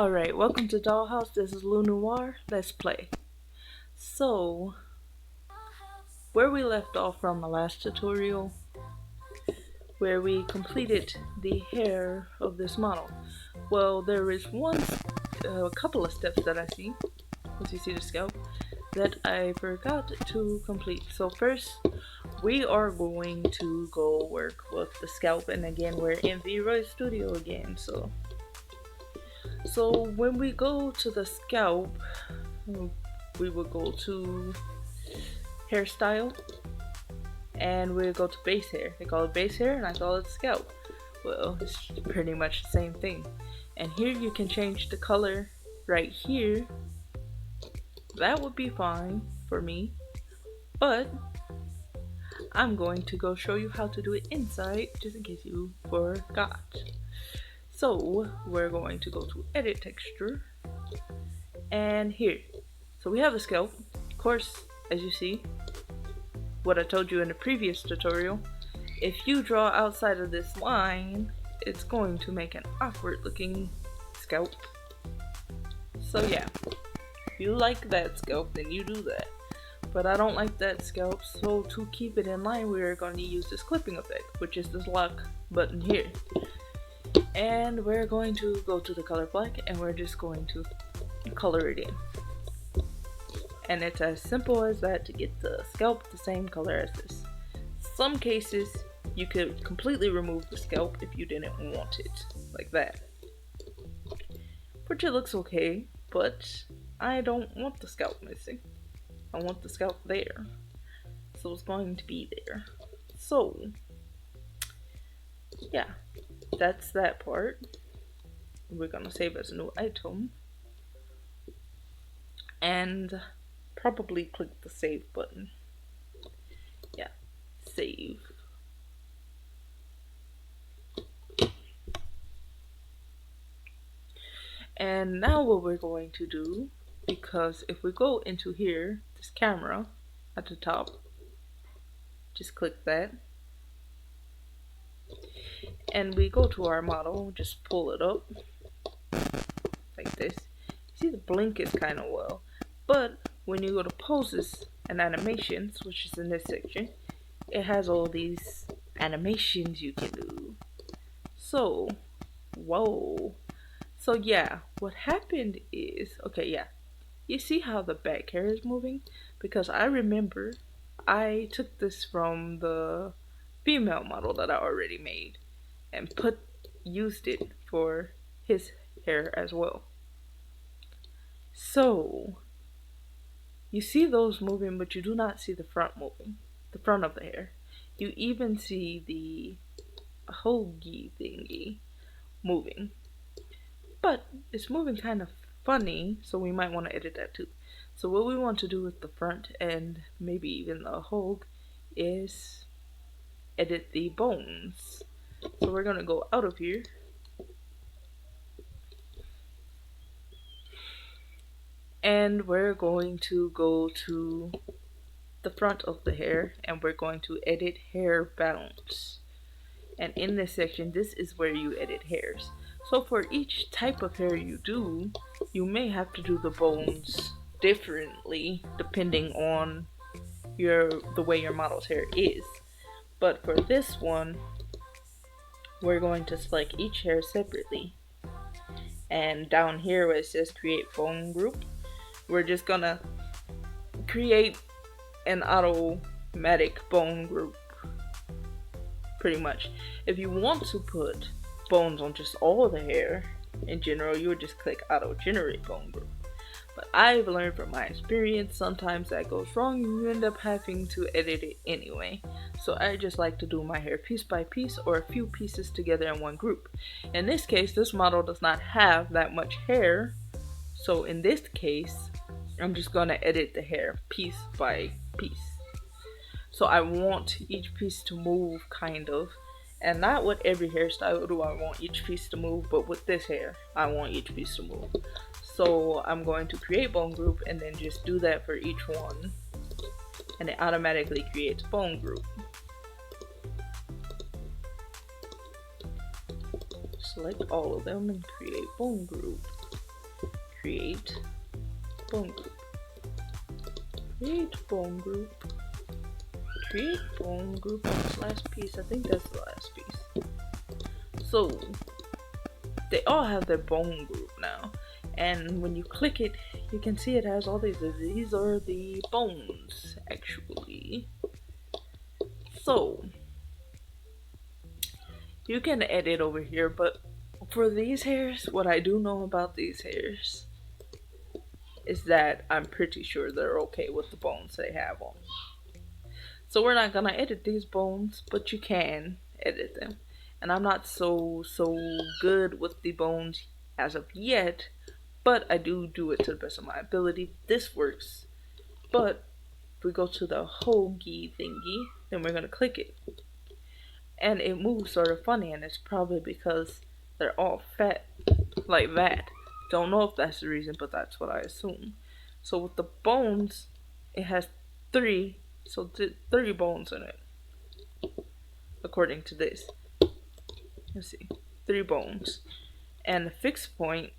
Alright, welcome to Dollhouse. This is Lou Noir. Let's play. So, where we left off from the last tutorial, where we completed the hair of this model. Well, there is a couple of steps that I see, as you see the scalp, that I forgot to complete. So first, we are going to go work with the scalp, and again, we're in Vroid Studio again, so when we go to the scalp, we will go to hairstyle and we'll go to base hair. They call it base hair and I call it scalp. Well, it's pretty much the same thing. And here you can change the color right here. That would be fine for me, but I'm going to go show you how to do it inside, just in case you forgot. So we're going to go to edit texture and here. So we have a scalp. Of course, as you see, what I told you in the previous tutorial, if you draw outside of this line, it's going to make an awkward looking scalp. So yeah, if you like that scalp, then you do that. But I don't like that scalp, so to keep it in line, we're going to use this clipping effect, which is this lock button here. And we're going to go to the color black and we're just going to color it in. And it's as simple as that to get the scalp the same color as this. Some cases you could completely remove the scalp if you didn't want it, like that. Which it looks okay, but I don't want the scalp missing. I want the scalp there. So it's going to be there. So yeah, that's that part. We're gonna save as a new item and probably click the save button. Yeah, save. And now what we're going to do, because if we go into here, this camera at the top, just click that. And we go to our model, just pull it up like this. See, the blink is kind of well, but when you go to poses and animations, which is in this section, it has all these animations you can do. So, whoa. So yeah, what happened is, okay, yeah, you see how the back hair is moving? Because I remember I took this from the female model that I already made and used it for his hair as well. So you see those moving, but you do not see the front moving, the front of the hair. You even see the hoagie thingy moving, but it's moving kind of funny, so we might want to edit that too. So what we want to do with the front and maybe even the hoag is edit the bones. So we're gonna go out of here and we're going to go to the front of the hair and we're going to edit hair bounce. And in this section, this is where you edit hairs. So for each type of hair you do, you may have to do the bones differently depending on the way your model's hair is. But for this one, we're going to select each hair separately. And down here where it says create bone group, we're just gonna create an automatic bone group. Pretty much. If you want to put bones on just all the hair in general, you would just click auto generate bone group. But I've learned from my experience, sometimes that goes wrong and you end up having to edit it anyway. So I just like to do my hair piece by piece or a few pieces together in one group. In this case, this model does not have that much hair. So in this case, I'm just gonna edit the hair piece by piece. So I want each piece to move kind of. And not with every hairstyle do I want each piece to move, but with this hair, I want each piece to move. So I'm going to create bone group and then just do that for each one. And it automatically creates bone group. Select all of them and create bone group. create bone group. Create bone group. Create bone group on this last piece. I think that's the last piece. So they all have their bone group now, and when you click it, you can see it has all these. These are the bones, actually. So you can edit over here, but for these hairs, what I do know about these hairs is that I'm pretty sure they're okay with the bones they have on. So we're not gonna edit these bones, but you can edit them. And I'm not so good with the bones as of yet, but I do it to the best of my ability. This works. But if we go to the hoagie thingy, then we're gonna click it. And it moves sort of funny, and it's probably because they're all fat like that. Don't know if that's the reason, but that's what I assume. So with the bones, it has 3, so 3 bones in it, according to this. Let's see, 3 bones. And the fixed point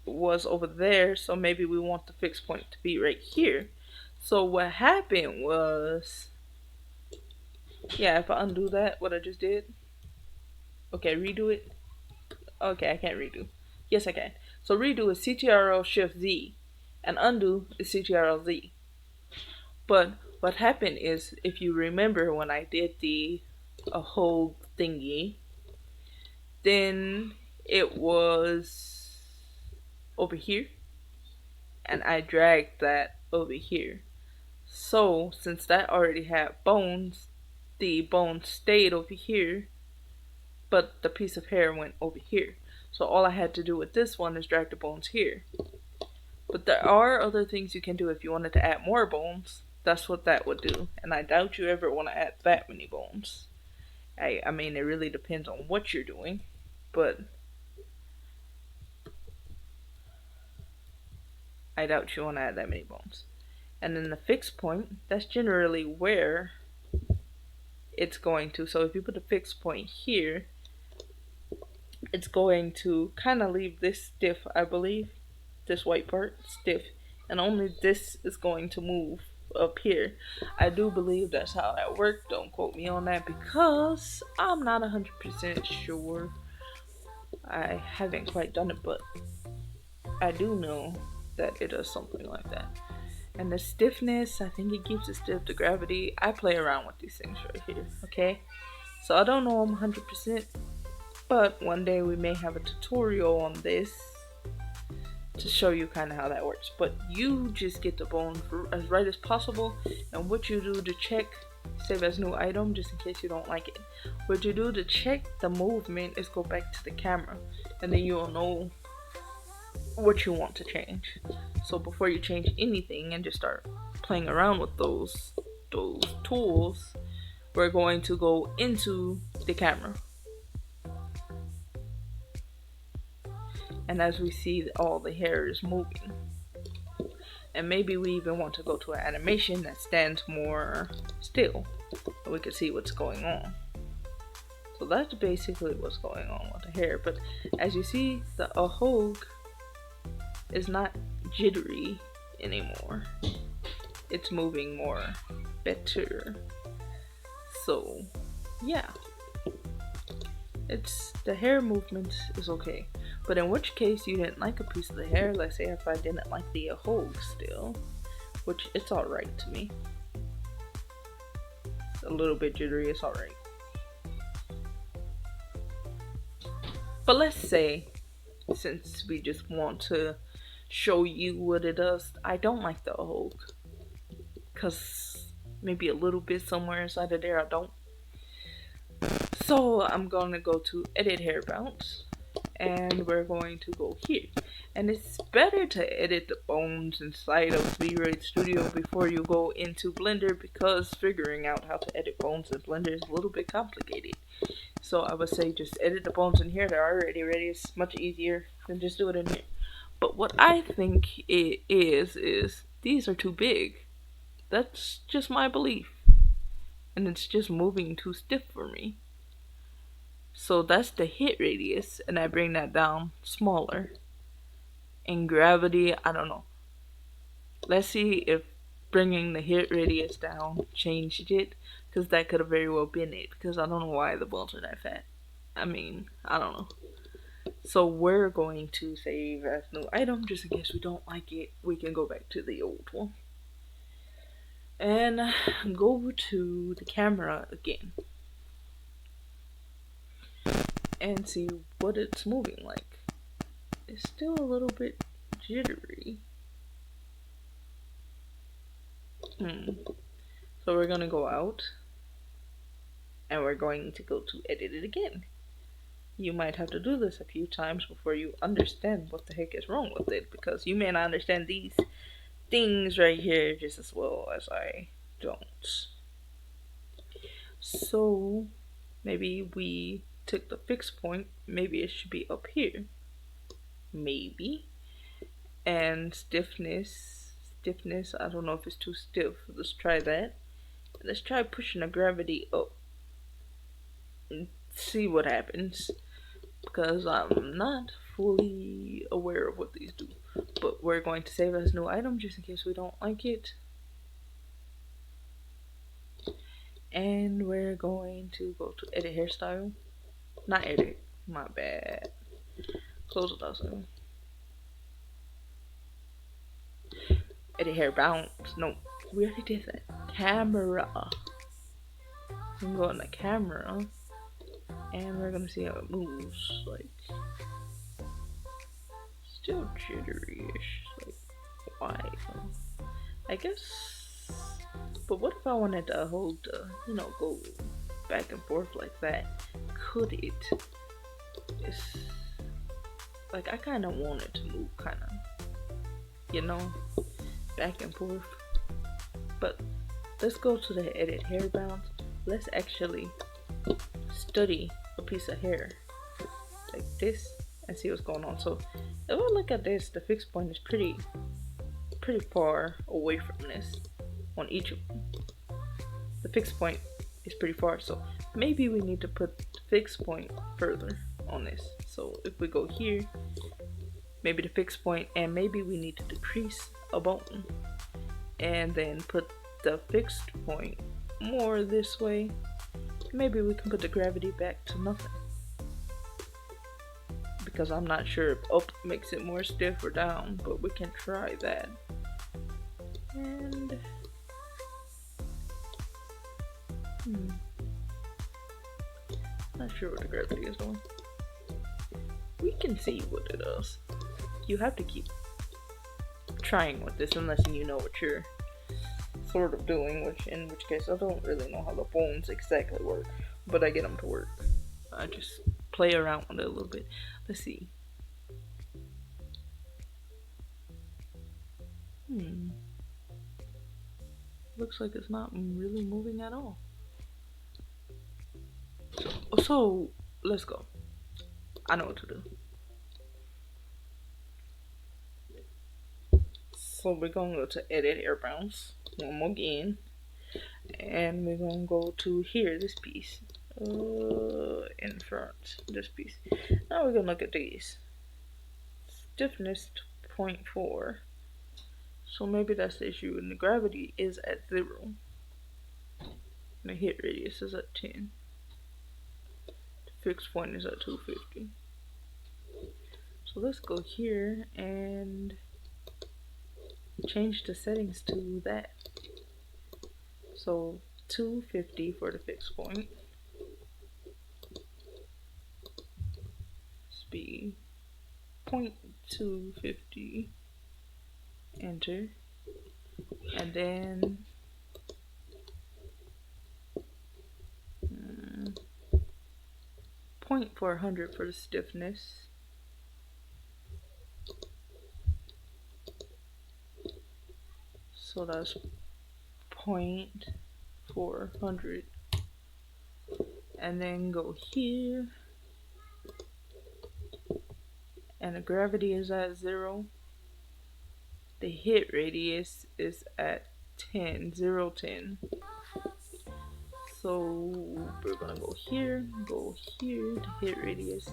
was over there, so maybe we want the fixed point to be right here. So what happened was, yeah, if I undo that, what I just did. Okay, redo it. Okay, I can't redo. Yes, I can. So redo is Ctrl Shift Z, and undo is Ctrl Z. But what happened is, if you remember when I did the whole thingy, then it was over here, and I dragged that over here. So since that already had bones, the bones stayed over here, but the piece of hair went over here. So all I had to do with this one is drag the bones here. But there are other things you can do if you wanted to add more bones. That's what that would do. And I doubt you ever want to add that many bones. I mean, it really depends on what you're doing. But I doubt you want to add that many bones. And then the fixed point, that's generally where it's going to. So if you put a fixed point here, it's going to kind of leave this stiff, I believe. This white part stiff. And only this is going to move up here. I do believe that's how that worked. Don't quote me on that because I'm not 100% sure. I haven't quite done it, but I do know that it does something like that. And the stiffness, I think it keeps it stiff. The gravity, I play around with these things right here, okay? So I don't know them 100%, but one day we may have a tutorial on this to show you kind of how that works. But you just get the bone as right as possible, and what you do to check, save as new item just in case you don't like it. What you do to check the movement is go back to the camera, and then you'll know what you want to change. So before you change anything and just start playing around with those tools, we're going to go into the camera. And as we see, all the hair is moving. And maybe we even want to go to an animation that stands more still, so we can see what's going on. So that's basically what's going on with the hair. But as you see, the ahog is not jittery anymore. It's moving more better. So yeah, it's the hair movement is okay. But in which case you didn't like a piece of the hair, let's say if I didn't like the ahog still, which it's alright to me. It's a little bit jittery, it's alright. But let's say, since we just want to show you what it does, I don't like the ahog. Cause maybe a little bit somewhere inside of there I don't. So I'm gonna go to edit hair bounce, and we're going to go here. And it's better to edit the bones inside of Vroid Studio before you go into Blender, because figuring out how to edit bones in Blender is a little bit complicated. So I would say just edit the bones in here. They're already ready. It's much easier than just do it in here. But what I think it is these are too big. That's just my belief. And it's just moving too stiff for me. So that's the hit radius, and I bring that down smaller. And gravity, I don't know. Let's see if bringing the hit radius down changed it, because that could have very well been it, because I don't know why the balls are that fat. I mean, I don't know. So we're going to save as new item, just in case we don't like it, we can go back to the old one. And go to the camera again. And see what it's moving like. It's still a little bit jittery. So we're gonna go out. And we're going to go to edit it again. You might have to do this a few times before you understand what the heck is wrong with it, because you may not understand these things right here just as well as I don't. So maybe we took the fixed point, maybe it should be up here. Maybe. And stiffness, I don't know if it's too stiff. Let's try that. Let's try pushing the gravity up and see what happens, because I'm not fully aware of what these do. But we're going to save as new item just in case we don't like it. And we're going to go to edit hairstyle. Not edit, my bad. Close it out. Edit hair bounce. No, we already did that. Camera. We can go on the camera. And we're gonna see how it moves. Like, still jittery-ish. Like, why? I guess. But what if I wanted to hold, go back and forth like that? Could it? It's like I kind of want it to move, kind of, back and forth. But let's go to the edit hair bounce. Let's actually study a piece of hair like this and see what's going on. So if I look at this, the fixed point is pretty far away from this on each of them. The fixed point is pretty far, so maybe we need to put the fixed point further on this. So if we go here, maybe the fixed point, and maybe we need to decrease a bone and then put the fixed point more this way. Maybe we can put the gravity back to nothing, because I'm not sure if up makes it more stiff or down, but we can try that. And not sure what the gravity is doing. We can see what it does. You have to keep trying with this unless you know what you're sort of doing, in which case I don't really know how the bones exactly work, but I get them to work. I just play around with it a little bit. Let's see. Looks like it's not really moving at all. So let's go. I know what to do. So we're gonna go to edit hair bounce one more again, and we're gonna go to here, this piece, in front, this piece. Now we're gonna look at these. Stiffness 0.4. So maybe that's the issue, and the gravity is at 0. And the hit radius is at 10. The fixed point is at 250. So let's go here and change the settings to that. So 250 for the fixed point. Speed 0.250. Enter. And then 0.400 for the stiffness. So that's 0.400. And then go here. And the gravity is at 0. The hit radius is at 10, 0, 10. So we're gonna go here, the hit radius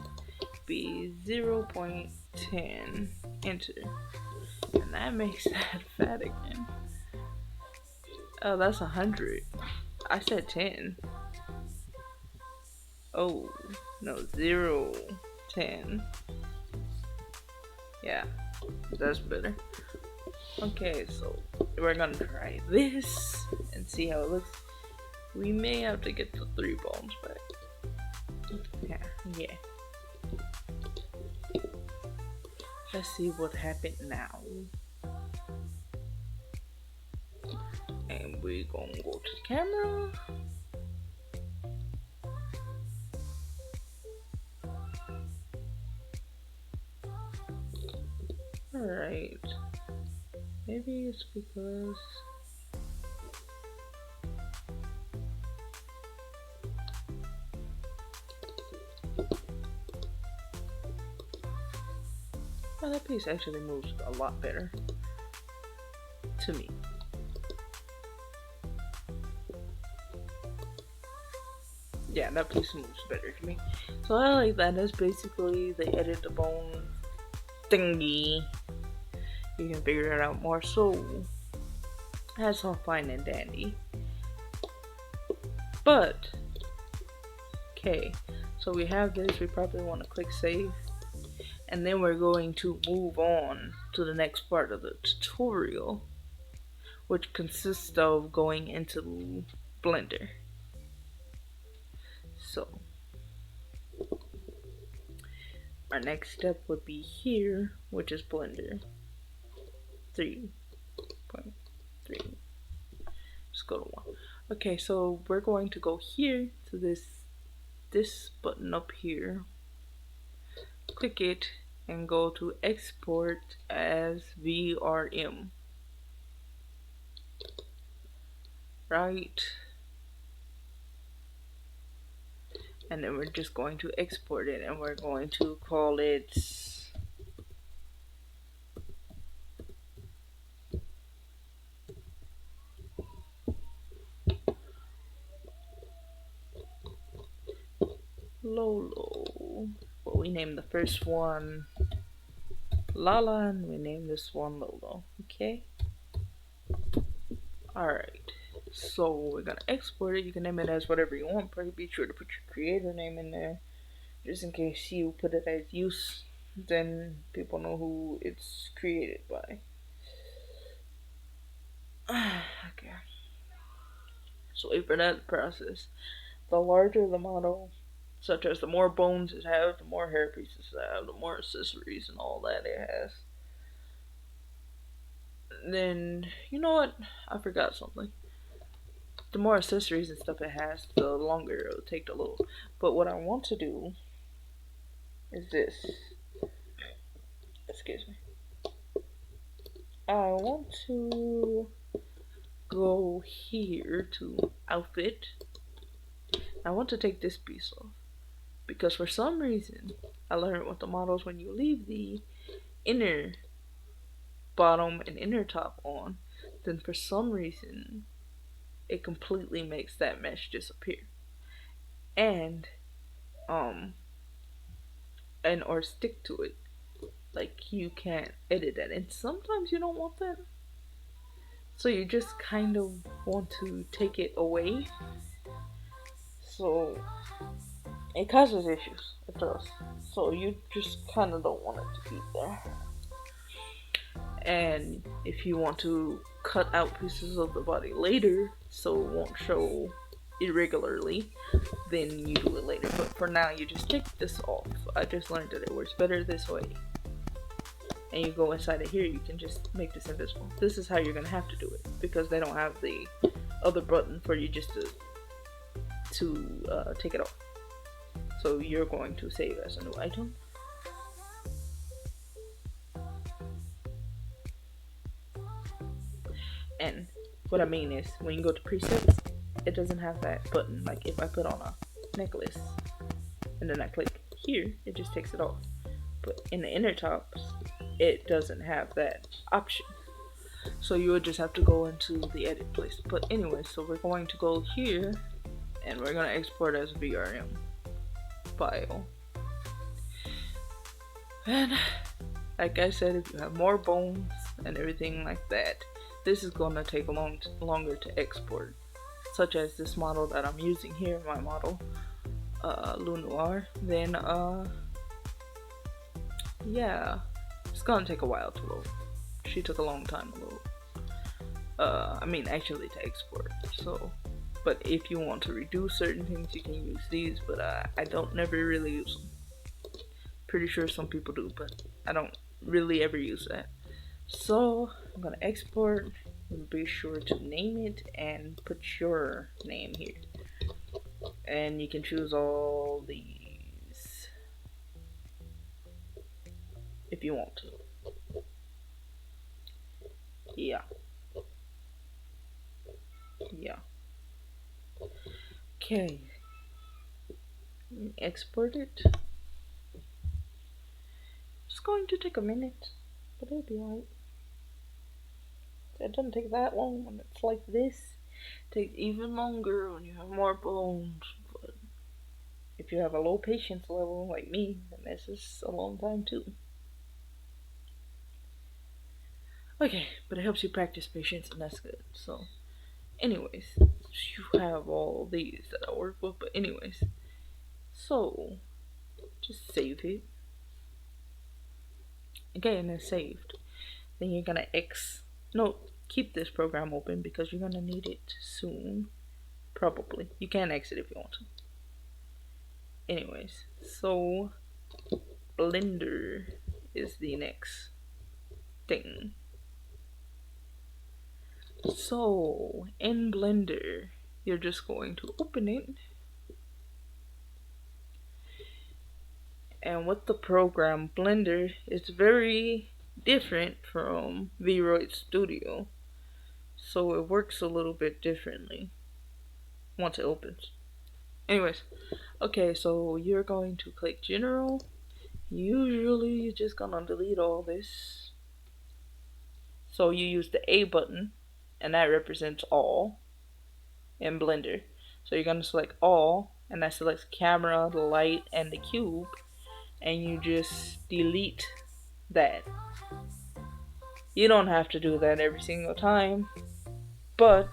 be 0.10. Enter. And that makes that fat again. Oh, that's 100. I said 10. Oh, no, 0, 10. Yeah, that's better. Okay, so we're gonna try this and see how it looks. We may have to get the 3 bones back. Yeah. Let's see what happened now. And we're gonna go to the camera. Alright. Maybe it's because oh, that piece actually moves a lot better to me. Yeah, that piece moves better to me. So I like that. That's basically the edit the bone thingy. You can figure it out more. So that's all fine and dandy. But okay, so we have this. We probably want to click save. And then we're going to move on to the next part of the tutorial, which consists of going into Blender. So our next step would be here, which is Blender 3.3. Let's go to 1. Okay, so we're going to go here to this button up here. Click it and go to export as VRM. Right. And then we're just going to export it and we're going to call it Lolo. Well, we named the first one Lala and we named this one Lolo. Okay. Alright. So we're gonna export it. You can name it as whatever you want, but be sure to put your creator name in there. Just in case you put it as use, then people know who it's created by. Okay. So wait for that process. The larger the model, such as the more bones it has, the more hair pieces it has, the more accessories and all that it has. Then, you know what? I forgot something. The more accessories and stuff it has, the longer it'll take to load. But what I want to do is this. Excuse me. I want to go here to outfit. I want to take this piece off because for some reason I learned with the models, when you leave the inner bottom and inner top on, then for some reason it completely makes that mesh disappear and or stick to it. Like, you can't edit that, and sometimes you don't want that, so you just kind of want to take it away. So it causes issues. It does. So you just kind of don't want it to be there. And if you want to cut out pieces of the body later so it won't show irregularly, then you do it later. But for now, you just take this off. I just learned that it works better this way. And you go inside of here, you can just make this invisible. This is how you're gonna have to do it because they don't have the other button for you just to take it off. So you're going to save as a new item. And what I mean is, when you go to presets, it doesn't have that button. Like if I put on a necklace and then I click here, it just takes it off. But in the inner tops, it doesn't have that option. So you would just have to go into the edit place. But anyway, so we're going to go here and we're going to export as VRM file. And like I said, if you have more bones and everything like that, this is gonna take longer to export. Such as this model that I'm using here, my model, Lunoir. Then yeah, it's gonna take a while to load. She took a long time to load. I mean, actually to export. So, but if you want to reduce certain things, you can use these. But I don't never really use them. Pretty sure some people do, but I don't really ever use that. So I'm gonna export. Be sure to name it and put your name here. And you can choose all these if you want to. Yeah. Yeah. Okay. Export it. It's going to take a minute, but it'll be alright. It doesn't take that long when it's like this. It takes even longer when you have more bones. But if you have a low patience level like me, then this is a long time too. Okay, but it helps you practice patience, and that's good. So, anyways, you have all these that I work with, but anyways, so just save it. Okay, and it's saved. Then you're gonna keep this program open because you're gonna need it soon. Probably. You can exit if you want to. Anyways, so Blender is the next thing. So in Blender, you're just going to open it, and with the program Blender, it's very different from Vroid Studio, so it works a little bit differently once it opens. Anyways, okay, so you're going to click General. Usually you're just gonna delete all this. So you use the A button, and that represents all in Blender. So you're gonna select all, and that selects camera, the light, and the cube, and you just delete that. You don't have to do that every single time, but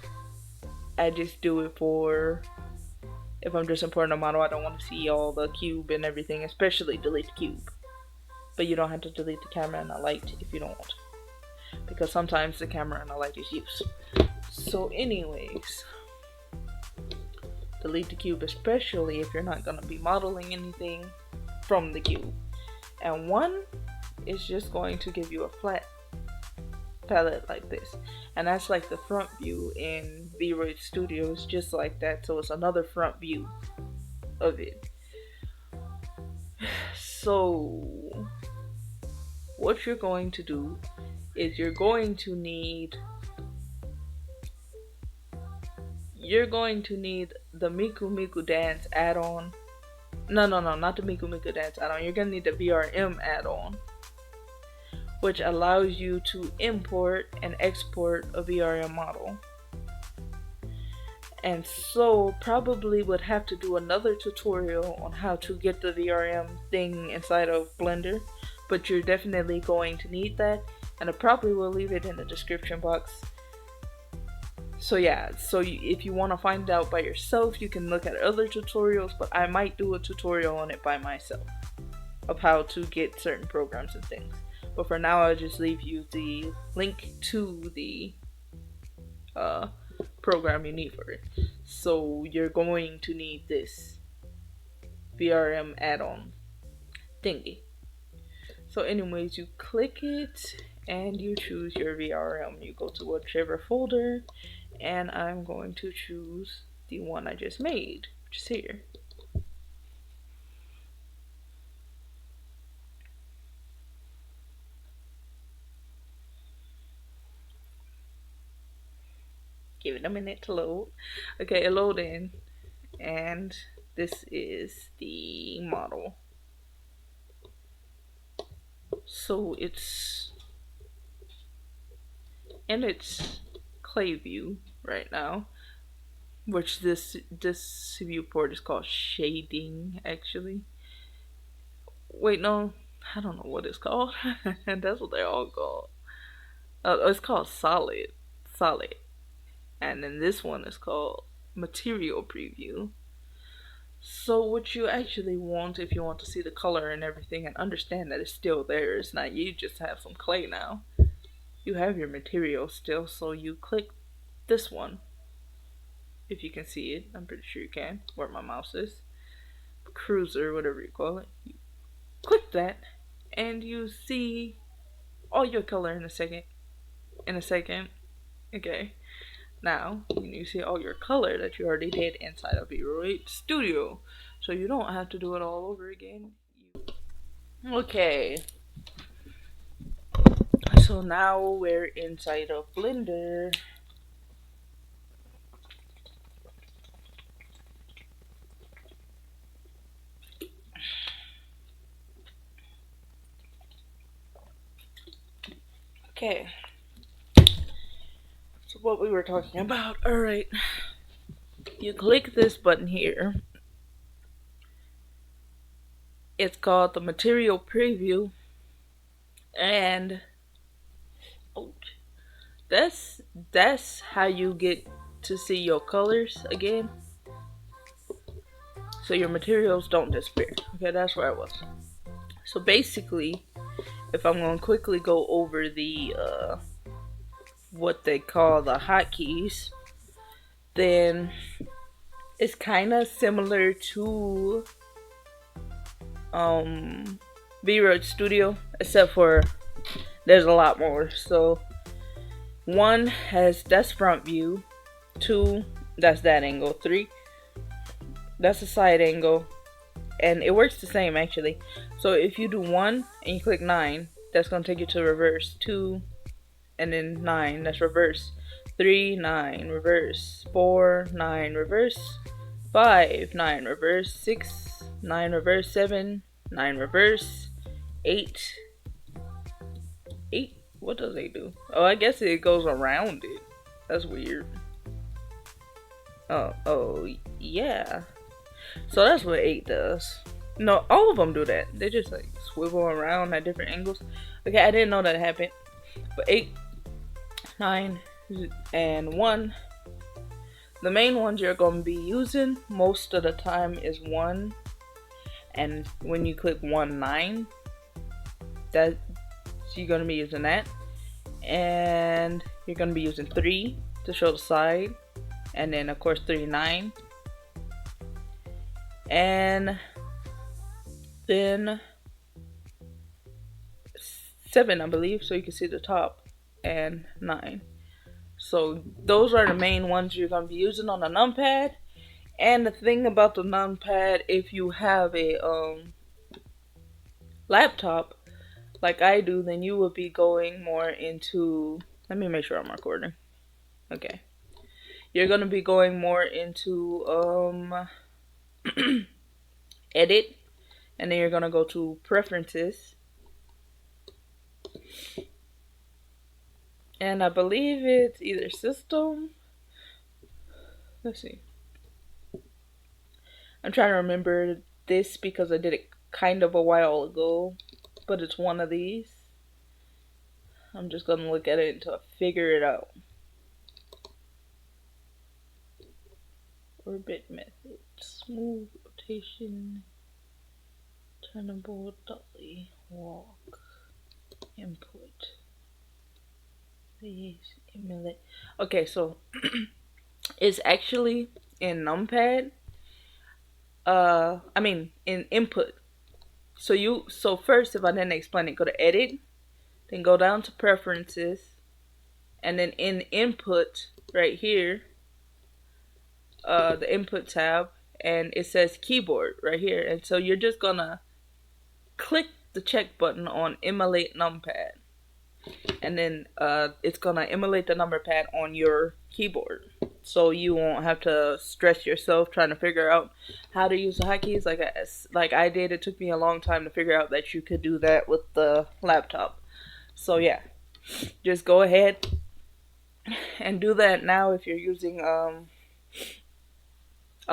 I just do it for if I'm just importing a model, I don't want to see all the cube and everything, especially delete the cube. But you don't have to delete the camera and the light if you don't want to, because sometimes the camera and the light is used. So anyways, delete the cube, especially if you're not going to be modeling anything from the cube. And one is just going to give you a flat palette like this, and that's like the front view in Vroid Studio. It's just like that, so it's another front view of it. So what you're going to do is you're going to need the Miku Miku Dance add-on. No, not the Miku Miku Dance add-on. You're gonna need the VRM add-on, which allows you to import and export a VRM model. And so probably would have to do another tutorial on how to get the VRM thing inside of Blender, but you're definitely going to need that, and I probably will leave it in the description box. So yeah, if you want to find out by yourself, you can look at other tutorials, but I might do a tutorial on it by myself of how to get certain programs and things. But for now, I'll just leave you the link to the program you need for it. So you're going to need this VRM add-on thingy. So anyways, you click it and you choose your VRM. You go to whichever folder, and I'm going to choose the one I just made, which is here. Give it a minute to load. Okay, it loaded in, and this is the model. So it's in its clay view right now, which this viewport is called shading, actually. Wait, no, I don't know what it's called. And that's what they're all called. It's called solid, and then this one is called material preview. So what you actually want, if you want to see the color and everything and understand that it's still there, it's not you just have some clay now. You have your material still, so you click this one. If you can see it, I'm pretty sure you can, where my mouse is. Cruiser, whatever you call it. You click that, and you see all your color in a second. Okay. Now, you see all your color that you already did inside of Vroid Studio. So you don't have to do it all over again. Okay. So now we're inside of Blender. Okay. So what we were talking about. Alright. You click this button here. It's called the material preview. And that's how you get to see your colors again. So your materials don't disappear. Okay, that's where I was. So basically, if I'm going to quickly go over the what they call the hotkeys, then it's kind of similar to Vroid Studio, except for there's a lot more. So 1 has that's front view, 2 that's that angle, 3 that's a side angle, and it works the same actually. So if you do 1 and you click 9, that's gonna take you to reverse. 2 and then 9, that's reverse. 3, 9, reverse. 4, 9, reverse. 5, 9, reverse. 6, 9, reverse. 7, 9, reverse. 8, what does 8 do? Oh, I guess it goes around it. That's weird. Oh, yeah. So that's what 8 does. No, all of them do that. They just like swivel around at different angles. Okay, I didn't know that happened. But 8, 9, and 1. The main ones you're going to be using most of the time is 1. And when you click 1, 9, that you're going to be using that. And you're going to be using 3 to show the side. And then of course 3, 9. And then 7, I believe, so you can see the top, and 9. So those are the main ones you're going to be using on the numpad. And the thing about the numpad, if you have a laptop like I do, then you will be going more into, let me make sure I'm recording. Okay. You're going to be going more into edit, and then you're going to go to preferences. And I believe it's either system. Let's see. I'm trying to remember this because I did it kind of a while ago, but it's one of these. I'm just going to look at it until I figure it out. Orbit method, smooth rotation, turnable dolly, walk, input. Emulate. Okay, so it's actually in numpad. I mean in input. So first, if I didn't explain it, go to edit, then go down to preferences, and then in input right here, the input tab, and it says keyboard right here. And so you're just gonna click the check button on emulate numpad. And then it's gonna emulate the number pad on your keyboard, so you won't have to stress yourself trying to figure out how to use the hotkeys like I did. It took me a long time to figure out that you could do that with the laptop. So yeah, just go ahead and do that now if you're using a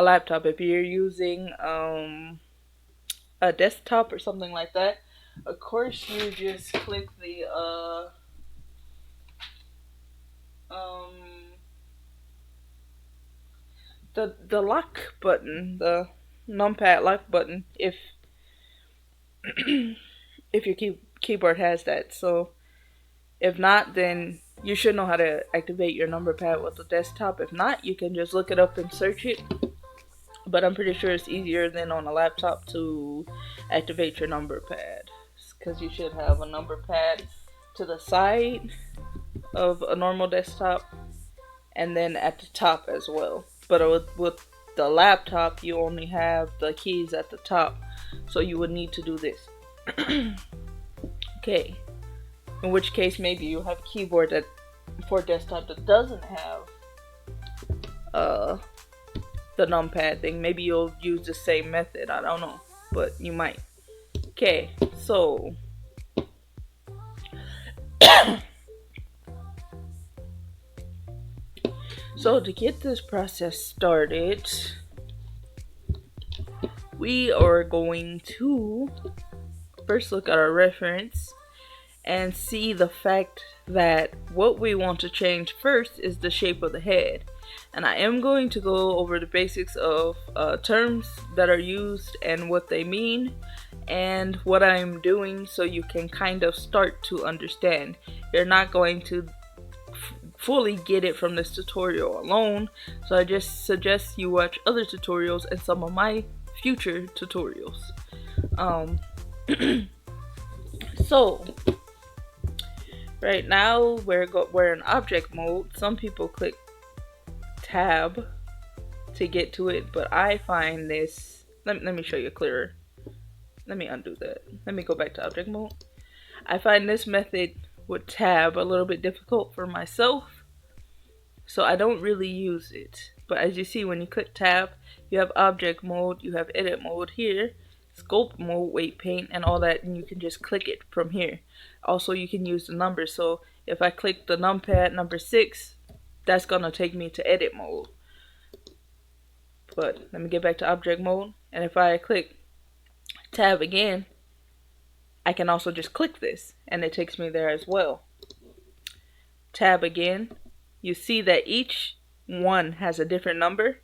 laptop. If you're using a desktop or something like that, Of course, you just click um the lock button, the numpad lock button, if your keyboard has that. So if not, then you should know how to activate your number pad with the desktop. If not, you can just look it up and search it. But I'm pretty sure it's easier than on a laptop to activate your number pad, because you should have a number pad to the side of a normal desktop and then at the top as well. But with the laptop, you only have the keys at the top, so you would need to do this. Okay, in which case maybe you have a keyboard that for desktop that doesn't have the numpad thing. Maybe you'll use the same method, I don't know, but you might. Okay, so to get this process started, we are going to first look at our reference and see the fact that what we want to change first is the shape of the head. And I am going to go over the basics of terms that are used and what they mean and what I'm doing, so you can kind of start to understand. You're not going to fully get it from this tutorial alone, so I just suggest you watch other tutorials and some of my future tutorials. So right now we're in object mode. Some people click tab to get to it, but I find this, let me show you clearer. Let me undo that. Let me go back to object mode. I find this method with tab a little bit difficult for myself, so I don't really use it. But as you see, when you click tab, you have object mode, you have edit mode here, scope mode, weight paint, and all that, and you can just click it from here. Also, you can use the numbers. So if I click the numpad number 6, that's gonna take me to edit mode. But let me get back to object mode, and if I click tab again, I can also just click this and it takes me there as well. Tab again, you see that each one has a different number,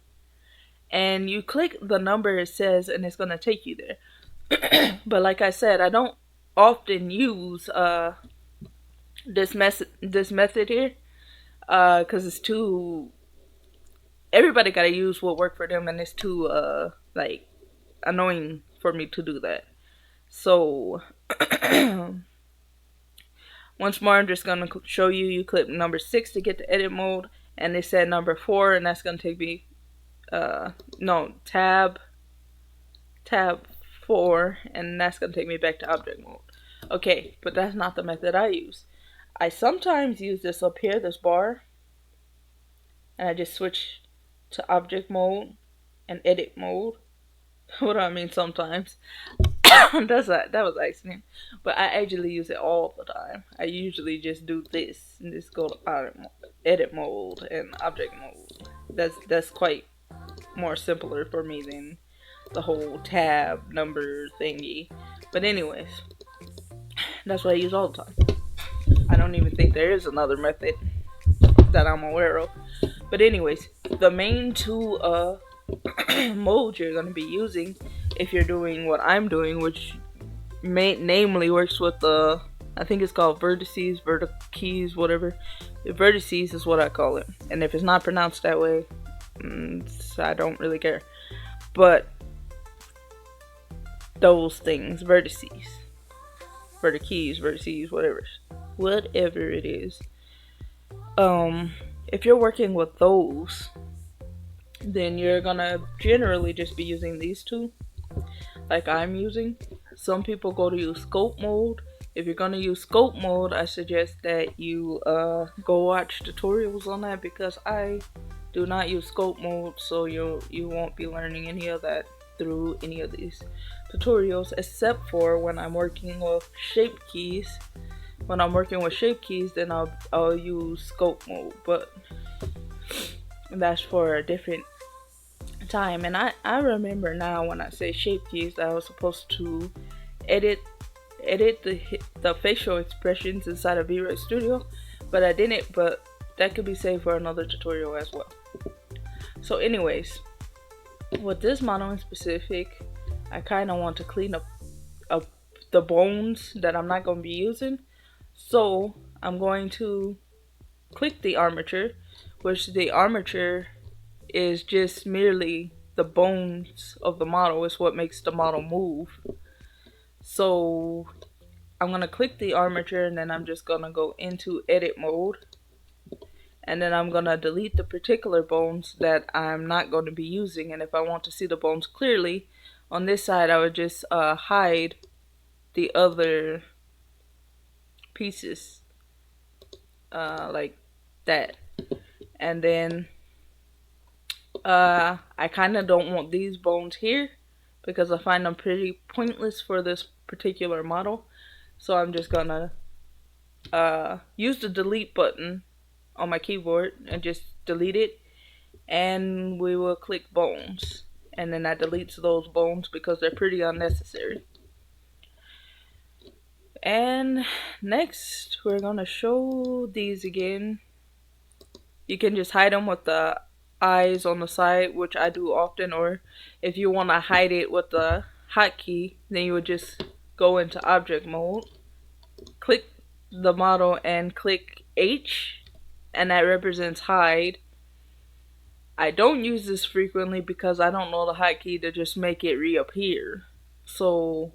and you click the number it says and it's gonna take you there. But like I said, I don't often use this method here, because it's too, everybody gotta use what worked for them, and it's too like annoying for me to do that. So once more, I'm just gonna show you. You click number 6 to get to edit mode, and it said number 4, and that's gonna take me tab 4, and that's gonna take me back to object mode. Okay, but that's not the method I use. I sometimes use this up here, this bar, and I just switch to object mode and edit mode. What do I mean sometimes? That was accident. But I actually use it all the time. I usually just do this and just go to edit mode and object mode. That's quite more simpler for me than the whole tab number thingy. But anyways, that's what I use all the time. I don't even think there is another method that I'm aware of. But anyways, the main two modes you're going to be using if you're doing what I'm doing, which namely works with the, I think it's called vertices, vertices, whatever. Vertices is what I call it, and if it's not pronounced that way, I don't really care. But those things, vertices, vertices, whatever it is. If you're working with those, then you're gonna generally just be using these two, like I'm using. Some people go to use scope mode. If you're gonna use scope mode, I suggest that you go watch tutorials on that, because I do not use scope mode, so you won't be learning any of that through any of these tutorials, except for when I'm working with shape keys. When I'm working with shape keys, then I'll use scope mode, but that's for a different time. And I remember now when I say shape keys, I was supposed to edit edit the facial expressions inside of Vroid Studio, but I didn't. But that could be saved for another tutorial as well. So anyways, with this model in specific, I kind of want to clean up the bones that I'm not going to be using. So I'm going to click the armature, which the armature is just merely the bones of the model. Is what makes the model move. So I'm going to click the armature, and then I'm just going to go into edit mode. And then I'm going to delete the particular bones that I'm not going to be using. And if I want to see the bones clearly, on this side I would just hide the other pieces like that. And then I kind of don't want these bones here because I find them pretty pointless for this particular model. So I'm just gonna use the delete button on my keyboard and just delete it, and we will click bones, and then that deletes those bones because they're pretty unnecessary. And next we're gonna show these again. You can just hide them with the eyes on the side, which I do often, or if you want to hide it with the hotkey, then you would just go into object mode, click the model and click H, and that represents hide. I don't use this frequently because I don't know the hotkey to just make it reappear. So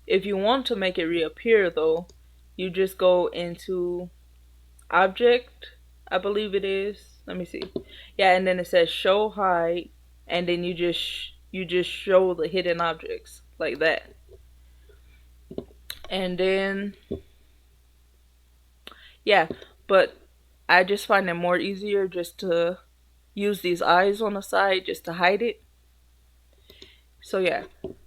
if you want to make it reappear though, you just go into object, I believe it is. Let me see. Yeah, and then it says show hide, and then you just show the hidden objects like that. And then yeah, but I just find it more easier just to use these eyes on the side just to hide it. So yeah.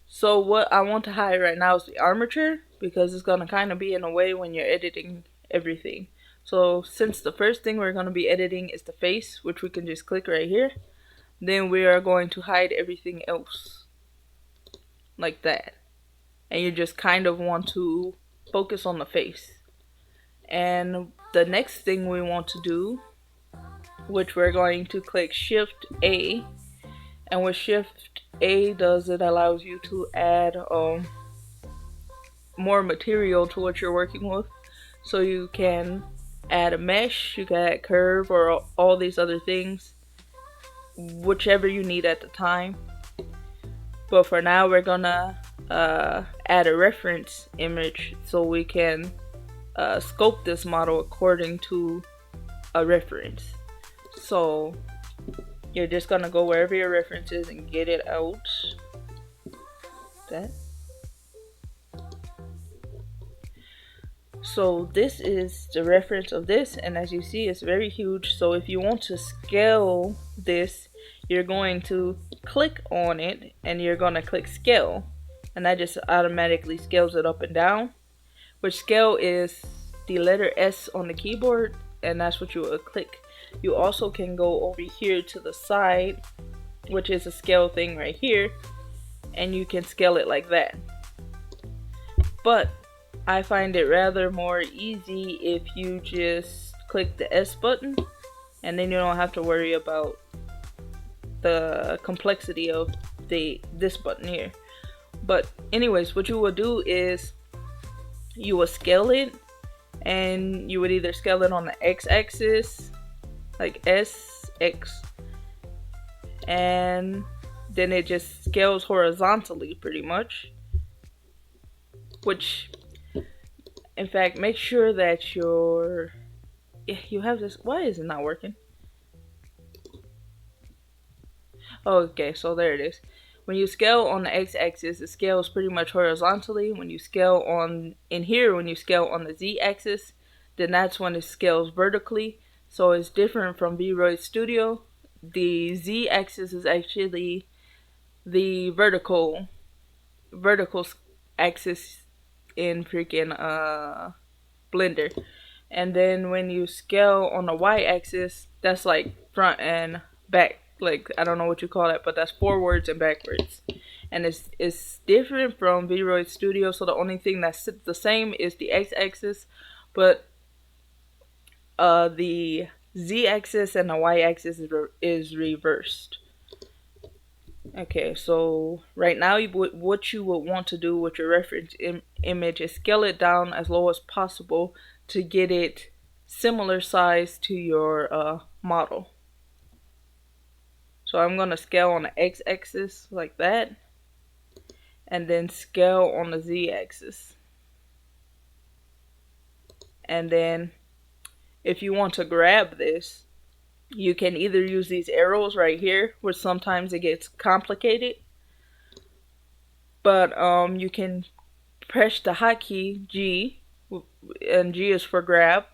So what I want to hide right now is the armature, because it's going to kind of be in a way when you're editing everything. So since the first thing we're going to be editing is the face, which we can just click right here, then we are going to hide everything else like that. And you just kind of want to focus on the face. And the next thing we want to do, which we're going to click Shift A, and what Shift A does, it allows you to add more material to what you're working with. So you can add a mesh, you can add curve, or all these other things, whichever you need at the time. But for now we're gonna add a reference image so we can scope this model according to a reference. So you're just gonna go wherever your reference is and get it out. That. So this is the reference of this, and as you see, it's very huge. So if you want to scale this, you're going to click on it and you're gonna click scale, and that just automatically scales it up and down, which scale is the letter S on the keyboard, and that's what you would click. You also can go over here to the side, which is a scale thing right here, and you can scale it like that. But I find it rather more easy if you just click the S button, and then you don't have to worry about the complexity of this button here. But anyways, what you would do is you would scale it, and you would either scale it on the x-axis, like S, X, and then it just scales horizontally pretty much, which in fact, make sure that you have this. Why is it not working? Okay, so there it is. When you scale on the x-axis, it scales pretty much horizontally. When you scale on when you scale on the z-axis, then that's when it scales vertically. So it's different from Vroid Studio. The z-axis is actually the vertical axis in freaking Blender. And then when you scale on the y-axis, that's like front and back. Like, I don't know what you call it, but that's forwards and backwards. and it's different from Vroid Studio. So the only thing that's the same is the x-axis, but the z-axis and the y-axis is reversed. Okay, so right now what you would want to do with your reference image is scale it down as low as possible to get it similar size to your model. So I'm going to scale on the x-axis like that, and then scale on the z-axis. And then if you want to grab this, you can either use these arrows right here, which sometimes it gets complicated, but you can press the hotkey G, and G is for grab,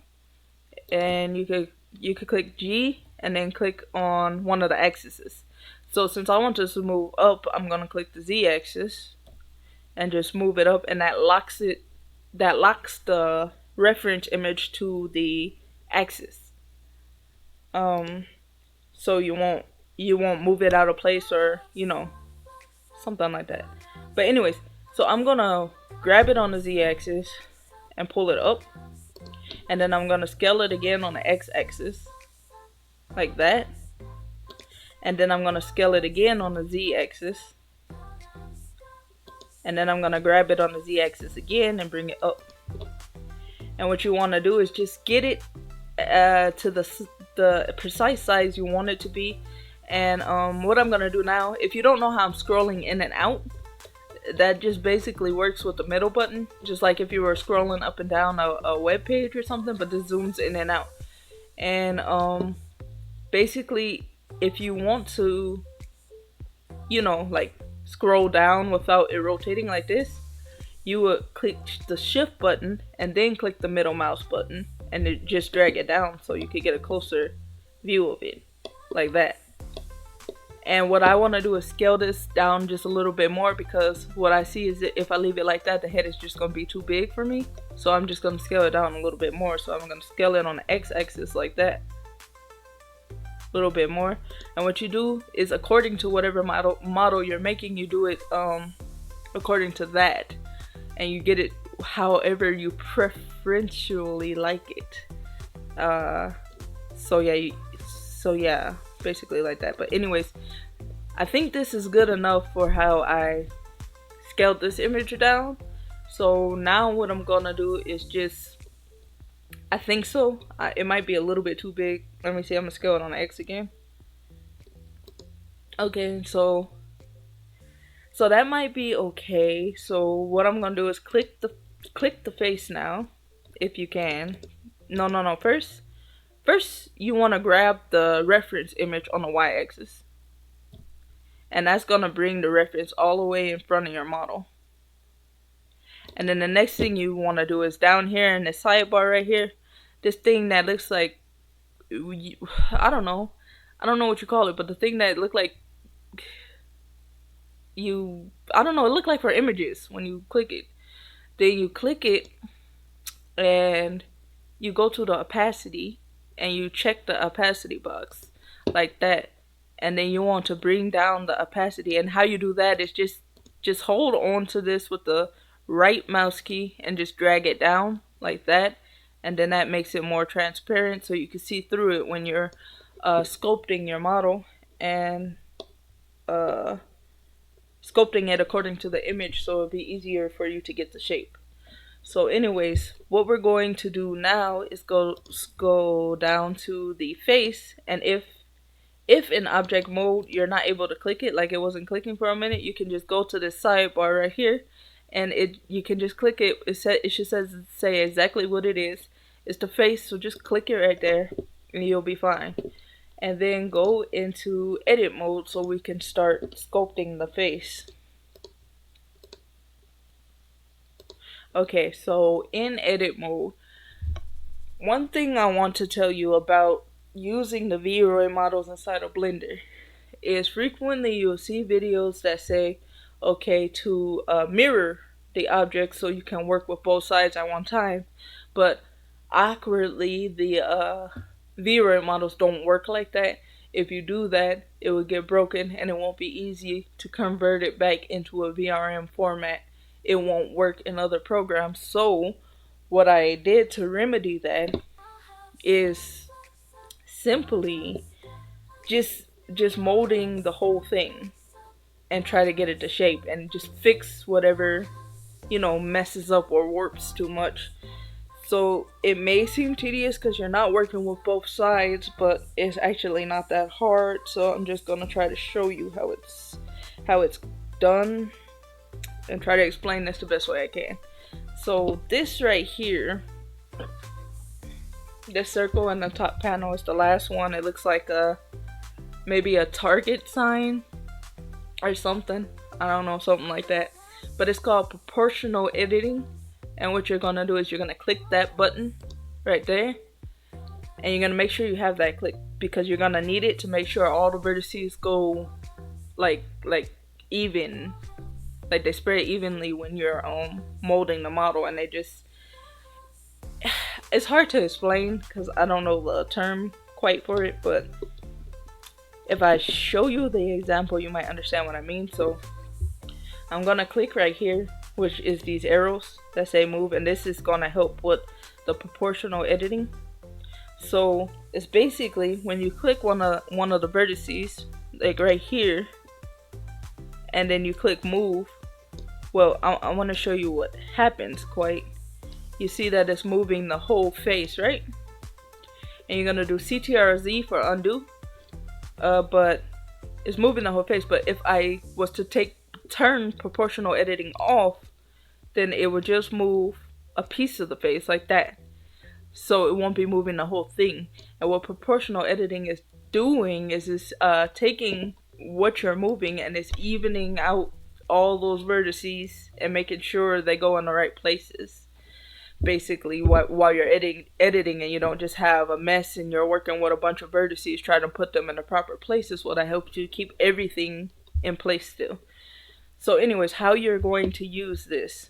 and you could click G and then click on one of the axes. So since I want this to move up, I'm gonna click the Z axis and just move it up, and that locks the reference image to the axis. So you won't move it out of place, or something like that. But anyways, so I'm gonna grab it on the Z axis and pull it up, and then I'm gonna scale it again on the X axis like that, and then I'm gonna scale it again on the Z axis, and then I'm gonna grab it on the Z axis again and bring it up. And what you want to do is just get it to the precise size you want it to be. And what I'm gonna do now, if you don't know how I'm scrolling in and out, that just basically works with the middle button, just like if you were scrolling up and down a web page or something, but this zooms in and out. And basically, if you want to like scroll down without it rotating like this, you would click the shift button and then click the middle mouse button, and it just drag it down so you could get a closer view of it like that. And what I want to do is scale this down just a little bit more, because what I see is that if I leave it like that, the head is just going to be too big for me. So I'm just going to scale it down a little bit more. So I'm going to scale it on the x-axis like that, a little bit more. And what you do is, according to whatever model you're making, you do it according to that, and you get it however you preferentially like it. So yeah, basically like that. But anyways, I think this is good enough for how I scaled this image down. So now what I'm gonna do is I think so, it might be a little bit too big. Let me see, I'm gonna scale it on the X again. Okay, so that might be okay. So what I'm gonna do is click the face now, if you can. No, First, you want to grab the reference image on the y-axis, and that's going to bring the reference all the way in front of your model. And then the next thing you want to do is down here in the sidebar right here, this thing that looks like, I don't know what you call it, but the thing that looked like I don't know, it looked like for images when you click it. Then you click it and you go to the opacity, and you check the opacity box like that, and then you want to bring down the opacity. And how you do that is just hold on to this with the right mouse key and just drag it down like that, and then that makes it more transparent so you can see through it when you're sculpting your model and sculpting it according to the image, so it'll be easier for you to get the shape. So anyways, what we're going to do now is go down to the face, and if in object mode you're not able to click it, like it wasn't clicking for a minute, you can just go to this sidebar right here, and you can just click it. It should say exactly what it is. It's the face, so just click it right there and you'll be fine. And then go into edit mode so we can start sculpting the face. Okay, so in edit mode, one thing I want to tell you about using the Vroid models inside of Blender is frequently you'll see videos that say, okay, to mirror the object so you can work with both sides at one time. But awkwardly, the Vroid models don't work like that. If you do that, it will get broken and it won't be easy to convert it back into a VRM format. It won't work in other programs. So what I did to remedy that is simply just molding the whole thing and try to get it to shape and just fix whatever, messes up or warps too much. So it may seem tedious because you're not working with both sides, but it's actually not that hard. So I'm just gonna try to show you how it's done and try to explain this the best way I can. So this right here, this circle in the top panel is the last one. It looks like maybe a target sign or something. I don't know, something like that. But it's called proportional editing. And what you're gonna do is you're gonna click that button right there. And you're gonna make sure you have that click because you're gonna need it to make sure all the vertices go like even. Like they spread evenly when you're molding the model, and it's hard to explain because I don't know the term quite for it, but if I show you the example you might understand what I mean. So I'm gonna click right here, which is these arrows that say move, and this is gonna help with the proportional editing. So it's basically when you click one of the vertices, like right here, and then you click move. Well, I want to show you what happens quite. You see that it's moving the whole face, right? And you're gonna do CTRZ for undo, but it's moving the whole face. But if I was to turn proportional editing off, then it would just move a piece of the face like that. So it won't be moving the whole thing. And what proportional editing is doing is it's taking what you're moving and it's evening out all those vertices and making sure they go in the right places. Basically, while you're editing and you don't just have a mess and you're working with a bunch of vertices trying to put them in the proper places, what I help you keep everything in place still. So anyways, how you're going to use this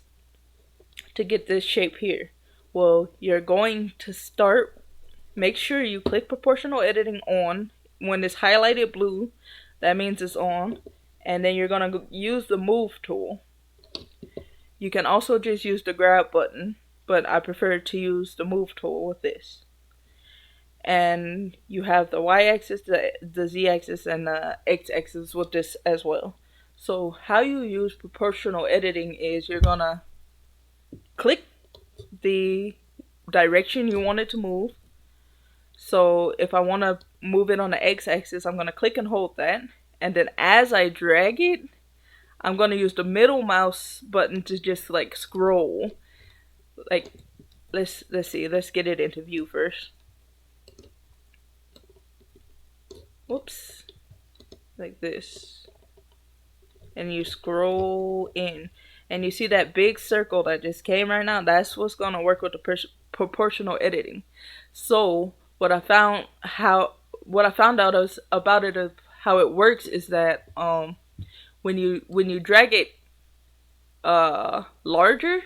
to get this shape here? Well, you're going to make sure you click proportional editing on. When it's highlighted blue, that means it's on. And then you're going to use the move tool. You can also just use the grab button, but I prefer to use the move tool with this. And you have the y-axis, the z-axis, and the x-axis with this as well. So how you use proportional editing is you're going to click the direction you want it to move. So if I want to move it on the x-axis, I'm going to click and hold that. And then as I drag it, I'm going to use the middle mouse button to just like scroll. Like, let's see, let's get it into view first. Whoops. Like this. And you scroll in. And you see that big circle that just came right now? That's what's going to work with the proportional editing. So what I found out about it of how it works is that when you drag it larger,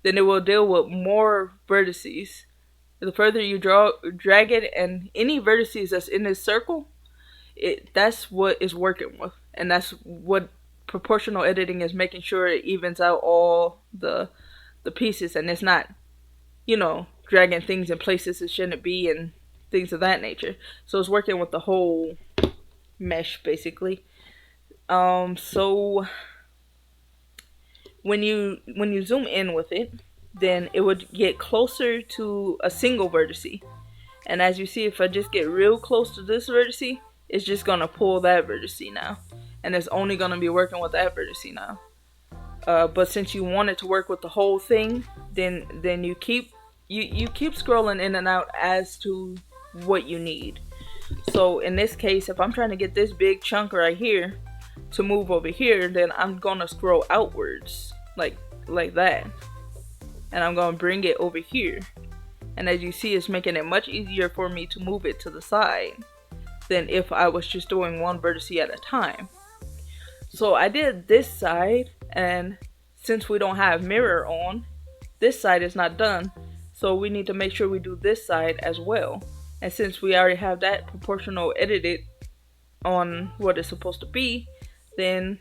then it will deal with more vertices. The further you drag it, and any vertices that's in this circle, that's what is working with, and that's what proportional editing is, making sure it evens out all the pieces, and it's not, dragging things in places it shouldn't be and things of that nature. So it's working with the whole mesh basically. So when you zoom in with it, then it would get closer to a single vertice. And as you see, if I just get real close to this vertice, it's just gonna pull that vertice now, and it's only gonna be working with that vertice now. But since you want it to work with the whole thing, then you keep scrolling in and out as to what you need. So in this case, if I'm trying to get this big chunk right here to move over here, then I'm gonna scroll outwards like that, and I'm gonna bring it over here. And as you see, it's making it much easier for me to move it to the side than if I was just doing one vertice at a time. So I did this side, and since we don't have mirror on, this side is not done. So we need to make sure we do this side as well. And since we already have that proportional edited on what it's supposed to be, then,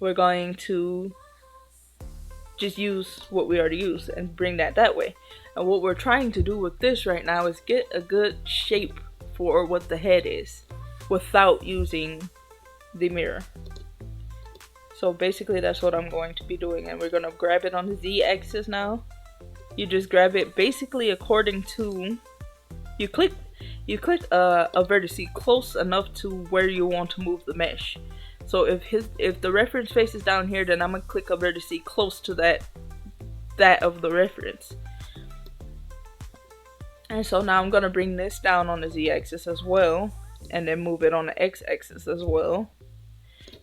we're going to just use what we already used and bring that way. And what we're trying to do with this right now is get a good shape for what the head is without using the mirror. So basically that's what I'm going to be doing, and we're going to grab it on the Z-axis now. You just grab it basically according to, you click a vertex close enough to where you want to move the mesh. So if the reference face is down here, then I'm gonna click a vertex close to that of the reference. And so now I'm gonna bring this down on the Z-axis as well, and then move it on the X-axis as well.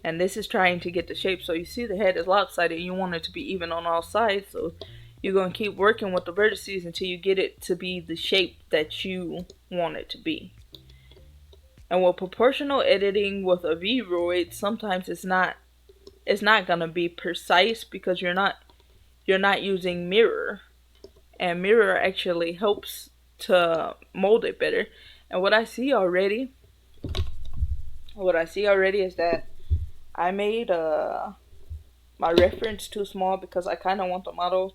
And this is trying to get the shape. So you see the head is lopsided, and you want it to be even on all sides. So you're gonna keep working with the vertices until you get it to be the shape that you want it to be. And with proportional editing with a Vroid, sometimes it's not gonna be precise because you're not using mirror, and mirror actually helps to mold it better. And what I see already is that I made my reference too small because I kind of want the model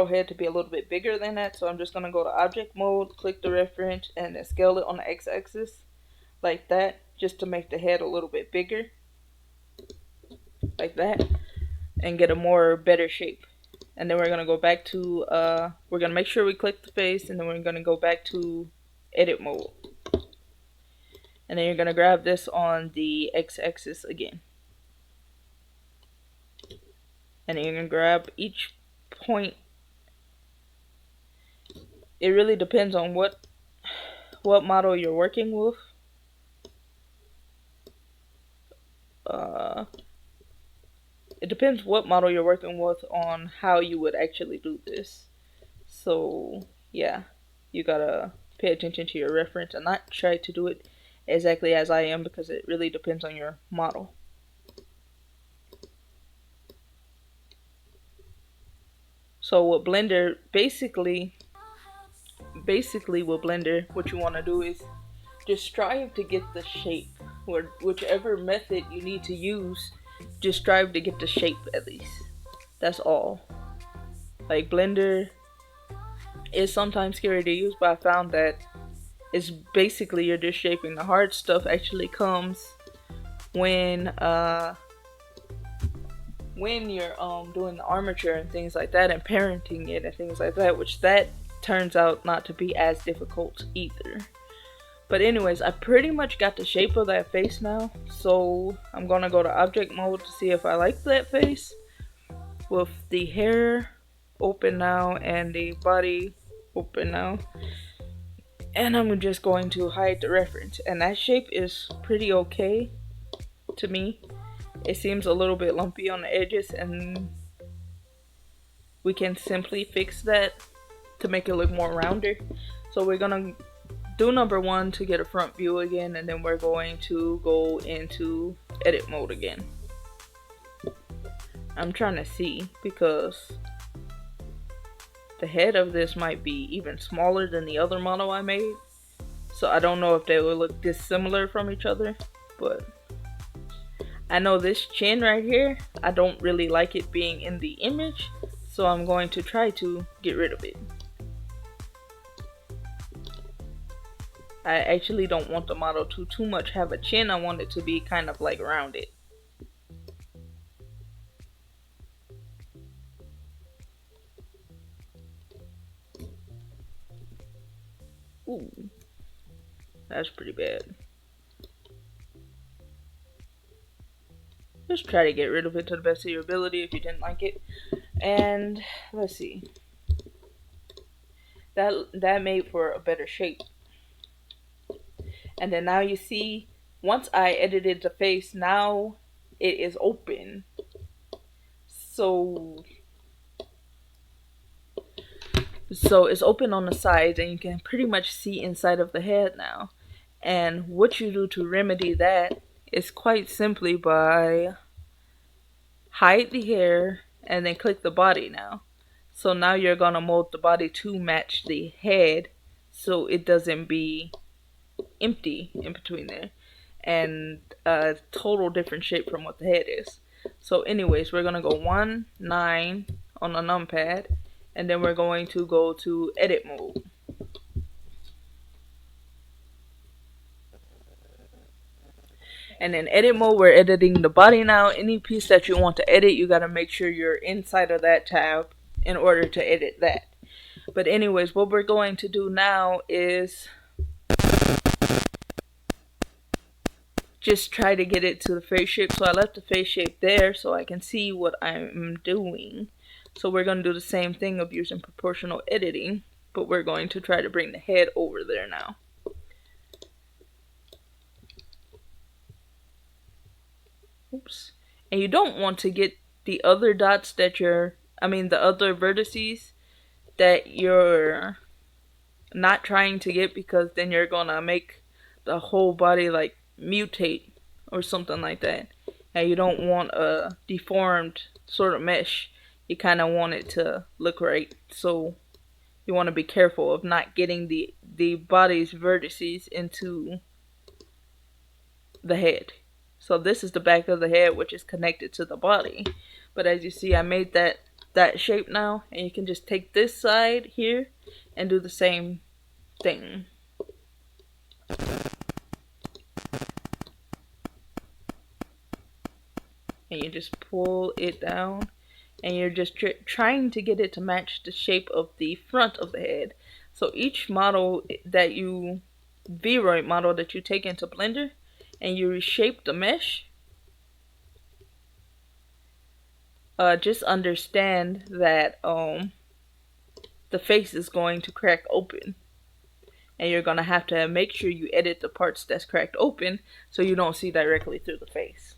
head to be a little bit bigger than that. So I'm just gonna go to object mode, click the reference, and then scale it on the x-axis like that, just to make the head a little bit bigger like that and get a better shape. And then we're gonna go back to we're gonna make sure we click the face, and then we're gonna go back to edit mode, and then you're gonna grab this on the x-axis again, and then you're gonna grab each point. It really depends on what model you're working with. It depends what model you're working with on how you would actually do this. So yeah, you gotta pay attention to your reference and not try to do it exactly as I am, because it really depends on your model. So with Blender, basically with Blender, what you want to do is just strive to get the shape, or whichever method you need to use, just strive to get the shape at least. That's all. Like, Blender is sometimes scary to use, but I found that it's basically you're just shaping. The hard stuff actually comes when you're doing the armature and things like that, and parenting it and things like that, which that turns out not to be as difficult either. But anyways, I pretty much got the shape of that face now, so I'm gonna go to object mode to see if I like that face, with the hair open now and the body open now. And I'm just going to hide the reference, and that shape is pretty okay to me. It seems a little bit lumpy on the edges, and we can simply fix that to make it look more rounder. So we're gonna do number 1 to get a front view again, and then we're going to go into edit mode again. I'm trying to see, because the head of this might be even smaller than the other model I made, so I don't know if they will look dissimilar from each other. But I know this chin right here, I don't really like it being in the image, so I'm going to try to get rid of it. I actually don't want the model to too much have a chin. I want it to be kind of like rounded. Ooh, that's pretty bad. Just try to get rid of it to the best of your ability if you didn't like it. And let's see. That made for a better shape. And then now you see, once I edited the face, now it is open. So it's open on the sides, and you can pretty much see inside of the head now. And what you do to remedy that is quite simply by hide the hair and then click the body now. So now you're gonna mold the body to match the head so it doesn't be empty in between there, and a total different shape from what the head is. So anyways, we're gonna go 1 9 on the numpad, and then we're going to go to edit mode. And in edit mode, we're editing the body now. Any piece that you want to edit, you gotta make sure you're inside of that tab in order to edit that. But anyways, what we're going to do now is just try to get it to the face shape. So I left the face shape there so I can see what I'm doing. So we're going to do the same thing of using proportional editing, but we're going to try to bring the head over there now. Oops. And you don't want to get the other dots that the other vertices that you're not trying to get, because then you're gonna make the whole body like mutate or something like that. And you don't want a deformed sort of mesh. You kind of want it to look right. So you want to be careful of not getting the body's vertices into the head. So this is the back of the head, which is connected to the body. But as you see, I made that shape now, and you can just take this side here and do the same thing. And you just pull it down, and you're just trying to get it to match the shape of the front of the head. So each model that you, Vroid model that you take into Blender and you reshape the mesh, just understand that the face is going to crack open, and you're gonna have to make sure you edit the parts that's cracked open so you don't see directly through the face.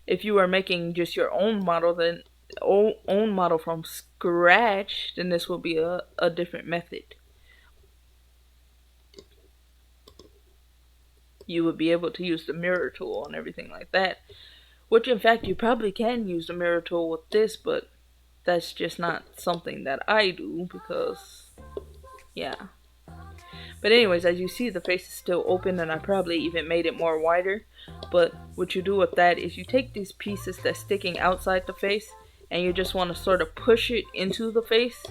If you are making just your own model, then own model from scratch, then this will be a different method. You would be able to use the mirror tool and everything like that, which in fact you probably can use the mirror tool with this, but that's just not something that I do because, yeah. But anyways, as you see, the face is still open, and I probably even made it more wider. But what you do with that is you take these pieces that's sticking outside the face, and you just want to sort of push it into the face,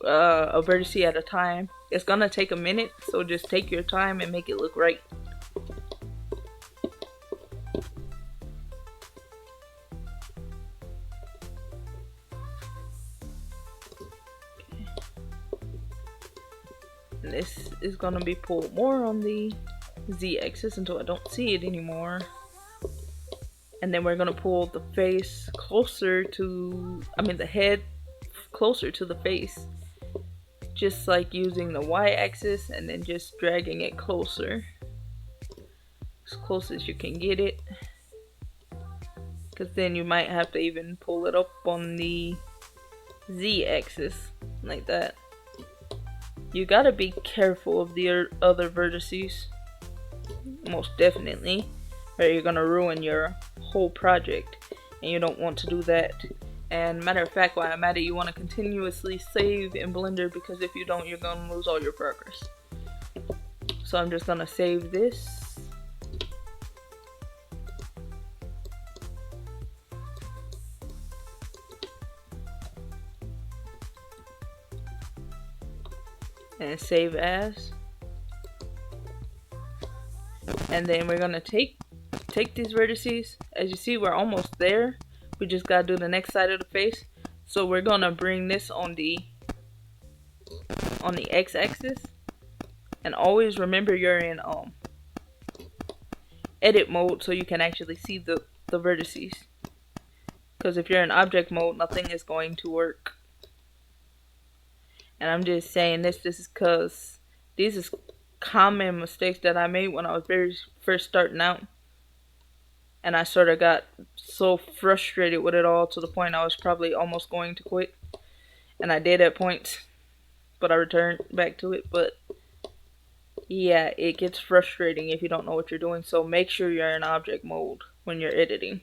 a vertex at a time. It's gonna take a minute, so just take your time and make it look right. And this is gonna be pulled more on the Z-axis until I don't see it anymore. And then we're gonna pull the face closer to, the head closer to the face. Just like using the Y-axis and then just dragging it closer. As close as you can get it. Because then you might have to even pull it up on the Z-axis, like that. You gotta be careful of the other vertices, most definitely, or you're gonna ruin your whole project, and you don't want to do that. And matter of fact, while I'm at it, you want to continuously save in Blender, because if you don't, you're gonna lose all your progress. So I'm just gonna save this. And save as. And then we're gonna take these vertices. As you see, we're almost there. We just gotta do the next side of the face. So we're gonna bring this on the X-axis, and always remember you're in edit mode so you can actually see the vertices. Because if you're in object mode, nothing is going to work. And I'm just saying this is because these is common mistakes that I made when I was first starting out. And I sort of got so frustrated with it all to the point I was probably almost going to quit. And I did at points, but I returned back to it. But yeah, it gets frustrating if you don't know what you're doing. So make sure you're in object mode when you're editing,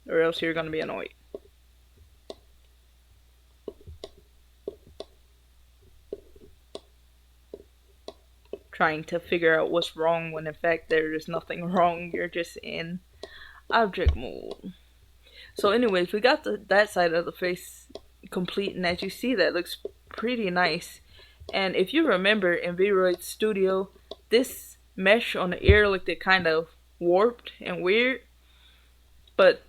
or else you're going to be annoyed. trying to figure out what's wrong when in fact there is nothing wrong. You're just in object mode. So anyways, we got that side of the face complete, and as you see, that looks pretty nice. And if you remember in Vroid Studio, this mesh on the ear looked it kind of warped and weird, but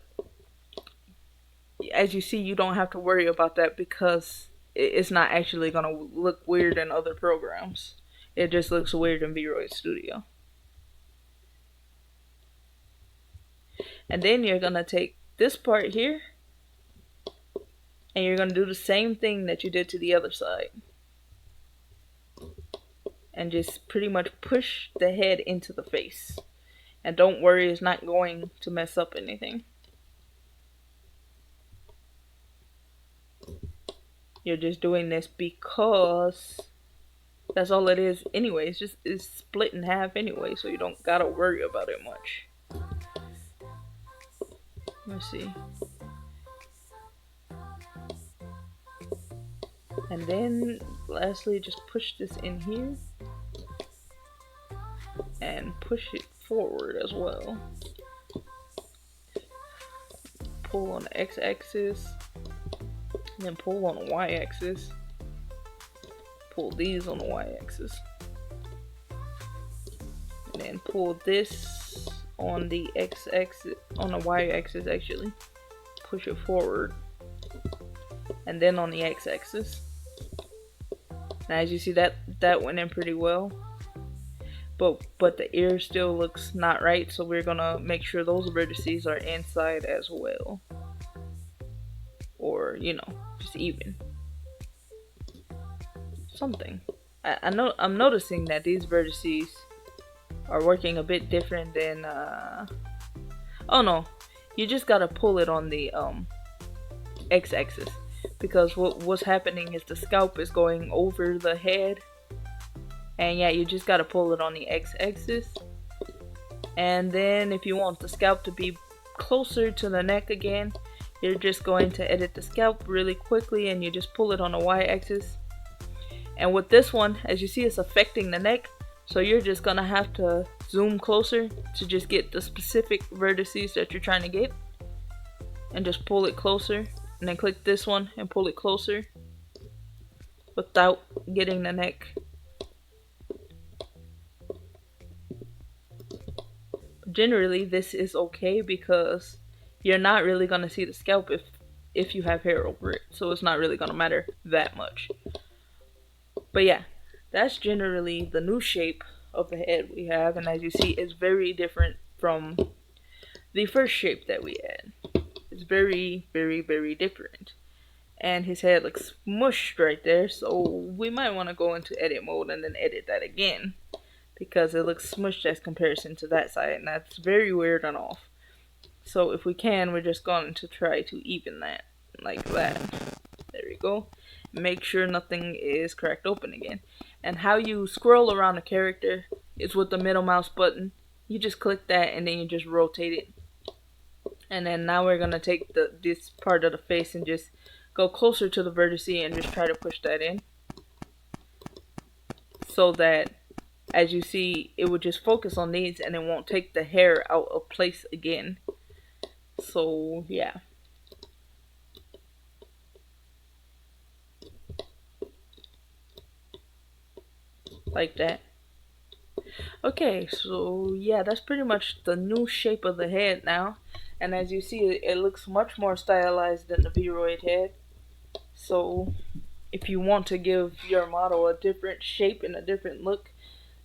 as you see, you don't have to worry about that because it's not actually gonna look weird in other programs. It just looks weird in Vroid Studio. And then you're gonna take this part here and you're gonna do the same thing that you did to the other side. And just pretty much push the head into the face. And don't worry, it's not going to mess up anything. You're just doing this because that's all it is anyway. It's split in half anyway, so you don't gotta worry about it much. Let's see. And then lastly, just push this in here and push it forward as well. Pull on the x-axis, then pull on the y-axis. Pull these on the y-axis, and then pull this on the x-axis, on the y-axis actually. Push it forward, and then on the x-axis. Now as you see, that went in pretty well, but the ear still looks not right, so we're gonna make sure those vertices are inside as well, or you know, just even something. I know I'm noticing that these vertices are working a bit different than oh no, you just gotta pull it on the x-axis, because what's happening is the scalp is going over the head, and yeah, you just gotta pull it on the x-axis. And then if you want the scalp to be closer to the neck again, you're just going to edit the scalp really quickly and you just pull it on the y-axis. And with this one, as you see, it's affecting the neck, so you're just gonna have to zoom closer to just get the specific vertices that you're trying to get, and just pull it closer, and then click this one and pull it closer without getting the neck. Generally this is okay because you're not really gonna see the scalp if you have hair over it, so it's not really gonna matter that much. But yeah, that's generally the new shape of the head we have, and as you see, it's very different from the first shape that we had. It's very, very, very different. And his head looks smushed right there, so we might want to go into edit mode and then edit that again, because it looks smushed as comparison to that side, and that's very weird and off. So if we can, we're just going to try to even that, like that. There we go. Make sure nothing is cracked open again. And how you scroll around a character is with the middle mouse button. You just click that and then you just rotate it. And then now we're gonna take this part of the face and just go closer to the vertex and just try to push that in, so that as you see, it would just focus on these and it won't take the hair out of place again. So yeah. Like that. Okay, so yeah, that's pretty much the new shape of the head now. And as you see, it looks much more stylized than the Vroid head. So if you want to give your model a different shape and a different look,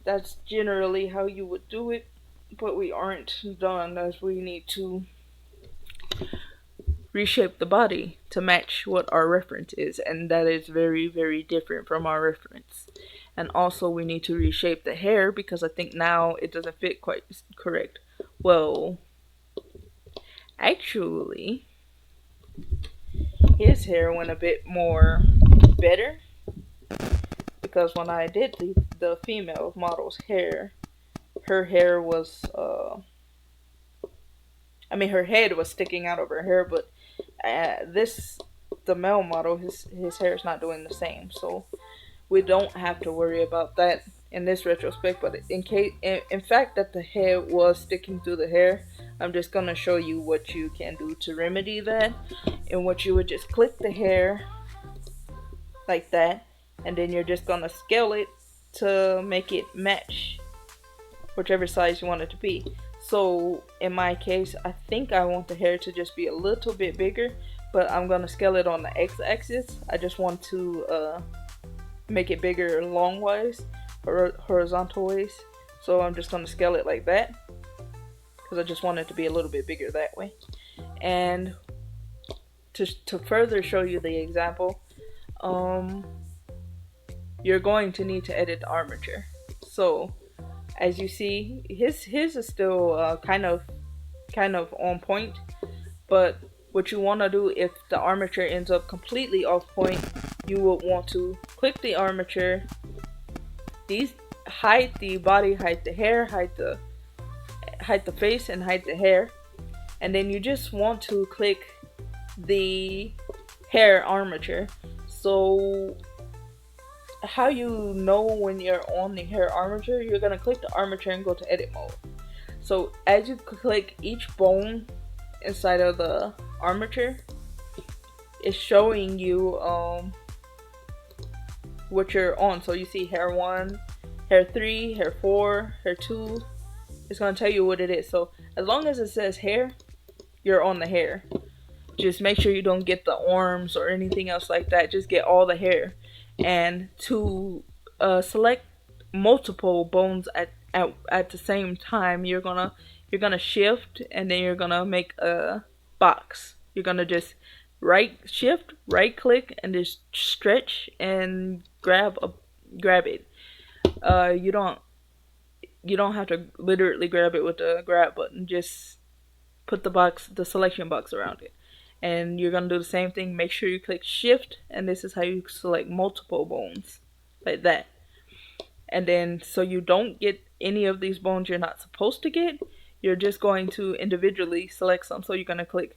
that's generally how you would do it. But we aren't done, as we need to reshape the body to match what our reference is, and that is very, very different from our reference. And also we need to reshape the hair, because I think now it doesn't fit quite correct. Well, actually, his hair went a bit more better, because when I did the female model's hair, her hair was her head was sticking out of her hair, but the male model, his hair is not doing the same, so we don't have to worry about that. in this retrospect, but in fact that the hair was sticking through the hair, I'm just gonna show you what you can do to remedy that. And what you would just click the hair like that, and then you're just gonna scale it to make it match whichever size you want it to be. So in my case, I think I want the hair to just be a little bit bigger, but I'm gonna scale it on the x-axis. I just want to make it bigger long-wise or horizontal ways. So I'm just gonna scale it like that because I just want it to be a little bit bigger that way. And to further show you the example, you're going to need to edit the armature. So as you see, his is still kind of on point, but what you want to do if the armature ends up completely off point, you will want to click the armature, hide the body, hide the hair, hide the face, and hide the hair, and then you just want to click the hair armature. So how you know when you're on the hair armature, you're gonna click the armature and go to edit mode. So as you click each bone inside of the armature, it's showing you what you're on. So you see hair 1, hair 3, hair 4, hair 2. It's gonna tell you what it is. So as long as it says hair, you're on the hair. Just make sure you don't get the arms or anything else like that. Just get all the hair. And to select multiple bones at the same time, you're gonna shift, and then you're gonna make a box. You're gonna just right click and just stretch and grab it. You don't have to literally grab it with the grab button. Just put the selection box around it. And you're going to do the same thing. Make sure you click shift, and this is how you select multiple bones, like that. And then so you don't get any of these bones you're not supposed to get, you're just going to individually select some. So you're going to click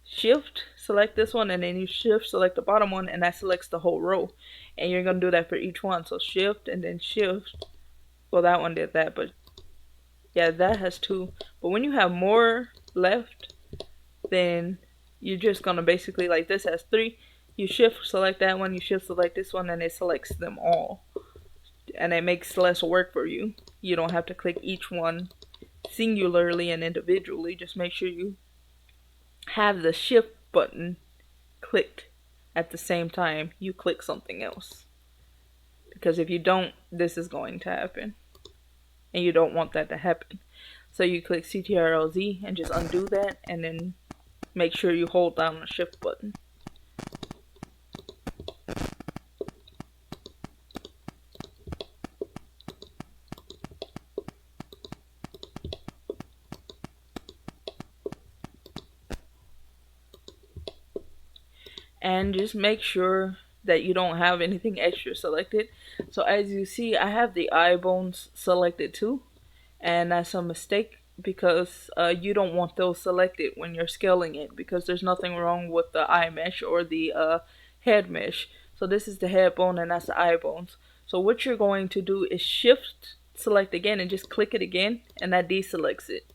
shift, select this one, and then you shift, select the bottom one, and that selects the whole row. And you're going to do that for each one. So shift and then shift. Well, that one did that, but yeah, that has 2. But when you have more left, then you're just gonna basically, like this has 3, you shift select that one, you shift select this one, and it selects them all, and it makes less work for you. You don't have to click each one singularly and individually. Just make sure you have the shift button clicked at the same time you click something else, because if you don't, this is going to happen, and you don't want that to happen. So you click Ctrl-Z and just undo that, and then make sure you hold down the shift button. And just make sure that you don't have anything extra selected. So as you see, I have the eye bones selected too, and that's a mistake, because you don't want those selected when you're scaling it, because there's nothing wrong with the eye mesh or the head mesh. So this is the head bone, and that's the eye bones. So what you're going to do is shift select again and just click it again, and that deselects it.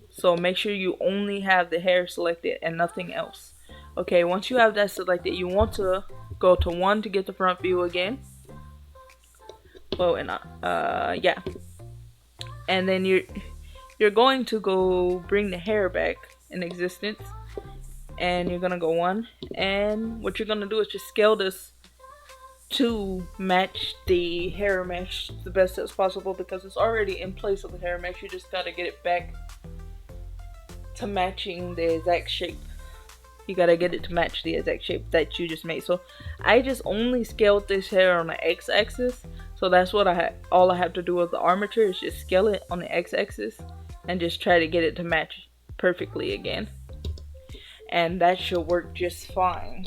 So make sure you only have the hair selected and nothing else. Okay, once you have that selected, you want to go to 1 to get the front view again. Well, and yeah. And then you're going to go bring the hair back in existence, and you're gonna go 1, and what you're gonna do is just scale this to match the hair mesh the best as possible, because it's already in place of the hair mesh. You just gotta get it back to matching the exact shape. You gotta get it to match the exact shape that you just made. So I just only scaled this hair on the x-axis, so that's what all I have to do with the armature is just scale it on the x-axis and just try to get it to match perfectly again, and that should work just fine.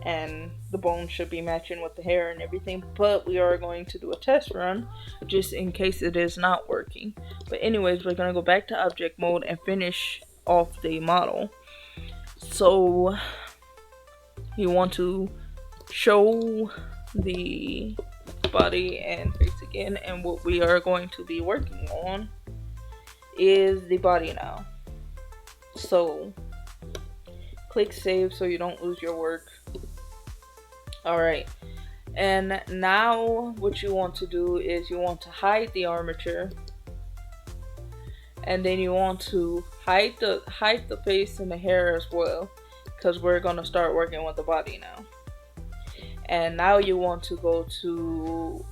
And the bone should be matching with the hair and everything, but we are going to do a test run just in case it is not working. But anyways, we're gonna go back to object mode and finish off the model. So you want to show the body and face again, and what we are going to be working on is the body now. So click save so you don't lose your work. Alright, and now what you want to do is you want to hide the armature, and then you want to hide the face and the hair as well, because we're going to start working with the body now. And now you want to go to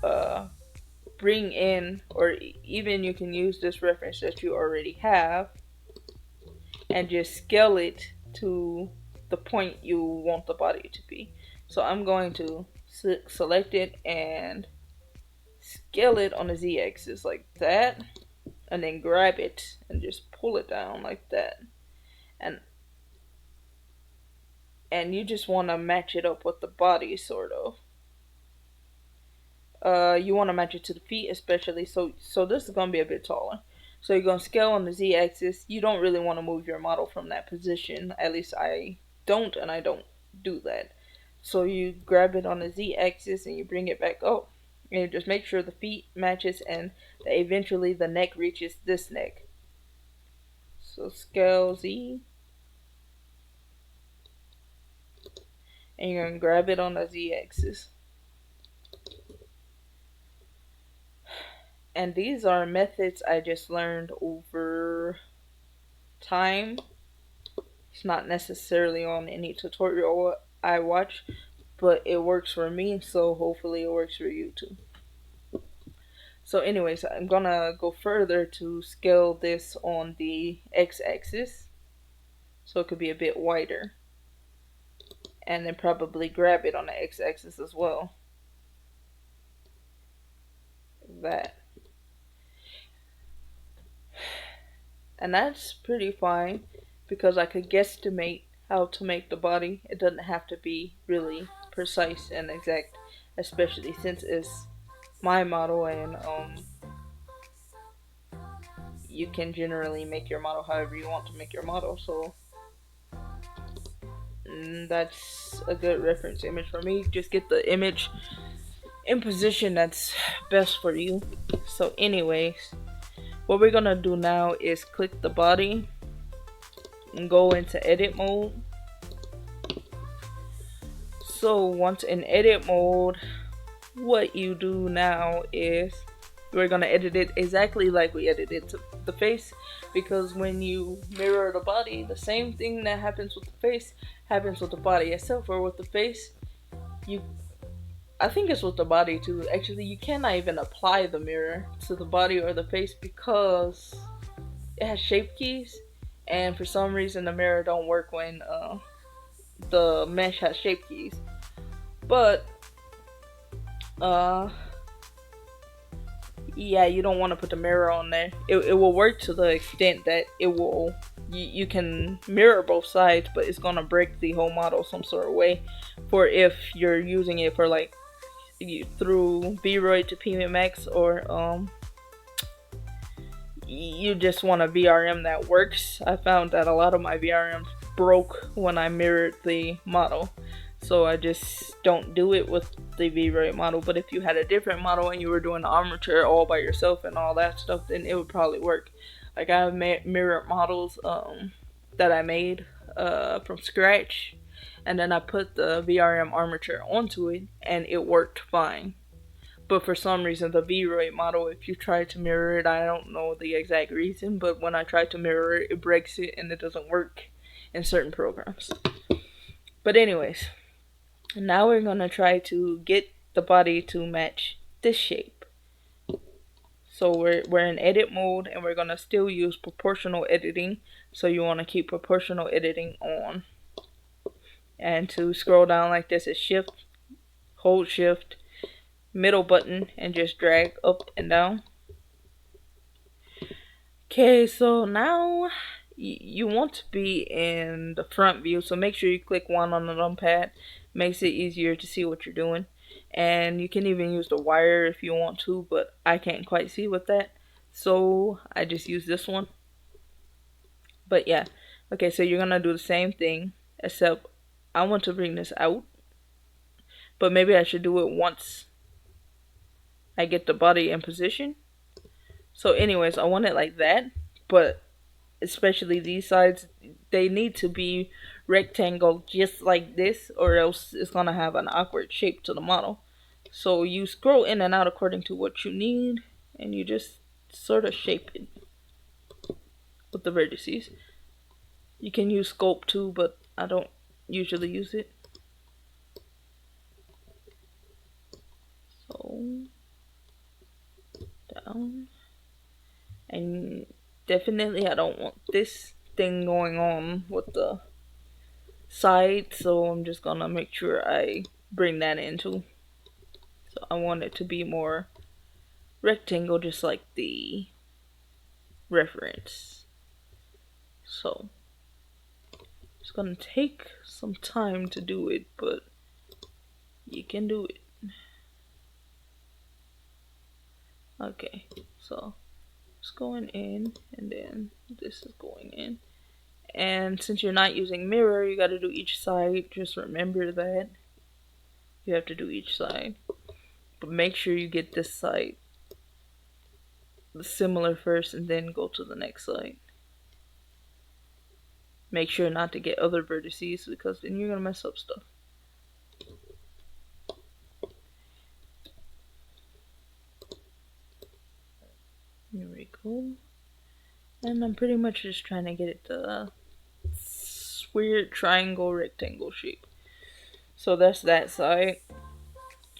bring in, or even you can use this reference that you already have and just scale it to the point you want the body to be. So I'm going to select it and scale it on the z-axis like that, and then grab it and just pull it down like that, and you just want to match it up with the body, sort of. You want to match it to the feet especially, so this is going to be a bit taller. So you're going to scale on the z-axis. You don't really want to move your model from that position, at least I don't, and I don't do that. So you grab it on the z-axis and you bring it back up, and you just make sure the feet matches and that eventually the neck reaches this neck. So scale Z, and you're going to grab it on the z-axis. And these are methods I just learned over time. It's not necessarily on any tutorial I watch, but it works for me, so hopefully it works for you too. So anyways, I'm gonna go further to scale this on the x-axis so it could be a bit wider, and then probably grab it on the x-axis as well. That. And that's pretty fine because I could guesstimate how to make the body. It doesn't have to be really precise and exact, especially since it's my model, and you can generally make your model however you want to make your model. So that's a good reference image for me. Just get the image in position that's best for you. So anyways, what we're gonna do now is click the body and go into edit mode. So once in edit mode, what you do now is we're gonna edit it exactly like we edited the face, because when you mirror the body, the same thing that happens with the face happens with the body, except for with the face, I think it's with the body too. Actually, you cannot even apply the mirror to the body or the face because it has shape keys, and for some reason the mirror don't work when the mesh has shape keys. But yeah, you don't want to put the mirror on there. It will work to the extent that it will, you can mirror both sides, but it's gonna break the whole model some sort of way, for if you're using it for like through Vroid to PMX Max, or you just want a VRM that works. I found that a lot of my VRMs broke when I mirrored the model, so I just don't do it with the Vroid model. But if you had a different model and you were doing the armature all by yourself and all that stuff, then it would probably work. Like, I have mirrored models that I made from scratch, and then I put the VRM armature onto it and it worked fine. But for some reason, the Vroid model, if you try to mirror it, I don't know the exact reason, but when I try to mirror it, it breaks it and it doesn't work in certain programs. But anyways, now we're gonna try to get the body to match this shape. So we're in edit mode, and we're gonna still use proportional editing. So you want to keep proportional editing on. And to scroll down like this is shift, hold shift, middle button, and just drag up and down. Okay, so now you want to be in the front view, so make sure you click 1 on the numpad. Makes it easier to see what you're doing. And you can even use the wire if you want to, but I can't quite see with that, so I just use this one. But yeah, okay, so you're gonna do the same thing, except I want to bring this out, but maybe I should do it once I get the body in position. So anyways, I want it like that, but especially these sides, they need to be rectangle just like this, or else it's gonna have an awkward shape to the model. So you scroll in and out according to what you need, and you just sort of shape it with the vertices. You can use sculpt too, but I don't usually use it. So down, and definitely I don't want this thing going on with the side, so I'm just gonna make sure I bring that into. So I want it to be more rectangle, just like the reference. So it's gonna take some time to do it, but you can do it. Okay, so it's going in, and then this is going in. And since you're not using mirror, you gotta do each side. Just remember that you have to do each side. But make sure you get this side similar first and then go to the next side. Make sure not to get other vertices because then you're gonna mess up stuff. Here we go. And I'm pretty much just trying to get it to weird triangle rectangle shape. So that's that side.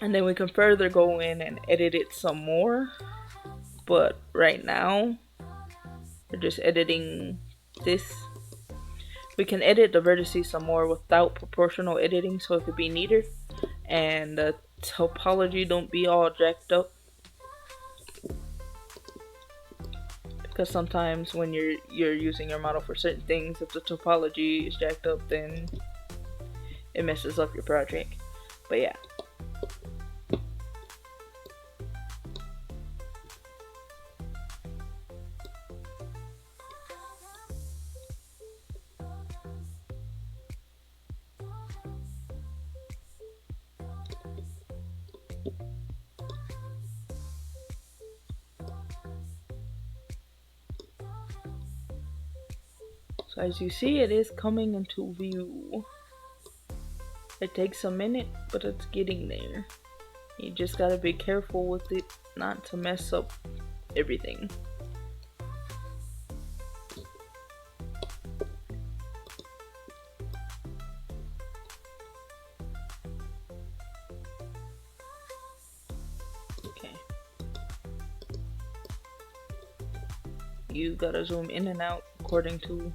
And then we can further go in and edit it some more. But right now, we're just editing this. We can edit the vertices some more without proportional editing so it could be neater. And the topology don't be all jacked up. Because sometimes when you're using your model for certain things, if the topology is jacked up, then it messes up your project. But yeah. So as you see, it is coming into view. It takes a minute, but it's getting there. You just gotta be careful with it not to mess up everything. Okay. You gotta zoom in and out according to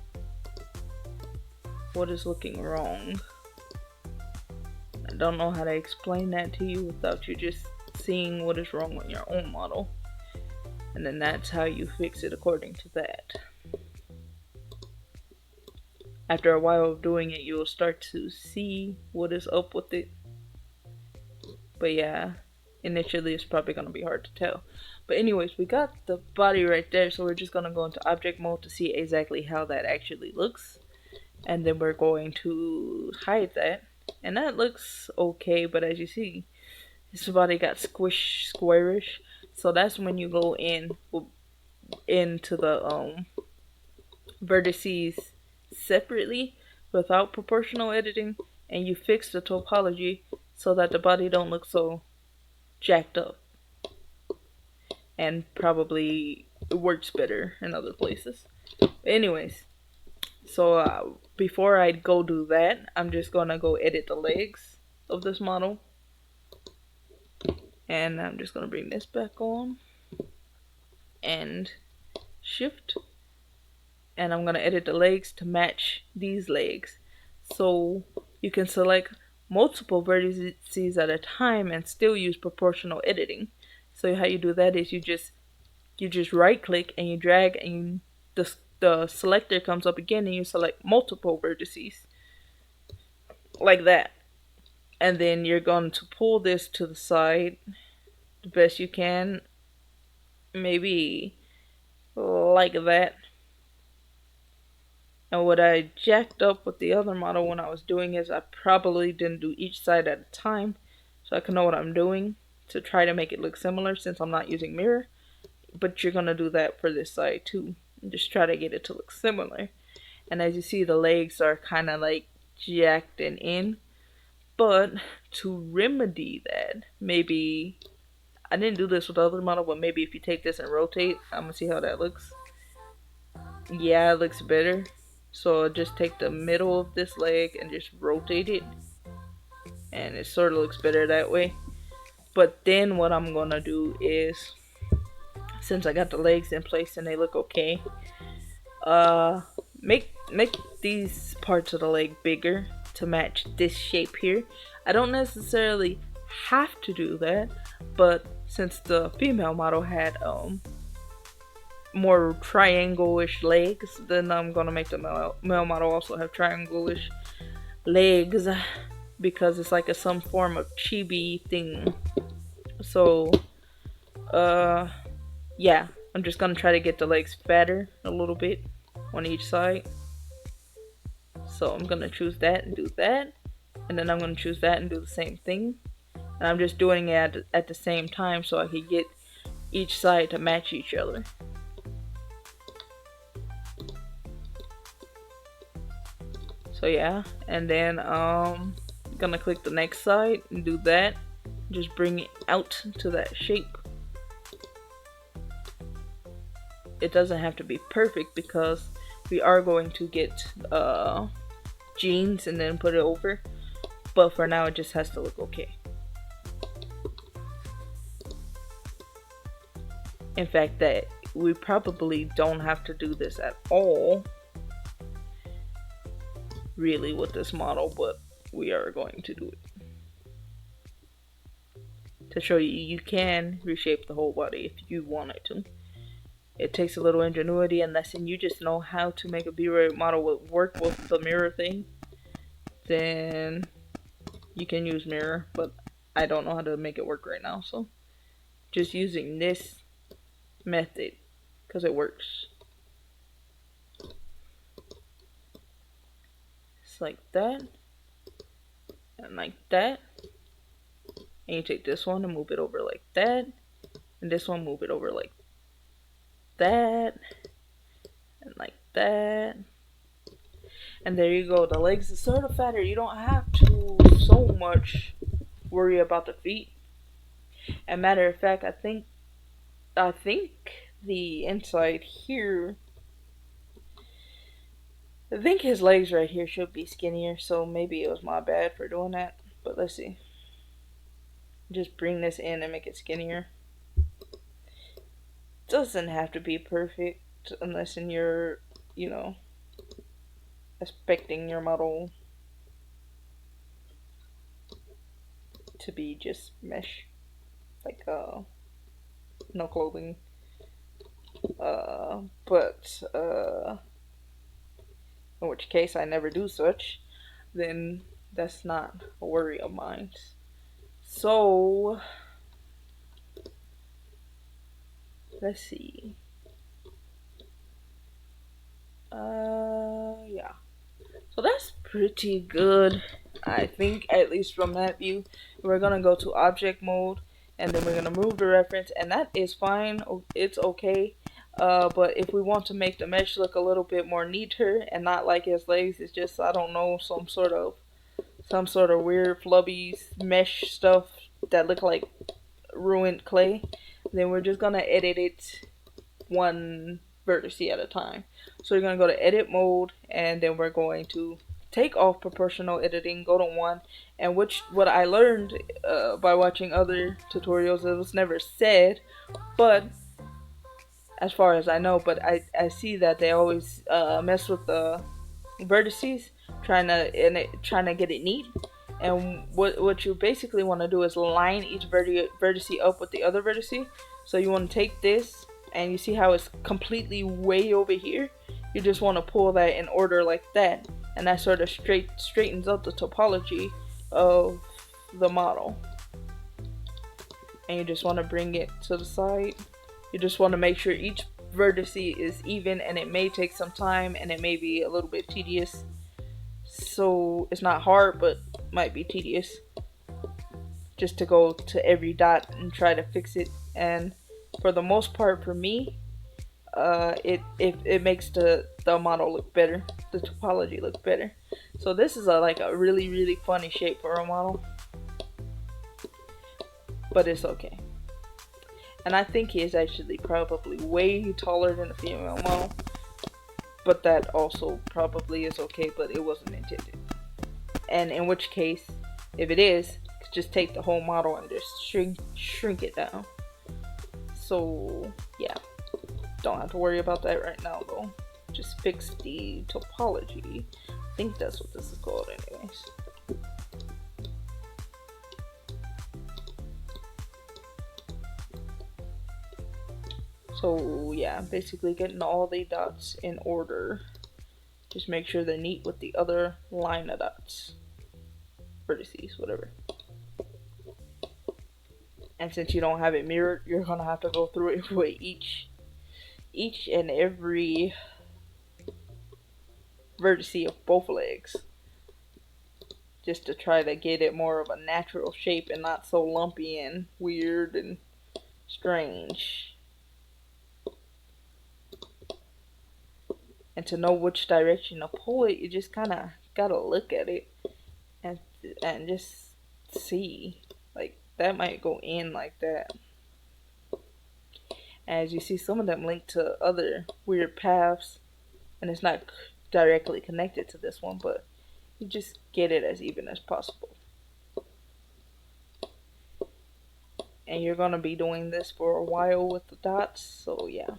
what is looking wrong. I don't know how to explain that to you without you just seeing what is wrong with your own model. And then that's how you fix it according to that. After a while of doing it, you'll start to see what is up with it. But yeah, initially it's probably going to be hard to tell. But anyways, we got the body right there, so we're just going to go into object mode to see exactly how that actually looks. And then we're going to hide that. And that looks okay, but as you see, his body got squarish. So that's when you go into the vertices separately without proportional editing, and you fix the topology so that the body don't look so jacked up. And probably it works better in other places. But anyways, so before I go do that, I'm just gonna go edit the legs of this model. And I'm just gonna bring this back on and shift, and I'm gonna edit the legs to match these legs. So you can select multiple vertices at a time and still use proportional editing. So how you do that is you just right click and you drag, and the selector comes up again and you select multiple vertices like that. And then you're going to pull this to the side the best you can, maybe like that. And what I jacked up with the other model when I was doing is I probably didn't do each side at a time, so I can know what I'm doing. to try to make it look similar since I'm not using mirror. But you're gonna do that for this side too. Just try to get it to look similar. And as you see, the legs are kind of like jacked and in. But to remedy that, maybe I didn't do this with the other model, but maybe if you take this and rotate, I'm gonna see how that looks. Yeah, it looks better. So just take the middle of this leg and just rotate it, and it sort of looks better that way. But then what I'm gonna do is, since I got the legs in place and they look okay, make these parts of the leg bigger to match this shape here. I don't necessarily have to do that, but since the female model had more triangle-ish legs, then I'm gonna make the male model also have triangle-ish legs, because it's like some form of chibi thing. So yeah, I'm just gonna try to get the legs fatter a little bit on each side. So I'm gonna choose that and do that, and then I'm gonna choose that and do the same thing. And I'm just doing it at the same time so I can get each side to match each other. So yeah, and then I'm gonna click the next side and do that. Just bring it out to that shape. It doesn't have to be perfect because we are going to get jeans and then put it over, but for now it just has to look okay. In fact, that we probably don't have to do this at all really with this model, but we are going to do it to show you you can reshape the whole body if you wanted to. It takes a little ingenuity, unless you just know how to make a Vroid model work with the mirror thing, then you can use mirror, but I don't know how to make it work right now, so just using this method because it works. It's like that and like that, and you take this one and move it over like that, and this one move it over like that and like that, and there you go. The legs is sort of fatter. You don't have to so much worry about the feet. And matter of fact, I think the inside here, I think his legs right here should be skinnier, so maybe it was my bad for doing that. But let's see. Just bring this in and make it skinnier. Doesn't have to be perfect unless you're, you know, expecting your model to be just mesh, like no clothing. But in which case I never do such, then that's not a worry of mine. So let's see. Yeah. So that's pretty good, I think, at least from that view. We're gonna go to object mode, and then we're gonna move the reference, and that is fine. It's okay. But if we want to make the mesh look a little bit more neater and not like his legs, it's just, I don't know, some sort of weird flubby mesh stuff that look like ruined clay, then we're just gonna edit it one vertex at a time. So we're gonna go to edit mode, and then we're going to take off proportional editing, go to 1, and what I learned by watching other tutorials, it was never said, but as far as I know, but I see that they always mess with the vertices, trying to get it neat. And what you basically want to do is line each vertex up with the other vertex. So you want to take this, and you see how it's completely way over here. You just want to pull that in order like that, and that sort of straightens up the topology of the model. And you just want to bring it to the side. You just want to make sure each vertex is even, and it may take some time, and it may be a little bit tedious. So it's not hard, but might be tedious. just to go to every dot and try to fix it. And for the most part, for me, it makes the model look better, the topology look better. So this is like a really funny shape for a model, but it's okay. And I think he is actually probably way taller than a female model, but that also probably is okay, but it wasn't intended. And in which case, if it is, just take the whole model and just shrink it down. So yeah, don't have to worry about that right now though. Just fix the topology. I think that's what this is called anyways. So yeah, basically getting all the dots in order. Just make sure they're neat with the other line of dots. Vertices, whatever. And since you don't have it mirrored, you're gonna have to go through it with each and every vertice of both legs, just to try to get it more of a natural shape and not so lumpy and weird and strange. And to know which direction to pull it, you just kind of gotta look at it and just see, like that might go in like that. As you see, some of them link to other weird paths, and it's not directly connected to this one, but you just get it as even as possible. And you're gonna be doing this for a while with the dots, so yeah.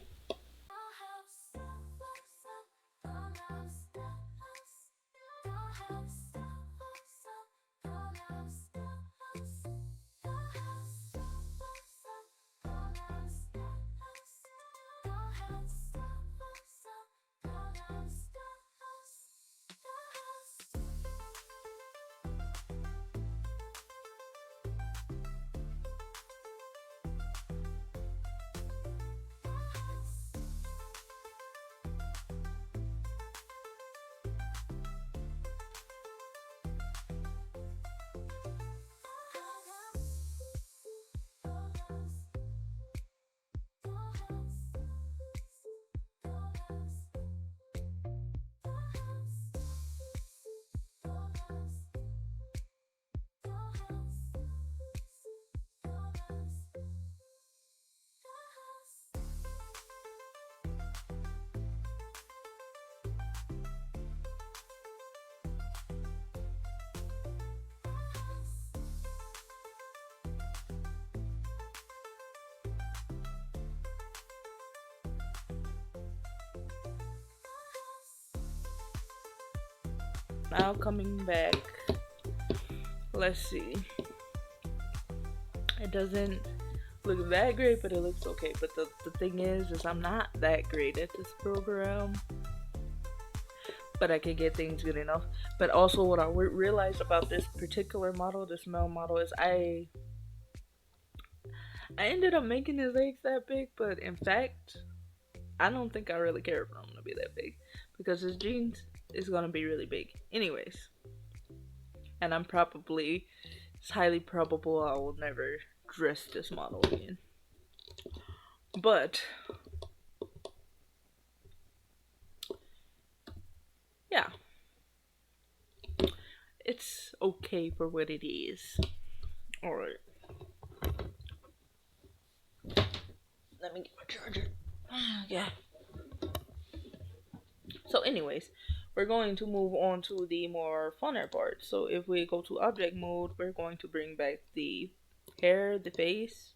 Now coming back, let's see. It doesn't look that great, but it looks okay. But the thing is I'm not that great at this program, but I can get things good enough. But also what I realized about this particular model, this male model, is I ended up making his legs that big, but in fact, I don't think I really care for him to be that big, because his jeans is gonna be really big anyways. And it's highly probable I will never dress this model again. But yeah, it's okay for what it is. Alright. Let me get my charger. Yeah. So anyways, we're going to move on to the more funner part. So if we go to object mode, we're going to bring back the hair, the face,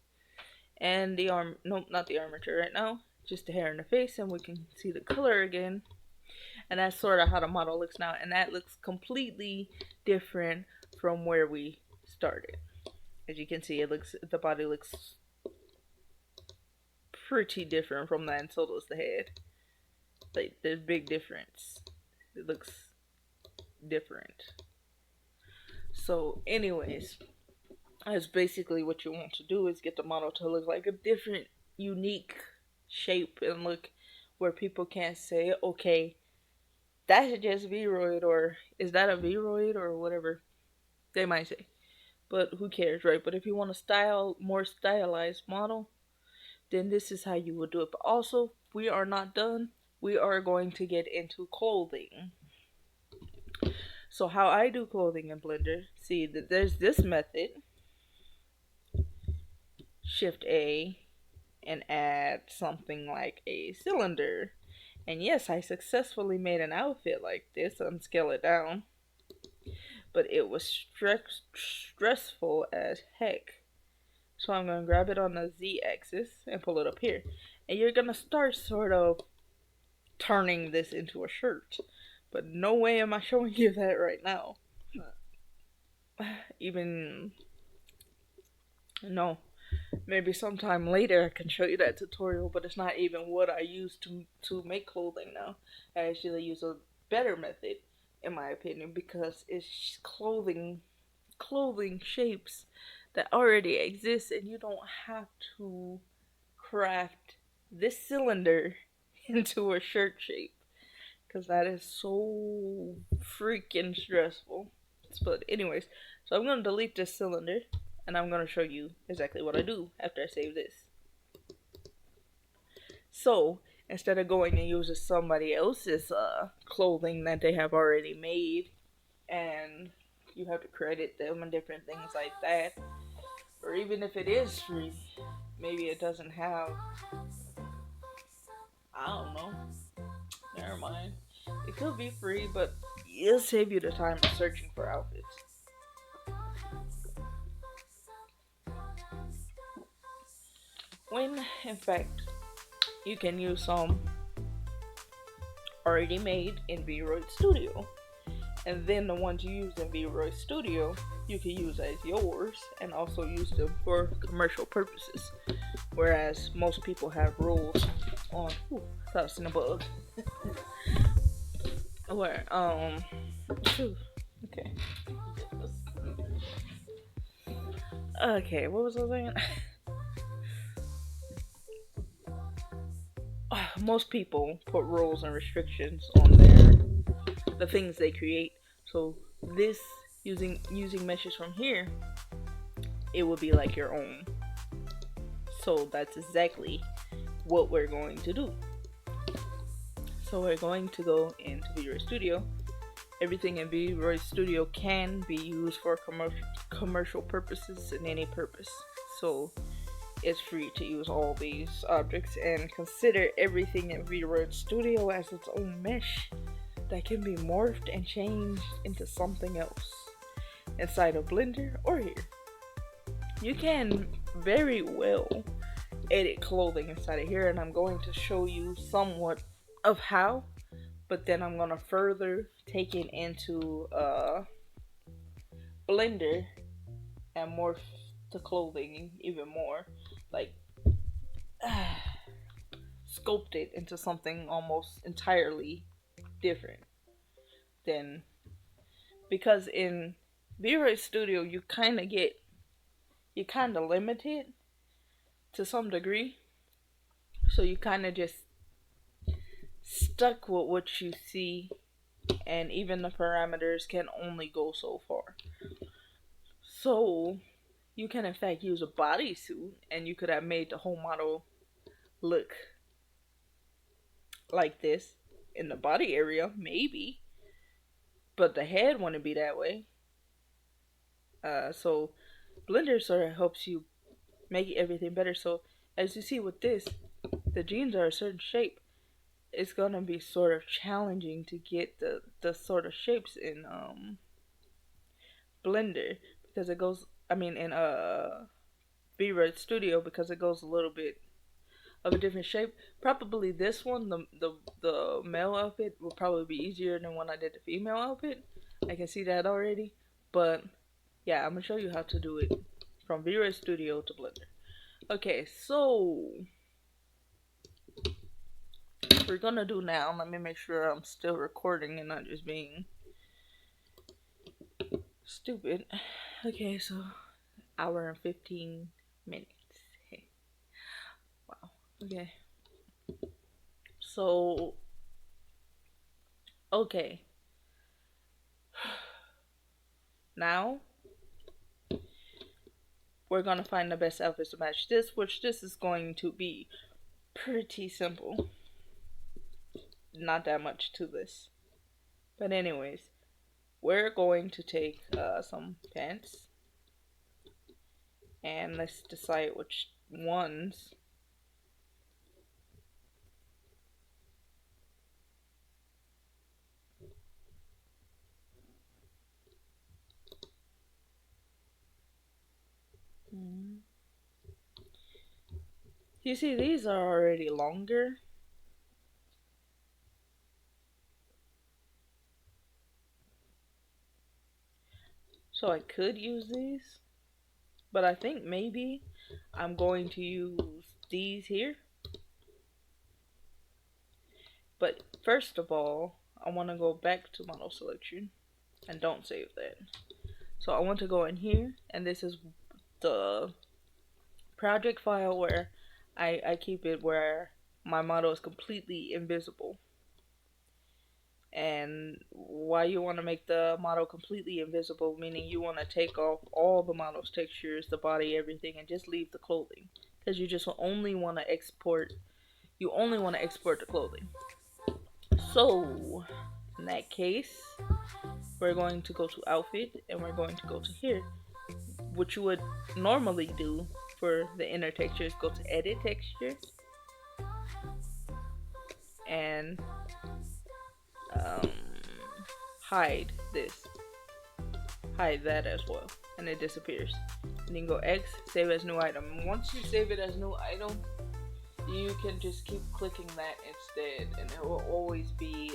and the arm. Nope, not the armature right now. Just the hair and the face, and we can see the color again. And that's sort of how the model looks now, and that looks completely different from where we started. As you can see, the body looks pretty different from that, and so does the head. Like, there's big difference. It looks different. So anyways, that's basically what you want to do, is get the model to look like a different, unique shape, and look where people can't say, okay, that's just Vroid, or is that a Vroid, or whatever they might say. but who cares, right? But if you want a more stylized model, then this is how you would do it. But also, we are not done. We are going to get into clothing. So how I do clothing in Blender, see that there's this method, Shift A, and add something like a cylinder. And yes, I successfully made an outfit like this and scale it down. But it was stressful as heck. So I'm going to grab it on the Z axis and pull it up here. And you're going to start sort of turning this into a shirt. But no way am I showing you that right now. Even, no. Maybe sometime later I can show you that tutorial, but it's not even what I use to make clothing now. I actually use a better method, in my opinion, because it's clothing shapes that already exist, and you don't have to craft this cylinder into a shirt shape, because that is so freaking stressful. But anyways, so I'm gonna delete this cylinder, and I'm gonna show you exactly what I do after I save this. So instead of going and using somebody else's clothing that they have already made, and you have to credit them and different things like that, or even if it is free, maybe it doesn't have, I don't know, never mind. It could be free, but it'll save you the time of searching for outfits. When in fact you can use some already made in Vroid Studio, and then the ones you use in Vroid Studio you can use as yours and also use them for commercial purposes, whereas most people have rules on, ooh, I thought I seen a bug. Where okay, what was I saying? Most people put rules and restrictions on the things they create. So this, using meshes from here, it would be like your own. So that's exactly what we're going to do. So we're going to go into Vroid Studio. Everything in Vroid Studio can be used for commercial purposes and any purpose. So it's free to use all these objects, and consider everything in Vroid Studio as its own mesh that can be morphed and changed into something else inside of Blender or here. You can very well edit clothing inside of here, and I'm going to show you somewhat of how, but then I'm going to further take it into Blender and morph the clothing even more, like sculpt it into something almost entirely different. Then, because in Vroid Studio you kind of limited to some degree, so you kind of just stuck with what you see, and even the parameters can only go so far. So you can in fact use a bodysuit, and you could have made the whole model look like this in the body area, maybe, but the head wouldn't be that way. So Blender sort of helps you make everything better. So as you see with this, the jeans are a certain shape. It's gonna be sort of challenging to get the sort of shapes in Blender, because it goes, I mean in Vroid Studio, because it goes a little bit of a different shape. Probably this one, the male outfit, will probably be easier than when I did the female outfit. I can see that already. But yeah, I'm gonna show you how to do it from Vroid Studio to Blender. Okay, so we're gonna do now, let me make sure I'm still recording and not just being stupid. Okay, so hour and 15 minutes. Hey. Wow. Okay. So okay. Now we're gonna find the best outfits to match this, which this is going to be pretty simple. Not that much to this. But anyways, we're going to take some pants and let's decide which ones. You see, these are already longer. So I could use these. But I think maybe I'm going to use these here. But first of all, I want to go back to model selection. And don't save that. So I want to go in here. And this is the project file where I keep it where my model is completely invisible. And why you want to make the model completely invisible, meaning you want to take off all the model's textures, the body, everything, and just leave the clothing, because you just only want to export the clothing. So in that case, we're going to go to outfit and we're going to go to here. What you would normally do for the inner texture is go to edit texture and hide this, hide that as well, and it disappears. And then go X, save as new item. Once you save it as new item, you can just keep clicking that instead, and it will always be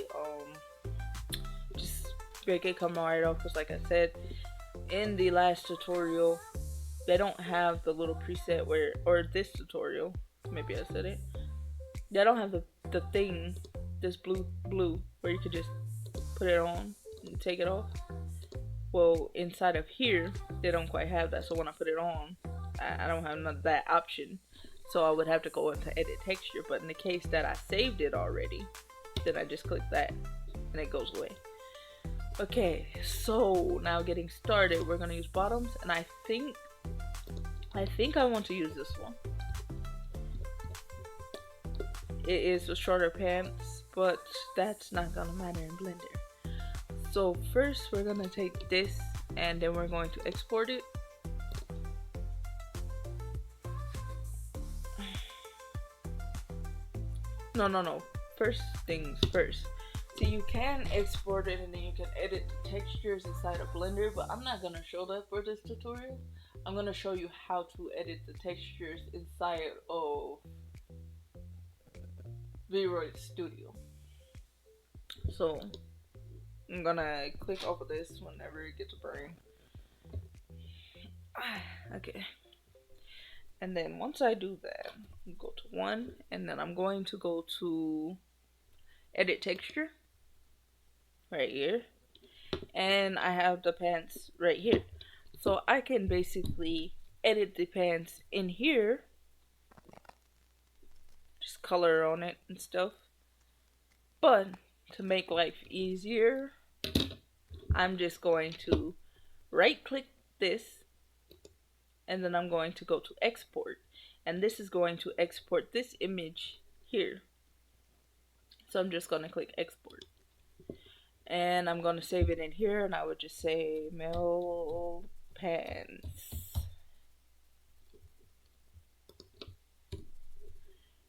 just make it come right off. Because like I said in the last tutorial, they don't have the little preset where, or this tutorial, maybe I said it, they don't have the thing, this blue where you could just put it on and take it off. Well, inside of here they don't quite have that, so when I put it on, I don't have that option, so I would have to go into edit texture. But in the case that I saved it already, then I just click that and it goes away. Okay, so now getting started, we're gonna use bottoms, and I think I want to use this one. It is a shorter pants, but that's not gonna matter in Blender. So first we're gonna take this and then we're going to export it. No. First things first. So you can export it and then you can edit the textures inside of Blender, but I'm not gonna show that for this tutorial. I'm gonna show you how to edit the textures inside of Vroid Studio. So I'm gonna click off of this whenever it gets a brain. Okay. And then once I do that, go to 1, and then I'm going to go to edit texture right here, and I have the pants right here. So I can basically edit the pants in here, just color on it and stuff. But to make life easier, I'm just going to right click this, and then I'm going to go to export, and this is going to export this image here. So I'm just going to click export, and I'm going to save it in here, and I would just say male pants,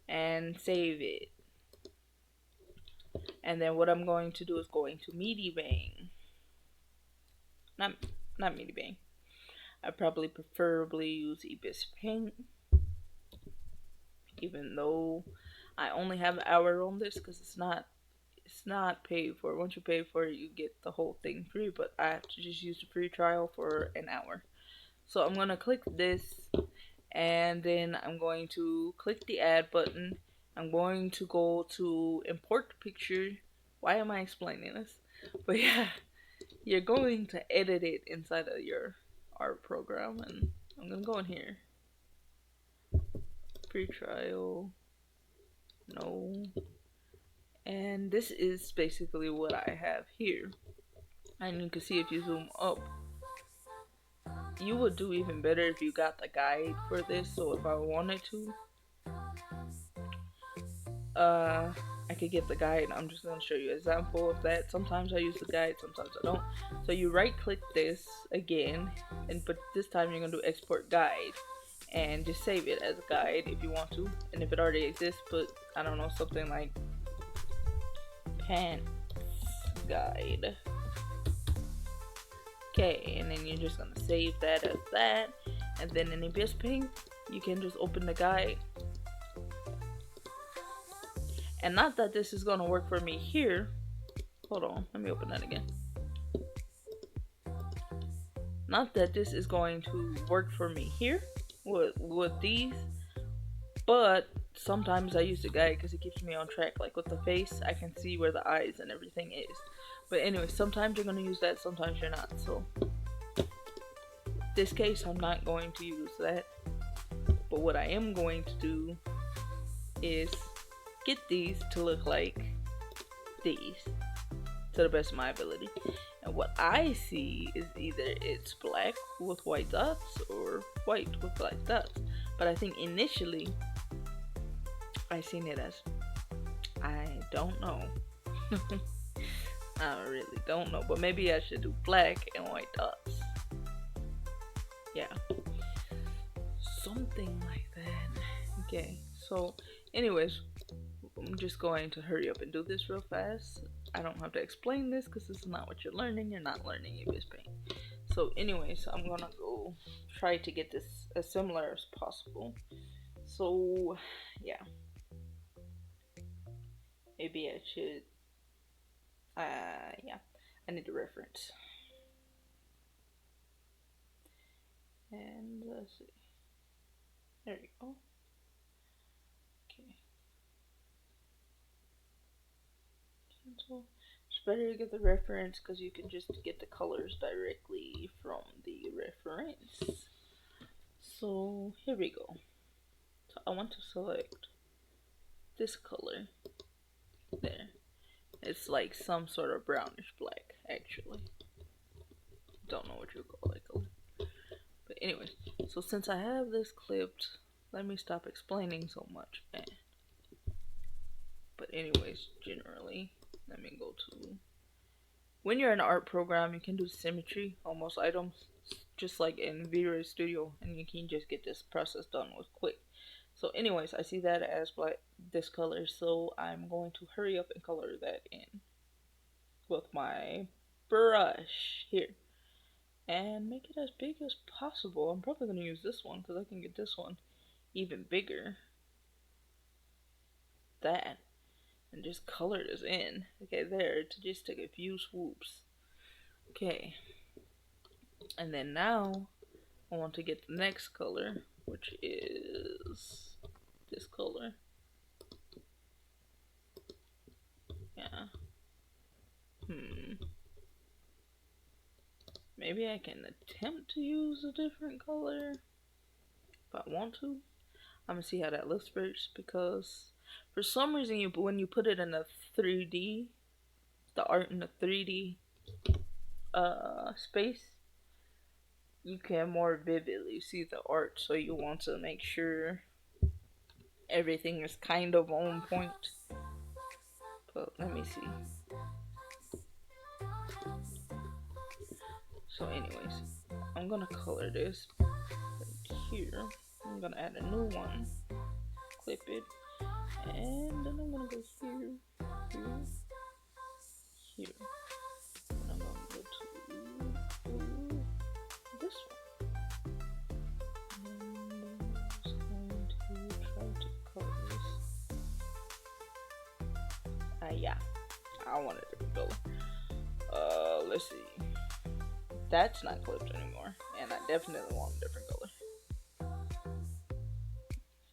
and save it. And then what I'm going to do is going to meaty bang, not meaty bang, I probably preferably use Ibis Paint, even though I only have an hour on this because it's not paid for. Once you pay for it, you get the whole thing free, but I have to just use the free trial for an hour. So I'm gonna click this, and then I'm going to click the add button. I'm going to go to import picture. Why am I explaining this? But yeah, you're going to edit it inside of your art program, and I'm gonna go in here, free trial, no, and this is basically what I have here. And you can see if you zoom up, you would do even better if you got the guide for this. So if I wanted to, I could get the guide. I'm just gonna show you an example of that. Sometimes I use the guide, sometimes I don't. So you right click this again, but this time you're gonna do export guide and just save it as a guide if you want to. And if it already exists, put, I don't know, something like pants guide. Okay, and then you're just gonna save that as that, and then in Abyss Paint you can just open the guide. And not that this is gonna work for me here. Hold on, let me open that again. Not that this is going to work for me here with these, but sometimes I use the guide because it keeps me on track. Like with the face, I can see where the eyes and everything is. But anyway, sometimes you're gonna use that, sometimes you're not. So this case, I'm not going to use that. But what I am going to do is get these to look like these to the best of my ability. And what I see is either it's black with white dots or white with black dots. But I think initially I seen it as, I don't know. I really don't know, but maybe I should do black and white dots. Yeah, something like that. Okay, so anyways, I'm just going to hurry up and do this real fast. I don't have to explain this because this is not what you're learning. You're not learning Abyss Paint. So anyways, I'm gonna go try to get this as similar as possible. So yeah, maybe I should, yeah, I need a reference. And let's see, there you go. Okay, cancel. It's better to get the reference because you can just get the colors directly from the reference. So here we go. So I want to select this color there. It's like some sort of brownish black, actually. Don't know what you call that color. But anyways, so since I have this clipped, let me stop explaining so much, man. But anyways, generally, let me go to, when you're in an art program, you can do symmetry on most items, just like in Vroid Studio, and you can just get this process done with quick. So anyways, I see that as black, this color, so I'm going to hurry up and color that in with my brush here and make it as big as possible. I'm probably going to use this one because I can get this one even bigger. That, and just color this in. Okay, there, to just take a few swoops. Okay, and then now I want to get the next color, which is this color. Yeah. Maybe I can attempt to use a different color if I want to. I'm gonna see how that looks first, because for some reason when you put it in a 3D, the art in the 3D space, you can more vividly see the art, so you want to make sure everything is kind of on point. But let me see. So anyways, I'm gonna color this right here. I'm gonna add a new one, clip it, and then I'm gonna go here, here, here. And I'm gonna go to this one. And I'm just going to try to color this. Yeah, I want a different color. Let's see. That's not clipped anymore, and I definitely want a different color.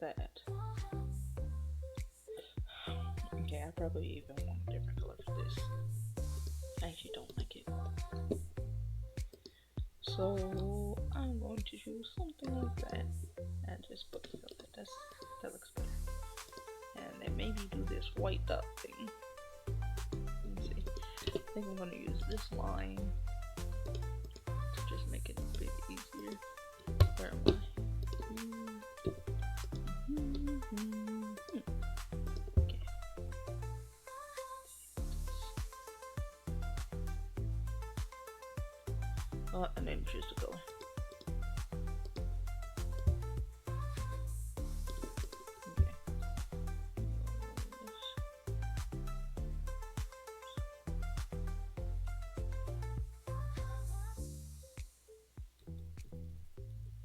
That. Okay, I probably even want a different color for this. I actually don't like it. So I'm going to choose something like that and just put the filter. That looks better. And then maybe do this white dot thing. Let's see. I think I'm gonna use this line to just make it a bit easier. Where am I? Okay. Oh, and then choose the color.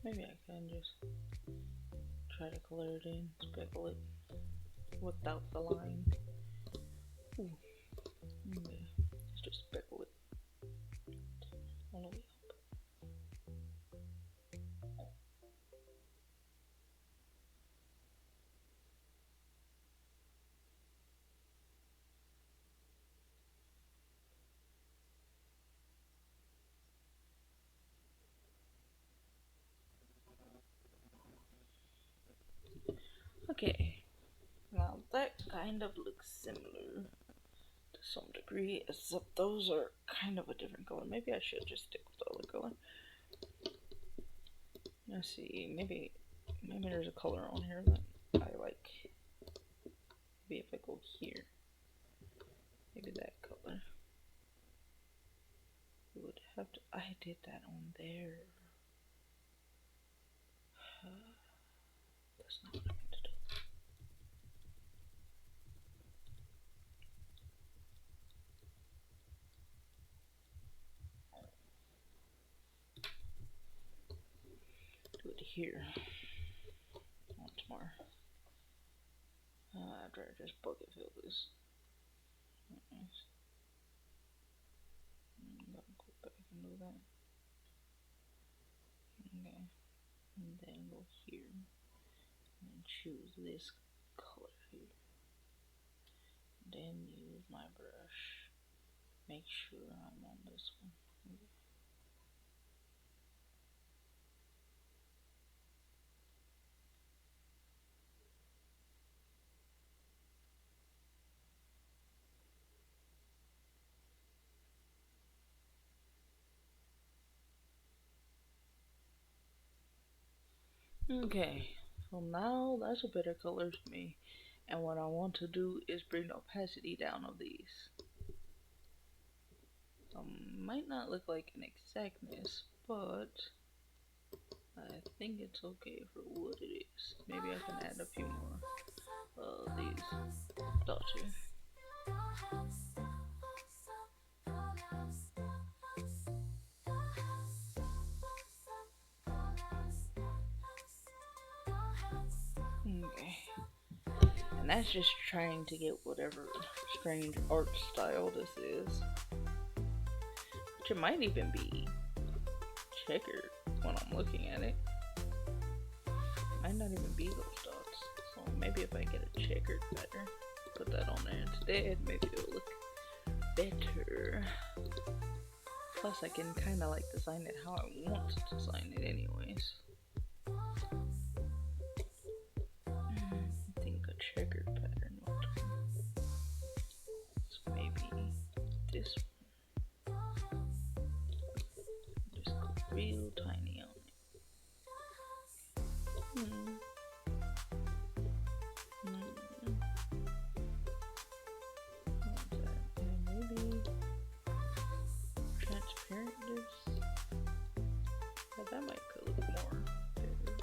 Maybe I can just try to color it in, speckle it without the line. Ooh. Okay. Let's just speckle it all the way up. Okay, now that kind of looks similar to some degree, except those are kind of a different color. Maybe I should just stick with the other color. Let's see, maybe there's a color on here that I like. Maybe if I go here, maybe that color. We would have to, I did that on there. That's not what I meant to do. Do it here. Once more. After I just bucket fill this. Nice. I'm gonna go back and do that. Okay. And then go here. And choose this color here. Then use my brush. Make sure I'm on this one. Okay, so now that's a better color to me. And what I want to do is bring the opacity down of these. Might not look like an exactness, but I think it's okay for what it is. Maybe I can add a few more of these dots here. Okay. And that's just trying to get whatever strange art style this is. Which it might even be checkered when I'm looking at it. Might not even be those dots. So maybe if I get a checkered pattern, put that on there instead, maybe it'll look better. Plus I can kinda like design it how I want to design it anyways. I think a checkered pattern would. So maybe this one. Just go real tiny on it. Maybe transparent this. Yeah, that might look more vivid.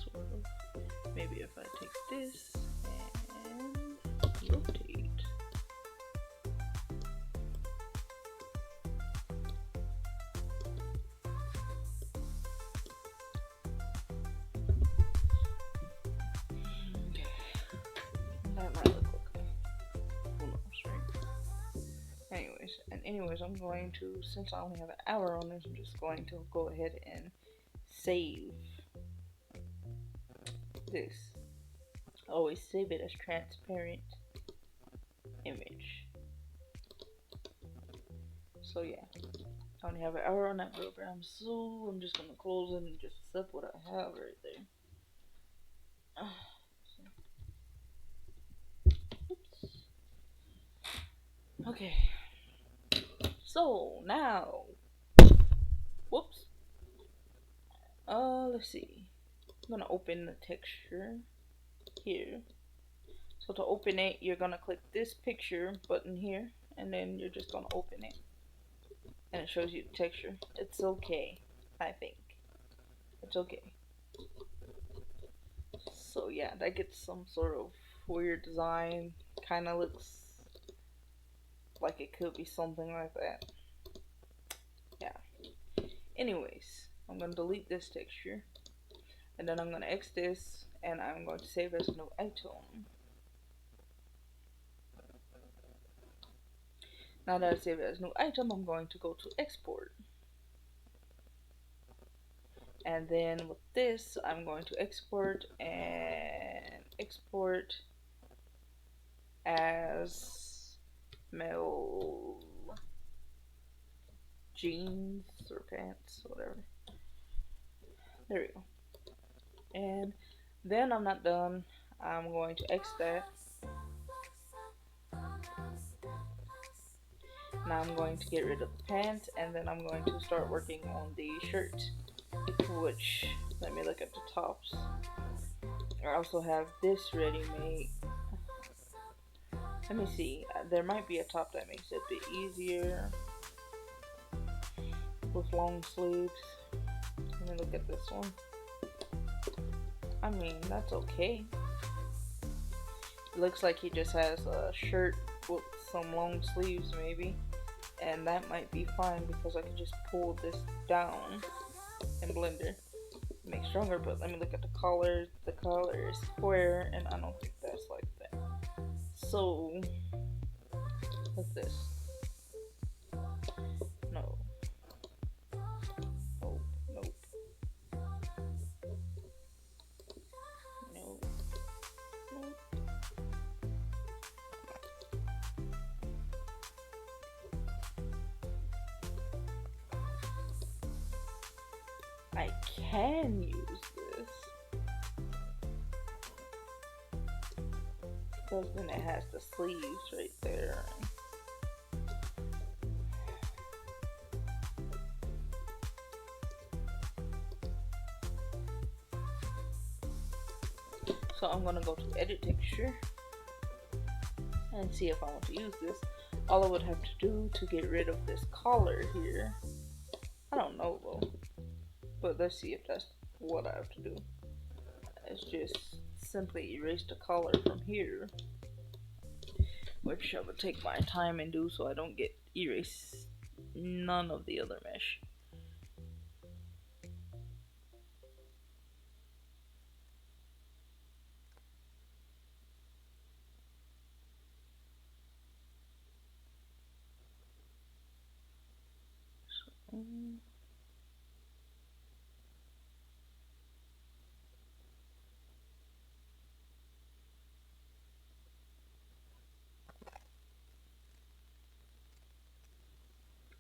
Sort of. Maybe if I take this and rotate. That might look okay. Who knows, right? Anyways, I'm going to, since I only have an hour on this, I'm just going to go ahead and save this. Always save it as transparent image. So yeah, I only have an hour on that program, so I'm just gonna close it and just accept what I have right there. Oops. Okay, so now Whoops. Let's see. I'm gonna open the texture here. So to open it, you're gonna click this picture button here, and then you're just gonna open it, and it shows you the texture. It's okay, I think. It's okay. So yeah, that gets some sort of weird design. Kind of looks like it could be something like that. Yeah. Anyways, I'm gonna delete this texture, and then I'm gonna X this, and I'm going to save as new item. Now that I save it as new item, I'm going to go to export. And then with this, I'm going to export and export as male jeans or pants, whatever. There we go. And then I'm not done. I'm going to X that. Now I'm going to get rid of the pants, and then I'm going to start working on the shirt, which, let me look at the tops. I also have this ready made. Let me see, there might be a top that makes it a bit easier with long sleeves. Let me look at this one. I mean, that's okay. It looks like he just has a shirt with some long sleeves maybe, and that might be fine because I can just pull this down in Blender, make stronger. But let me look at the collar. The collar is square, and I don't think that's like that. So what's this? No. Nope. Nope. Nope. Nope. I can use this because then it has the sleeves right there. So I'm gonna go to edit texture and see if I want to use this. All I would have to do to get rid of this collar here, I don't know though, but let's see if that's what I have to do. It's just simply erase the collar from here, which I would take my time and do so I don't get erase none of the other mesh.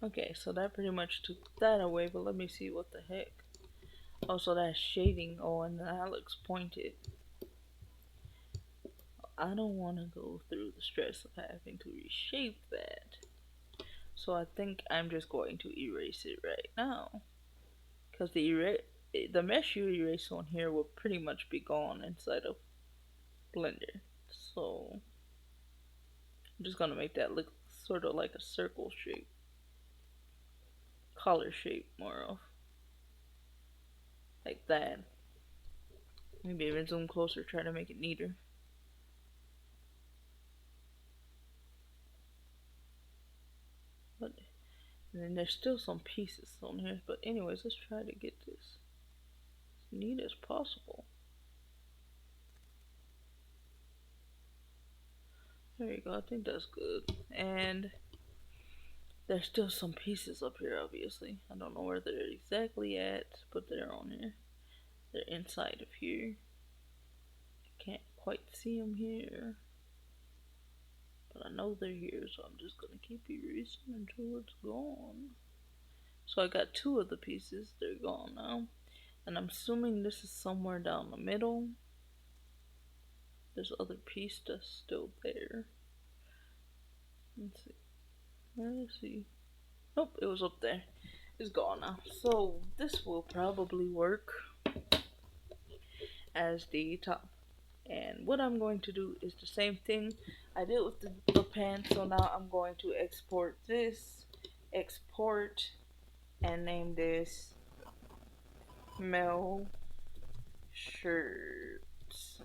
Okay, so that pretty much took that away, but let me see what the heck. Oh, so that's shading. Oh, and that looks pointed. I don't want to go through the stress of having to reshape that. So I think I'm just going to erase it right now. Because the mesh you erase on here will pretty much be gone inside of Blender. So I'm just gonna make that look sort of like a circle shape, collar shape more of, like that. Maybe even zoom closer, try to make it neater. But and then there's still some pieces on here. But anyways, let's try to get this as neat as possible. There you go. I think that's good. And there's still some pieces up here, obviously. I don't know where they're exactly at, but they're on here. They're inside of here. I can't quite see them here, but I know they're here, so I'm just gonna keep erasing until it's gone. So I got two of the pieces. They're gone now. And I'm assuming this is somewhere down the middle. This other piece that's still there. Let's see. Nope, it was up there. is gone now. So this will probably work as the top. And what I'm going to do is the same thing I did with the pants. So now I'm going to export this, export, and name this male shirts,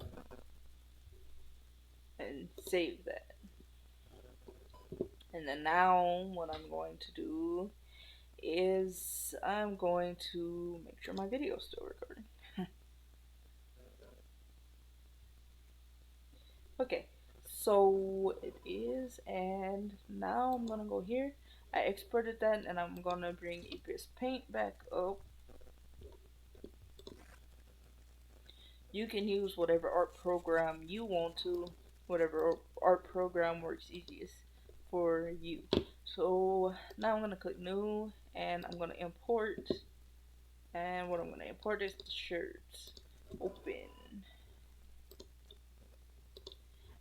and save that. And then now what I'm going to do is I'm going to make sure my video is still recording. Okay, so it is, and now I'm gonna go here. I exported that, and I'm gonna bring Ibis Paint back up. You can use whatever art program you want to, whatever art program works easiest for you. So now I'm gonna click new, and I'm gonna import, and what I'm gonna import is the shirts. Open.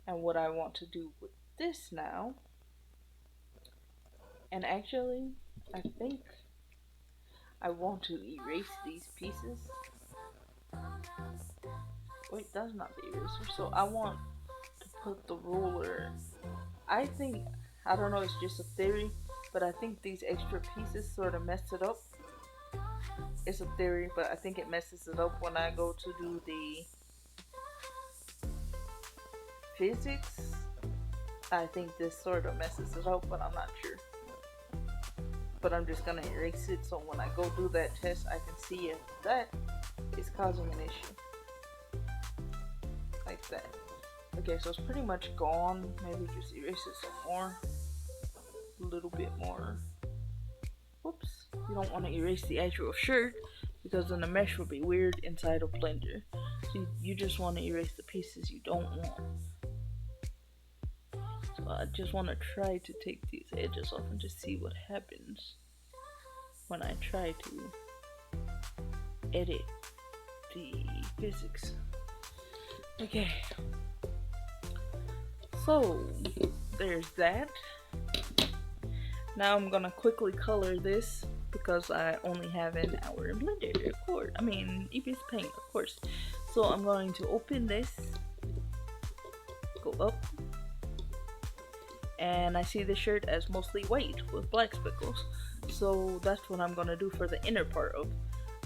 And what I want to do with this now, and actually I think I want to erase these pieces. Wait, that's not the eraser. So I want to put the ruler. I think, I don't know, it's just a theory, but I think these extra pieces sort of mess it up. It's a theory, but I think it messes it up when I go to do the physics. I think this sort of messes it up, but I'm not sure. But I'm just gonna erase it, so when I go do that test, I can see if that is causing an issue. Like that. Okay, so it's pretty much gone. Maybe just erase it some more. A little bit more. Whoops. You don't want to erase the actual shirt, because then the mesh will be weird inside of Blender. So you just want to erase the pieces you don't want. So I just want to try to take these edges off and just see what happens when I try to edit the physics. Okay, so there's that. Now I'm gonna quickly color this because I only have an hour in Blender, of course. I mean, EBS Paint, of course. So I'm going to open this, go up, and I see the shirt as mostly white with black speckles. So that's what I'm gonna do for the inner part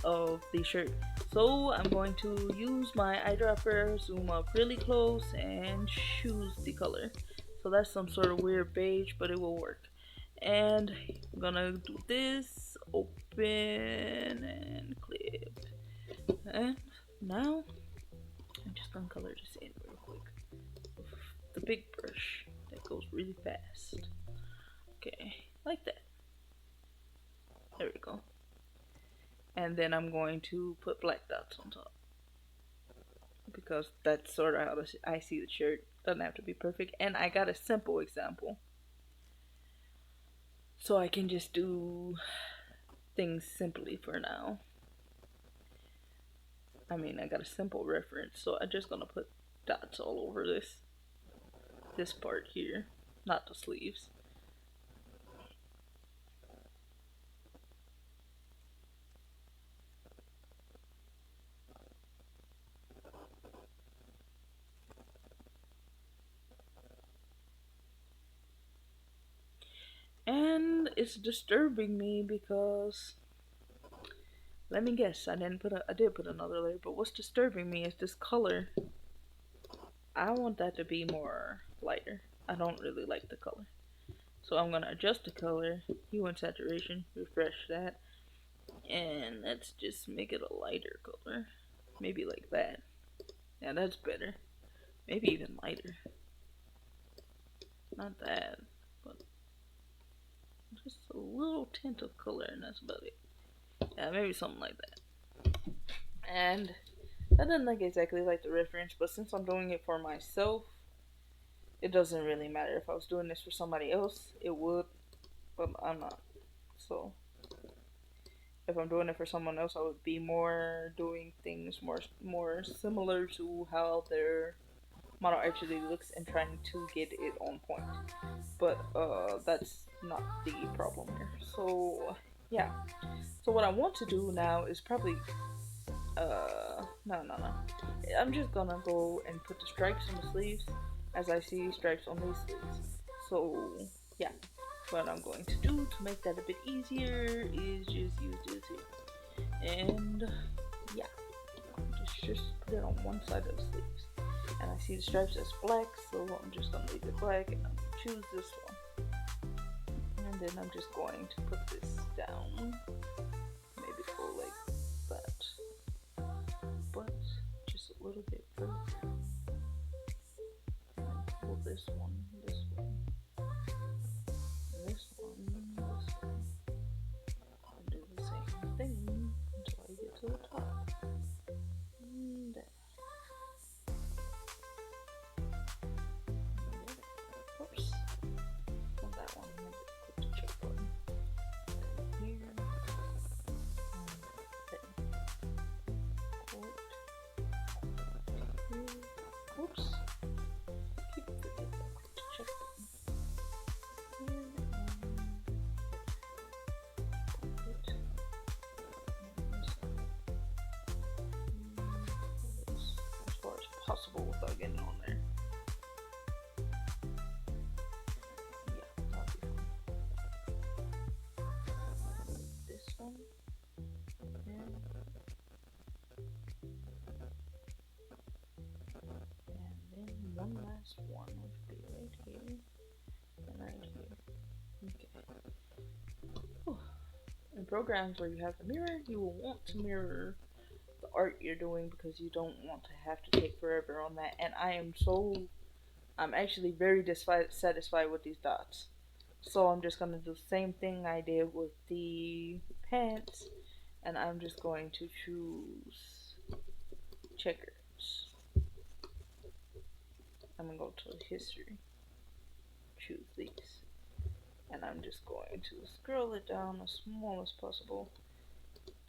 of the shirt. So I'm going to use my eyedropper, zoom up really close, and choose the color. So that's some sort of weird beige, but it will work. And I'm gonna do this, open and clip. And now I'm just gonna color this in real quick with the big brush that goes really fast. Okay, like that. There we go. And then I'm going to put black dots on top, because that's sort of how I see the shirt. Doesn't have to be perfect. And I got a simple example, so I can just do things simply for now. I mean, I got a simple reference, so I'm just gonna put dots all over this part here, not the sleeves. And it's disturbing me because, let me guess, I did put another layer, but what's disturbing me is this color. I want that to be more lighter. I don't really like the color. So I'm gonna adjust the color, hue and saturation, refresh that, and let's just make it a lighter color. Maybe like that. Yeah, that's better. Maybe even lighter. Not that, but just a little tint of color, and that's about it. Yeah, maybe something like that. And I didn't like exactly like the reference, but since I'm doing it for myself, it doesn't really matter. If I was doing this for somebody else, it would, but I'm not. So if I'm doing it for someone else, I would be more doing things more similar to how their model actually looks and trying to get it on point. But that's not the problem here. So yeah. So what I want to do now is probably no. I'm just gonna go and put the stripes on the sleeves as I see stripes on these sleeves. So yeah, what I'm going to do to make that a bit easier is just use this here. And yeah, just put it on one side of the sleeves. And I see the stripes as black, so I'm just gonna leave it black and I'm gonna choose this one. And then I'm just going to put this down. Maybe go like that. But just a little bit further. Pull this one, this one, this one, this one. And do the same thing until I get to the top. And there. Oops. Not that one. Maybe click the check button. Here. And then. Oops. Keep forgetting to click the check button. Here and as far as possible without getting on there. Yeah, that'll be fine. This one. And then one last one, which would be right here and right here. Okay. Whew. In programs where you have the mirror, you will want to mirror the art you're doing because you don't want to have to take forever on that. And I'm actually very dissatisfied with these dots. So I'm just going to do the same thing I did with the pants, and I'm just going to choose checkers. I'm going to go to history, choose these, and I'm just going to scroll it down as small as possible.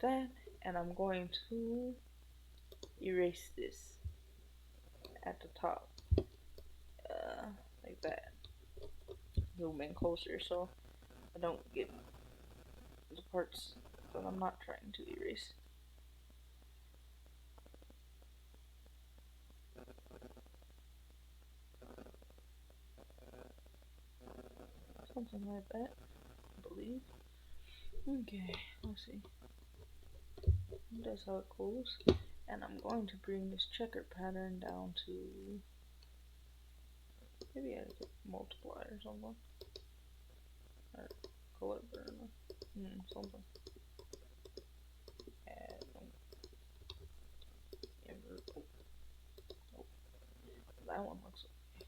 That, and I'm going to erase this at the top, like that. Zoom in closer so I don't get the parts that I'm not trying to erase. Something like that, I believe. Okay, let's see. That's how it goes. And I'm going to bring this checker pattern down to maybe I could multiply or something. Or color burner. Something. Add invert. Oh, that one looks okay.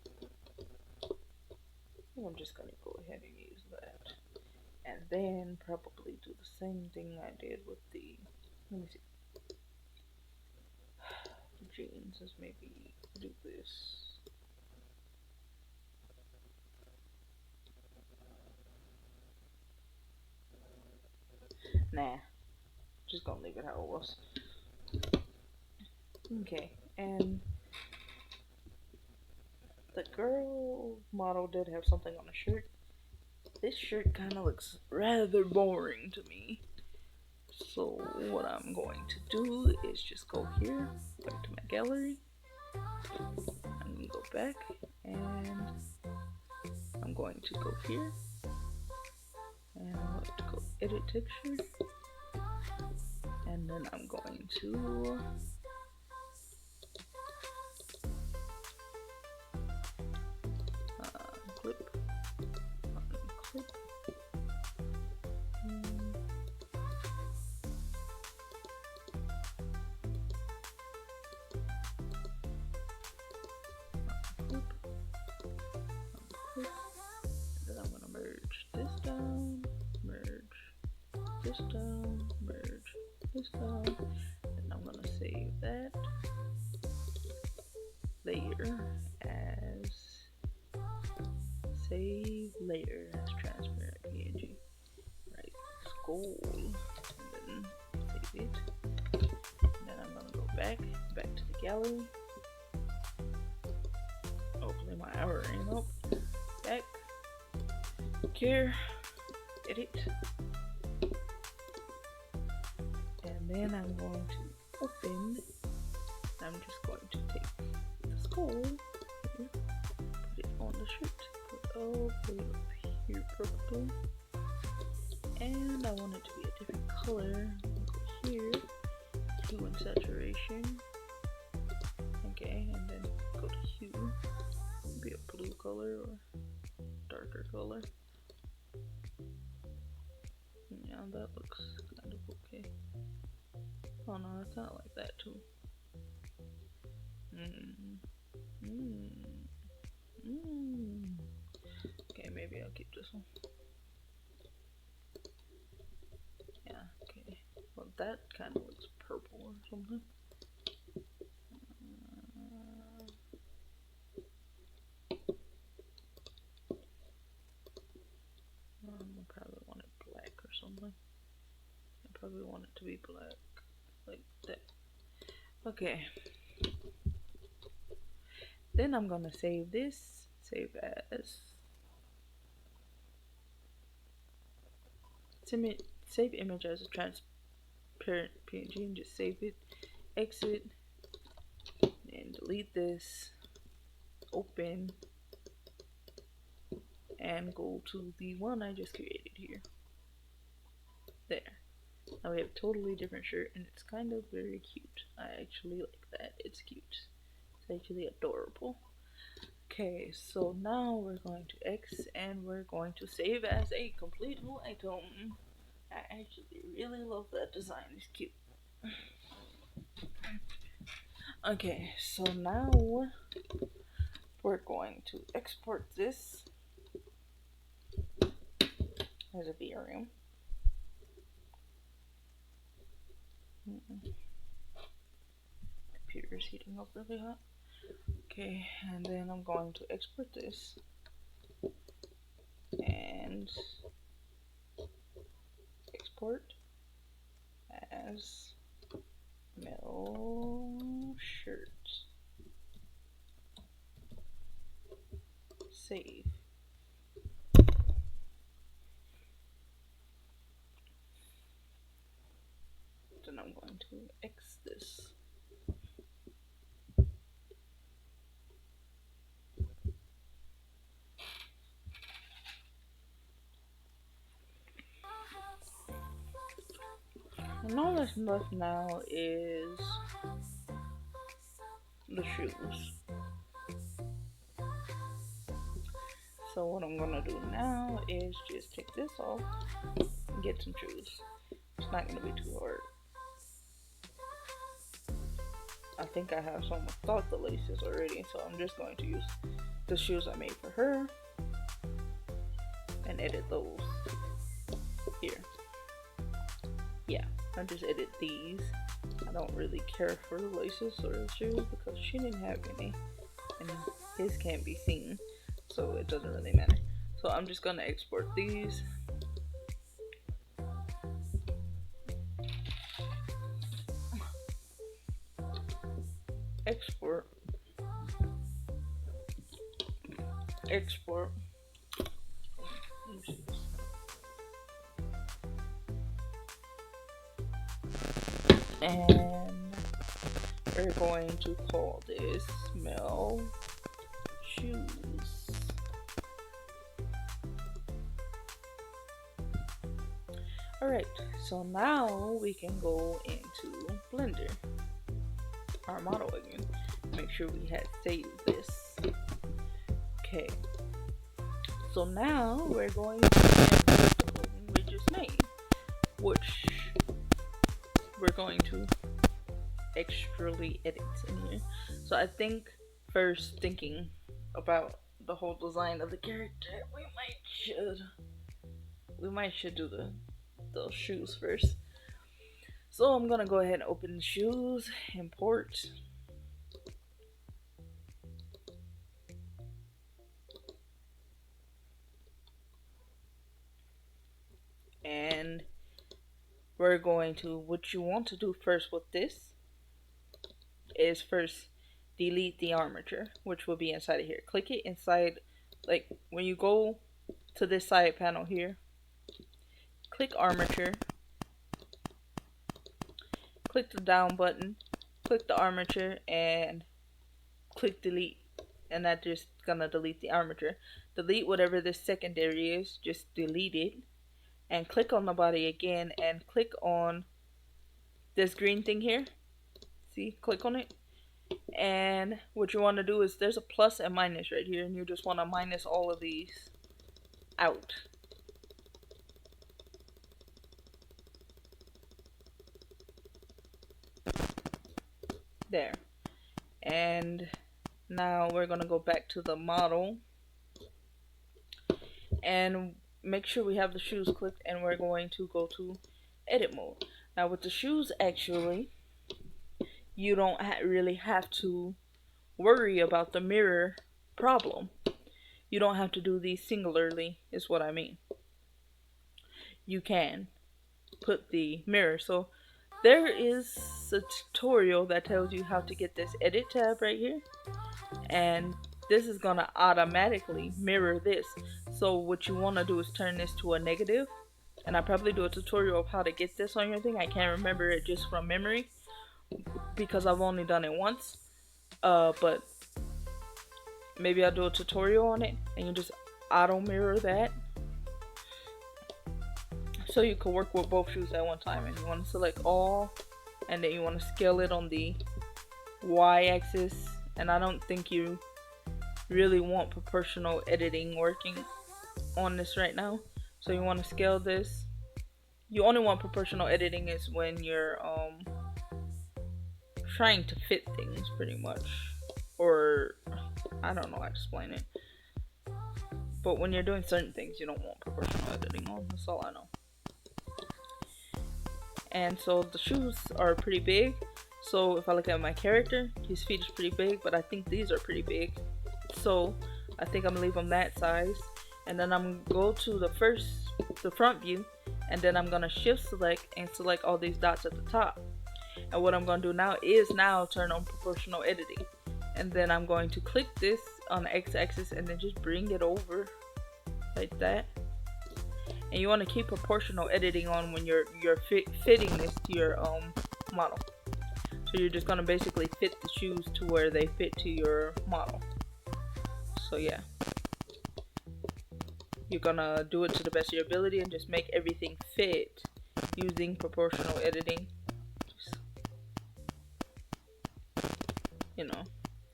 I'm just gonna go ahead and use that. And then probably do the same thing I did with the, let me see, the jeans. Let's maybe do this. Nah, just gonna leave it how it was. Okay, and the girl model did have something on the shirt. This shirt kind of looks rather boring to me. So what I'm going to do is just go here, back to my gallery. I'm gonna go back and I'm going to go here and I'm going to go edit texture, and then I'm going to clip, clip. Then I'm gonna merge this down, merge this down, merge this down, and I'm gonna save that layer as save layer as transparent PNG. Right, scroll, and then save it. And then I'm gonna go back to the gallery. Hopefully my hour ain't up. Back here, edit, then I'm going to open. I'm just going to take the skull, put it on the shirt, put all the way up here purple, and I want it to be a different color. Go here, hue and saturation, okay, and then go to hue, be a blue color or darker color. Yeah, that looks kind of okay. Oh no, I kind of like that too. Okay, maybe I'll keep this one. Yeah, okay. Well, that kind of looks purple or something. I probably want it black or something. I probably want it to be black, like that. Okay. Then I'm gonna save this. Save as. Save image as a transparent PNG and just save it. Exit and delete this. Open and go to the one I just created here. There. Now we have a totally different shirt and it's kind of very cute. I actually like that. It's cute. It's actually adorable. Okay, so now we're going to X and we're going to save as a complete new item. I actually really love that design. It's cute. Okay, so now we're going to export this as a VRM. Computer's heating up really hot. Okay, and then I'm going to export this and export as Mel shirt. Save. Then I'm going to X this. And all that's left now is the shoes. So what I'm gonna do now is just take this off and get some shoes. It's not gonna be too hard. I think I have some without the laces already, so I'm just going to use the shoes I made for her and edit those here. Yeah, I just edit these. I don't really care for the laces or the shoes because she didn't have any and his can't be seen, so it doesn't really matter. So I'm just gonna export these. Export. And we're going to call this Mel shoes. Alright, so now we can go into Blender, our model again. Make sure we had saved this. Okay, so now we're going to edit the clothing we just made, which we're going to extrally edit in here. So I think first, thinking about the whole design of the character, we might should do those shoes first. So I'm gonna go ahead and open the shoes, import. And we're going to, what you want to do first with this is first delete the armature, which will be inside of here. Click it inside, like when you go to this side panel here, click armature click the down button, click the armature, and click delete. And that just gonna delete the armature. Delete whatever this secondary is, just delete it. And click on the body again and click on this green thing here. See, click on it. And what you want to do is there's a plus and minus right here, and you just want to minus all of these out. There. And now we're going to go back to the model and make sure we have the shoes clicked, and we're going to go to edit mode. Now with the shoes, actually, you don't really have to worry about the mirror problem. You don't have to do these singularly, is what I mean. You can put the mirror. So there is a tutorial that tells you how to get this edit tab right here, and this is gonna automatically mirror this. So what you want to do is turn this to a negative, and I probably do a tutorial of how to get this on your thing. I can't remember it just from memory because I've only done it once, but maybe I'll do a tutorial on it, and you just auto mirror that. So you can work with both shoes at one time, and you want to select all, and then you want to scale it on the y-axis. And I don't think you really want proportional editing working on this right now, so you want to scale this. You only want proportional editing is when you're trying to fit things, pretty much, or I don't know how to explain it, but when you're doing certain things you don't want proportional editing on. That's all I know. And so the shoes are pretty big. So if I look at my character, his feet is pretty big, but I think these are pretty big. So I think I'm gonna leave them that size. And then I'm gonna go to the front view, and then I'm gonna shift select and select all these dots at the top. And what I'm gonna do now is turn on proportional editing. And then I'm going to click this on the x-axis and then just bring it over like that. And you want to keep proportional editing on when you're fitting this to your model. So you're just gonna basically fit the shoes to where they fit to your model. So yeah, you're gonna do it to the best of your ability and just make everything fit using proportional editing.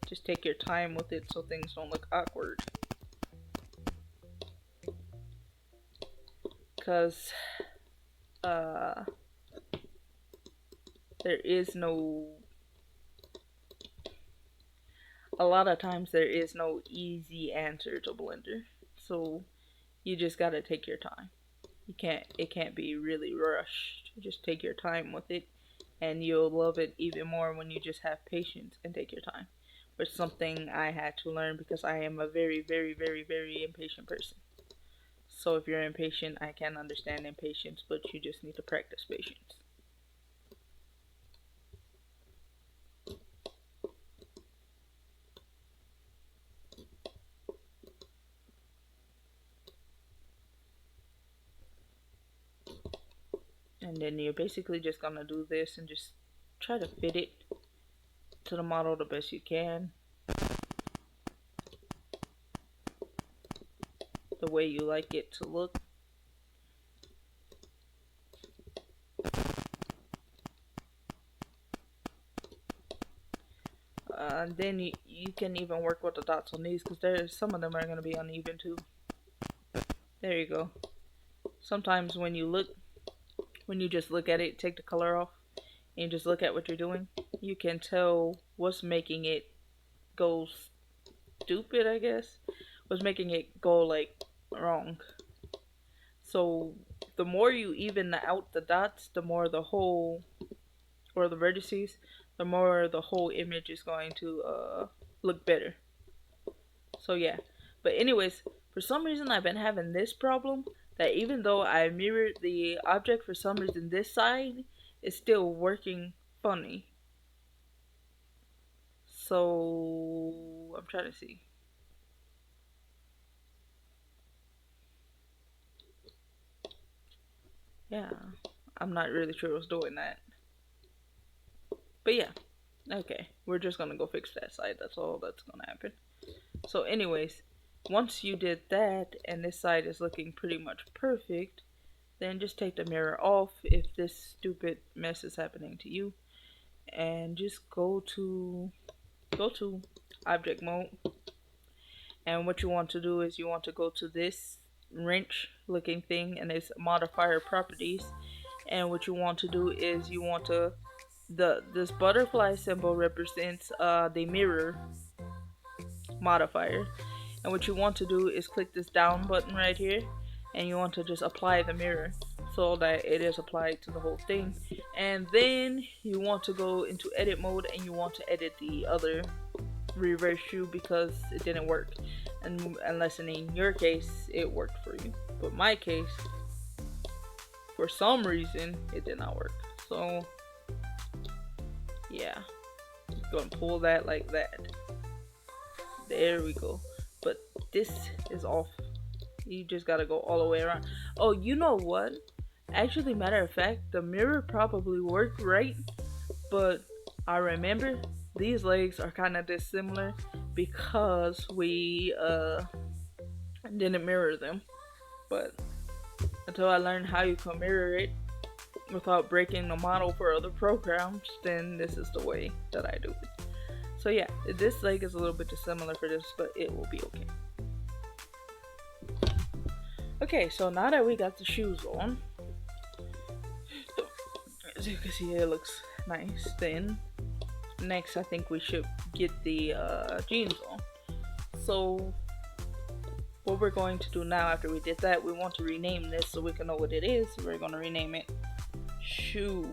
Just take your time with it so things don't look awkward. Because there is no, a lot of times there is no easy answer to Blender, so you just gotta take your time. It can't be really rushed. Just take your time with it, and you'll love it even more when you just have patience and take your time. Which is something I had to learn because I am a very, very, very, very impatient person. So if you're impatient, I can understand impatience, but you just need to practice patience. And then you're basically just gonna do this and just try to fit it to the model the best you can, the way you like it to look. And then you can even work with the dots on these, because some of them are going to be uneven too. There you go. Sometimes when you just look at it, take the color off, and just look at what you're doing, you can tell what's making it go stupid, I guess. What's making it go like wrong. So the more you even out the dots, the more the whole, or the vertices, the more the whole image is going to look better. So yeah, but anyways, for some reason I've been having this problem, that even though I mirrored the object, for some reason this side is still working funny. So I'm trying to see. Yeah, I'm not really sure what's doing that. But yeah, okay, we're just gonna go fix that side. That's all that's gonna happen. So anyways, once you did that and this side is looking pretty much perfect, then just take the mirror off if this stupid mess is happening to you, and just go to object mode. And what you want to do is you want to go to this wrench looking thing and its modifier properties. And what you want to do is you want to this butterfly symbol represents the mirror modifier. And what you want to do is click this down button right here, and you want to just apply the mirror so that it is applied to the whole thing. And then you want to go into edit mode and you want to edit the other reverse shoe because it didn't work, and unless in your case it worked for you, but my case for some reason it did not work. So yeah, gonna pull that like that. There we go. But this is off. You just gotta go all the way around. Oh, you know what? Actually, matter of fact, the mirror probably worked right, but I remember these legs are kind of dissimilar because we didn't mirror them. But until I learned how you can mirror it without breaking the model for other programs, then this is the way that I do it. So yeah, this leg is a little bit dissimilar for this, but it will be okay. Okay, so now that we got the shoes on, as you can see, it looks nice. Then next, I think we should get the jeans on. So what we're going to do now, after we did that, we want to rename this so we can know what it is. So we're going to rename it shoe.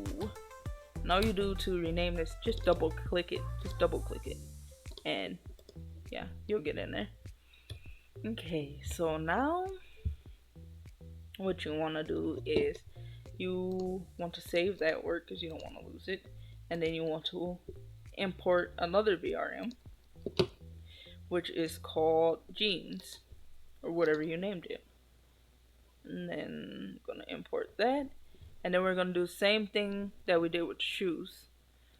And all you do to rename this, just double click it. And yeah, you'll get in there. Okay, so now what you want to do is you want to save that work because you don't want to lose it. And then you want to import another VRM, which is called jeans, or whatever you named it. And then I'm gonna import that, and then we're gonna do the same thing that we did with shoes.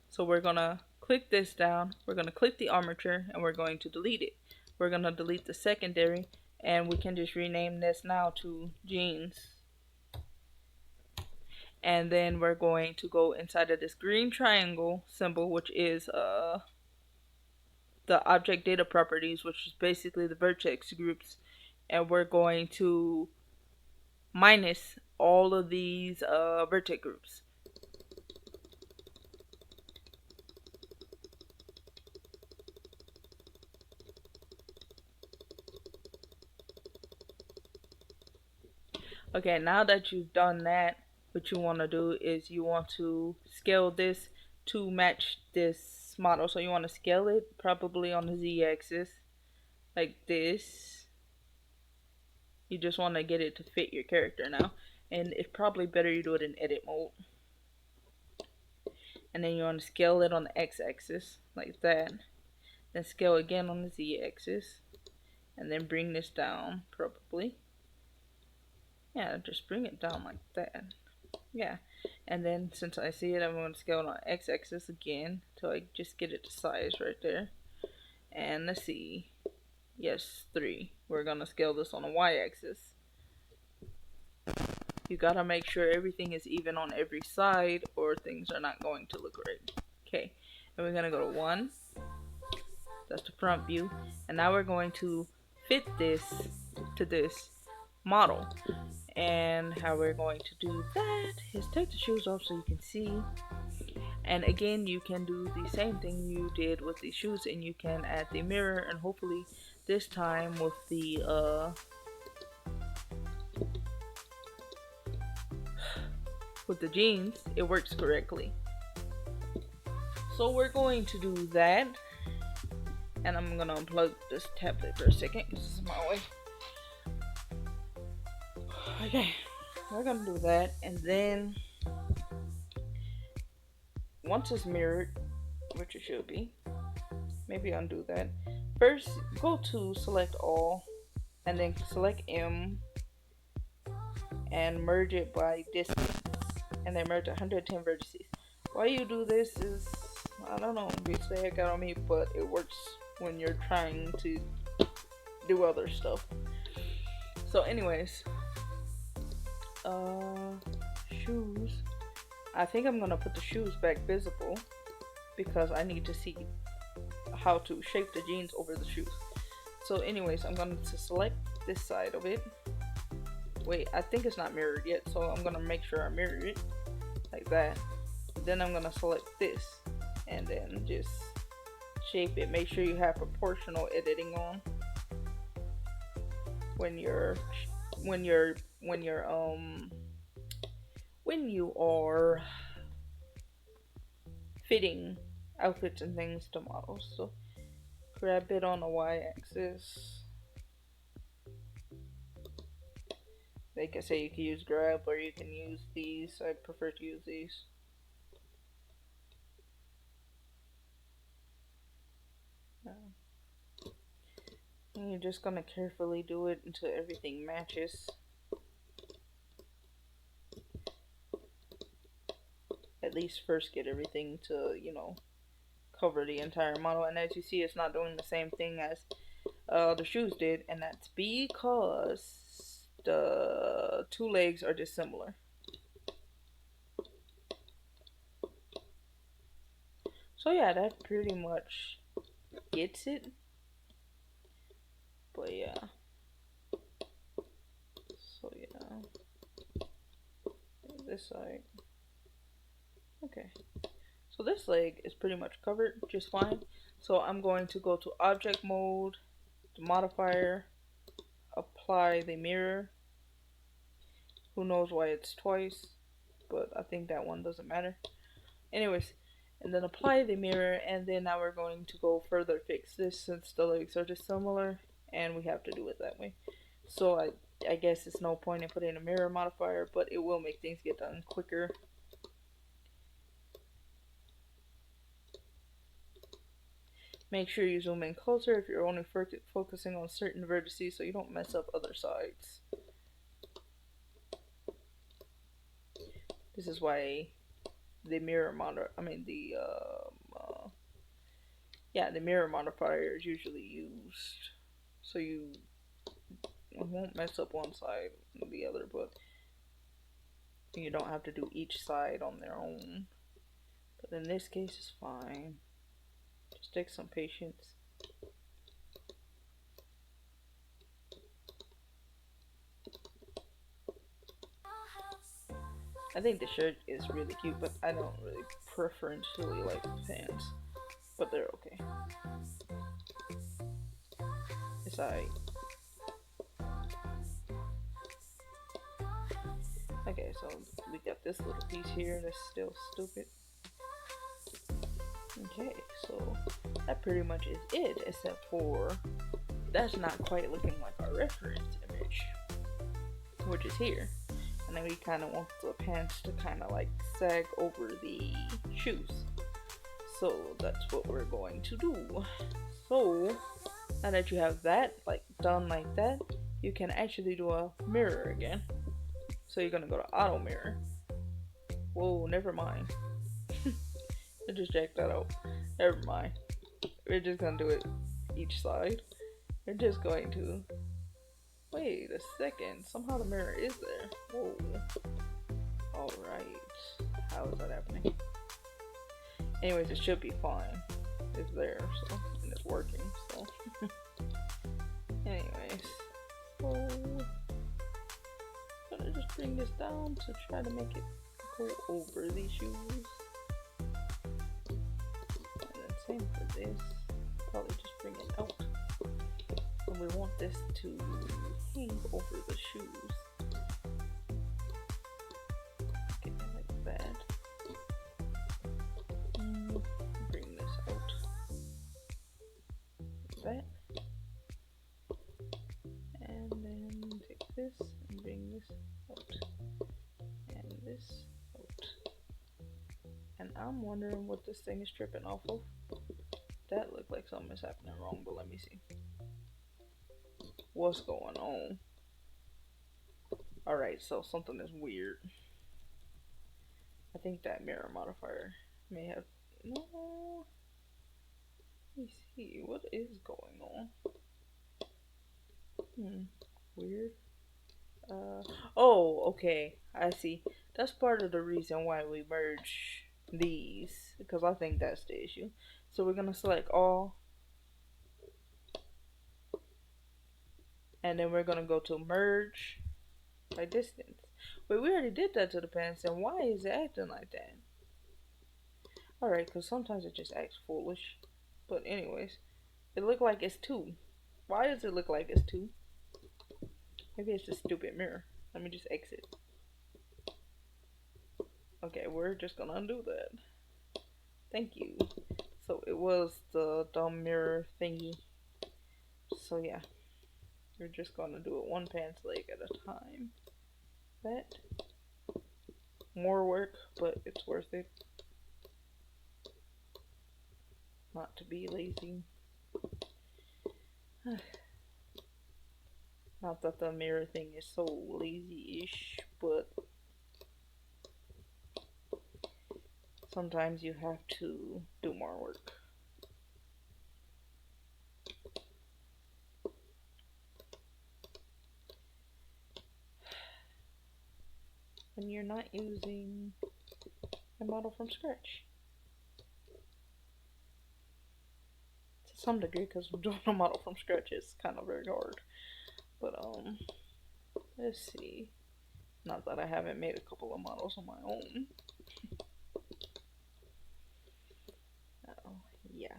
So we're gonna click this down, we're gonna click the armature, and we're going to delete it. We're gonna delete the secondary, and we can just rename this now to jeans. And then we're going to go inside of this green triangle symbol, which is the object data properties, which is basically the vertex groups, and we're going to minus all of these vertex groups. Okay, now that you've done that, what you want to do is you want to scale this to match this model. So you want to scale it probably on the z-axis like this. You just want to get it to fit your character now, and it's probably better you do it in edit mode. And then you want to scale it on the x-axis like that, then scale again on the z-axis, and then bring this down probably. Yeah, just bring it down like that. Yeah, and then since I see it, I'm going to scale it on x-axis again till I just get it to size right there. And let's see, yes, 3. We're going to scale this on the y-axis. You gotta make sure everything is even on every side or things are not going to look right. Okay, and we're gonna go to 1. That's the front view. And now we're going to fit this to this model. And how we're going to do that is take the shoes off so you can see. And again, you can do the same thing you did with the shoes, and you can add the mirror, and hopefully this time with the jeans, it works correctly. So we're going to do that, and I'm gonna unplug this tablet for a second because this is my way. Okay, we're gonna do that, and then once it's mirrored, which it should be, maybe undo that. First, go to select all, and then select M, and merge it by distance, and then merge 110 vertices. Why you do this is I don't know, beats the heck out of me, but it works when you're trying to do other stuff. So anyways, shoes. I think I'm gonna put the shoes back visible because I need to see how to shape the jeans over the shoes. So anyways, I'm going to select this side of it. Wait, I think it's not mirrored yet, so I'm gonna make sure I mirror it like that. Then I'm gonna select this and then just shape it. Make sure you have proportional editing on when you are fitting outfits and things to models. So grab it on the y-axis. Like I say, you can use grab or you can use these. I prefer to use these. And you're just gonna carefully do it until everything matches. At least first get everything to, you know, cover the entire model. And as you see, it's not doing the same thing as the shoes did, and that's because the two legs are dissimilar. So yeah, that pretty much gets it. But yeah. So yeah. This side. Okay. So this leg is pretty much covered just fine. So I'm going to go to object mode, the modifier, apply the mirror. Who knows why it's twice, but I think that one doesn't matter. Anyways, and then apply the mirror, and then now we're going to go further fix this since the legs are dissimilar and we have to do it that way. So I guess it's no point in putting a mirror modifier, but it will make things get done quicker. Make sure you zoom in closer if you're only focusing on certain vertices so you don't mess up other sides. This is why the mirror the mirror modifier is usually used so you won't mess up one side or the other, but you don't have to do each side on their own. But in this case, it's fine. Just take some patience. I think the shirt is really cute, but I don't really preferentially like the pants. But they're okay. It's alright. Okay, so we got this little piece here that's still stupid. Okay, so that pretty much is it, except for that's not quite looking like our reference image, which is here. And then we kind of want the pants to kind of like sag over the shoes. So that's what we're going to do. So now that you have that like done like that, you can actually do a mirror again. So you're gonna go to auto mirror. Whoa, never mind. I just checked that out. Never mind. We're just gonna do it each side. We're just going to wait a second. Somehow the mirror is there. Whoa. Alright. How is that happening? Anyways, it should be fine. It's there, so, and it's working, so. Anyways. So, I'm gonna just bring this down to try to make it go over these shoes. And then same for this. Probably just bring it out. And we want this to hang over the shoes. Okay, like that. Bring this out. Like that. And then take this and bring this out. And this out. And I'm wondering what this thing is tripping off of. That looked like something is happening wrong, but let me see. What's going on? Alright, so something is weird. I think that mirror modifier may have No. Let me see. What is going on? Weird. Oh, okay. I see. That's part of the reason why we merge these, because I think that's the issue. So we're gonna select all, and then we're gonna go to merge by distance. But we already did that to the pants, and why is it acting like that? Alright, because sometimes it just acts foolish. But anyways, it looked like it's 2. Why does it look like it's 2? Maybe it's a stupid mirror. Let me just exit. Okay, we're just gonna undo that. Thank you. So it was the dumb mirror thingy. So yeah, we're just gonna do it one pants leg at a time. That more work, but it's worth it. Not to be lazy. Not that the mirror thing is so lazy-ish, but sometimes you have to do more work. When you're not using a model from scratch. To some degree, because doing a model from scratch is kind of very hard. But let's see. Not that I haven't made a couple of models on my own. Oh, yeah.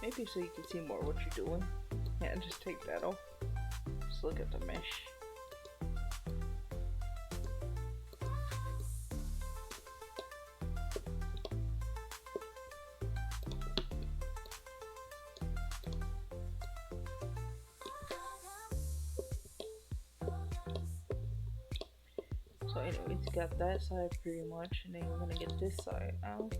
Maybe so you can see more what you're doing. Yeah, just take that off. Just look at the mesh. So anyways, you got that side pretty much, and then you're gonna get this side out.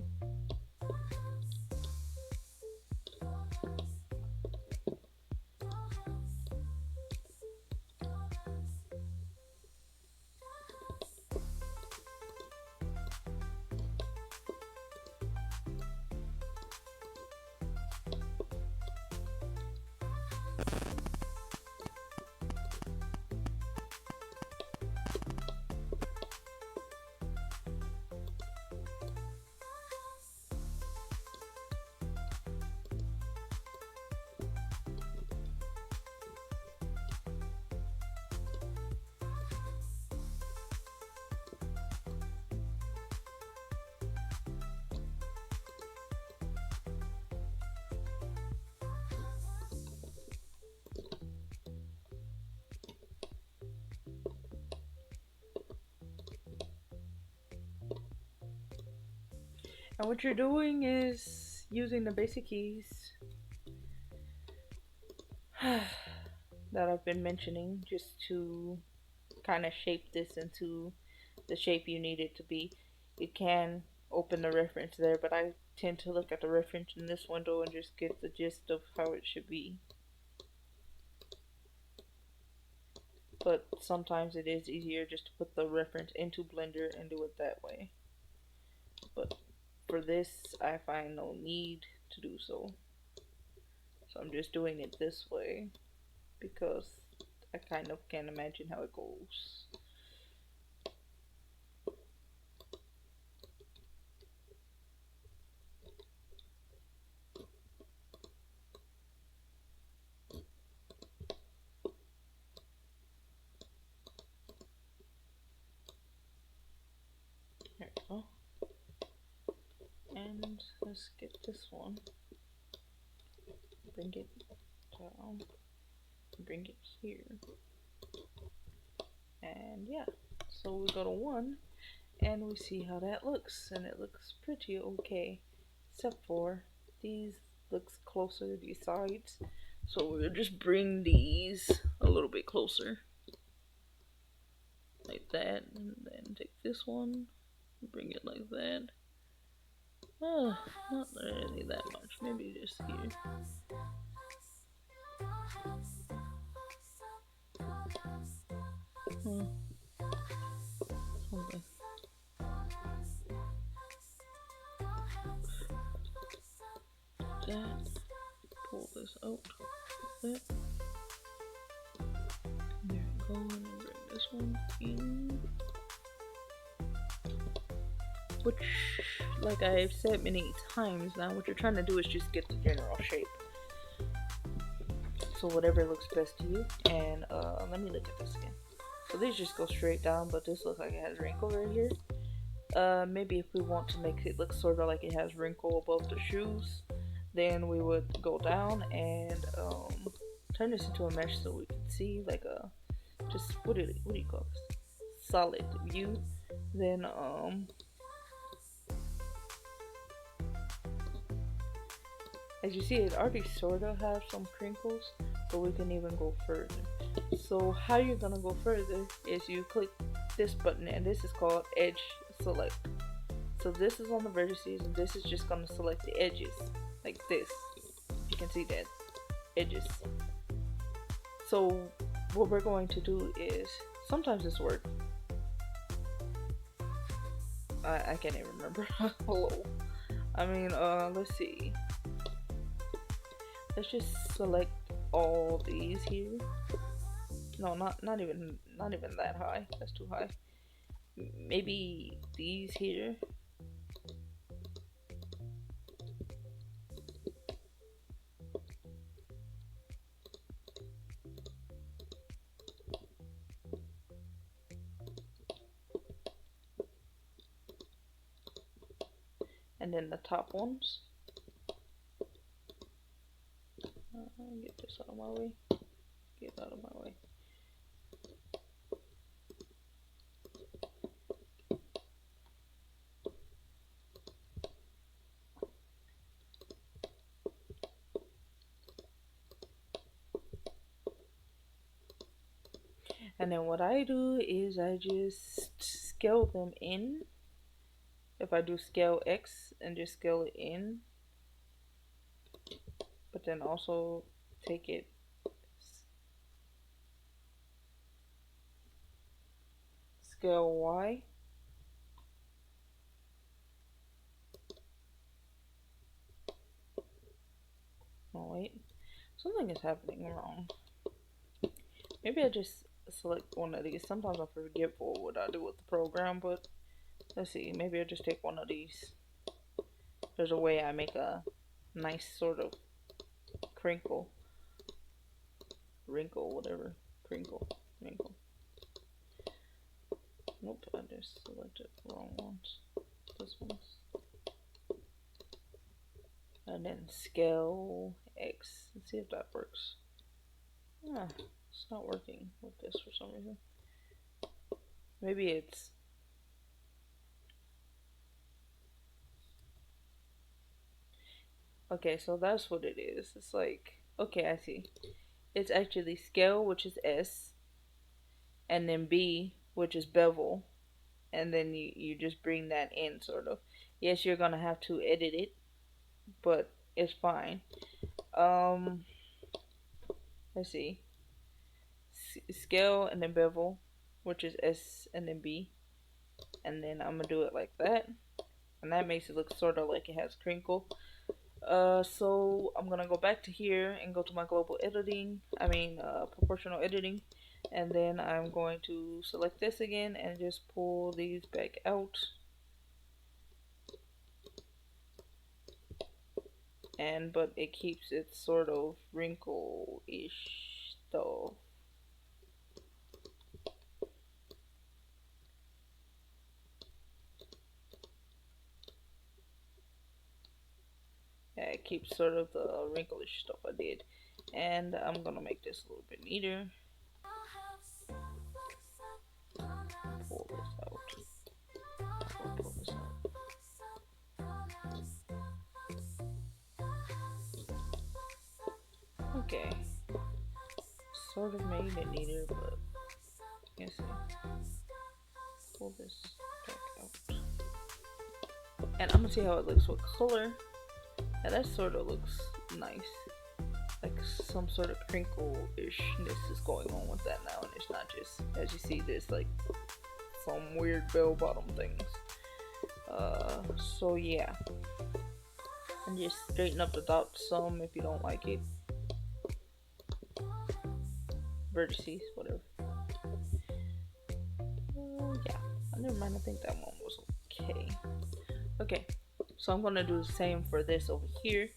And what you're doing is using the basic keys that I've been mentioning just to kind of shape this into the shape you need it to be. You can open the reference there, but I tend to look at the reference in this window and just get the gist of how it should be. But sometimes it is easier just to put the reference into Blender and do it that way. But for this, I find no need to do so. So I'm just doing it this way because I kind of can't imagine how it goes. There we go. And let's get this one. Bring it down. Bring it here. And yeah, so we go to 1 and we see how that looks, and it looks pretty okay, except for these looks closer, these sides. So we'll just bring these a little bit closer. Like that. And then take this one. Bring it like that. Not really that much. Maybe just here. Something. That. Pull this out. That. There we go. And then bring this one in. Which, like I've said many times now, what you're trying to do is just get the general shape. So whatever looks best to you. And let me look at this again. So these just go straight down, but this looks like it has wrinkle right here. Maybe if we want to make it look sort of like it has wrinkle above the shoes, then we would go down and turn this into a mesh so we can see like a just what do you call this? Solid view. Then as you see, it already sort of has some crinkles, but we can even go further. So how you're gonna go further is you click this button, and this is called Edge Select. So this is on the vertices, and this is just gonna select the edges, like this. You can see that, edges. So what we're going to do is, sometimes this works. I can't even remember. Hello. I mean, let's see. Let's just select all these here. No, not even that high. That's too high. Maybe these here. And then the top ones. Get this out of my way. Get out of my way. And then what I do is I just scale them in. If I do scale X and just scale it in, but then also take it scale Y. Oh wait, something is happening wrong. Maybe I just select one of these. Sometimes I forget what I do with the program, but let's see. Maybe I just take one of these. There's a way I make a nice sort of crinkle, wrinkle, whatever, crinkle, wrinkle. Nope, I just selected the wrong ones. This one's. And then scale X. Let's see if that works. Ah, it's not working with this for some reason. Maybe it's. Okay, so that's what it is. It's like, okay, I see. It's actually scale, which is S, and then B, which is bevel, and then you just bring that in, sort of. Yes, you're gonna have to edit it, but it's fine. Let's see. Scale and then bevel, which is S and then B, and then I'm gonna do it like that, and that makes it look sort of like it has crinkle. So I'm gonna go back to here and go to my global editing, proportional editing, and then I'm going to select this again and just pull these back out, but it keeps it sort of wrinkle-ish though. Yeah, it keeps sort of the wrinklish stuff I did. And I'm gonna make this a little bit neater. Pull this out. Pull this out. Okay, sort of made it neater, but let's see. Pull this back out. And I'm gonna see how it looks with color. Yeah, that sort of looks nice. Like some sort of crinkle-ishness is going on with that now, and it's not just, as you see, there's like some weird bell-bottom things. So yeah. And just straighten up the dots some if you don't like it. Vertices, whatever. Yeah. Never mind, I think that one was okay. Okay, so I'm gonna do the same for this over here.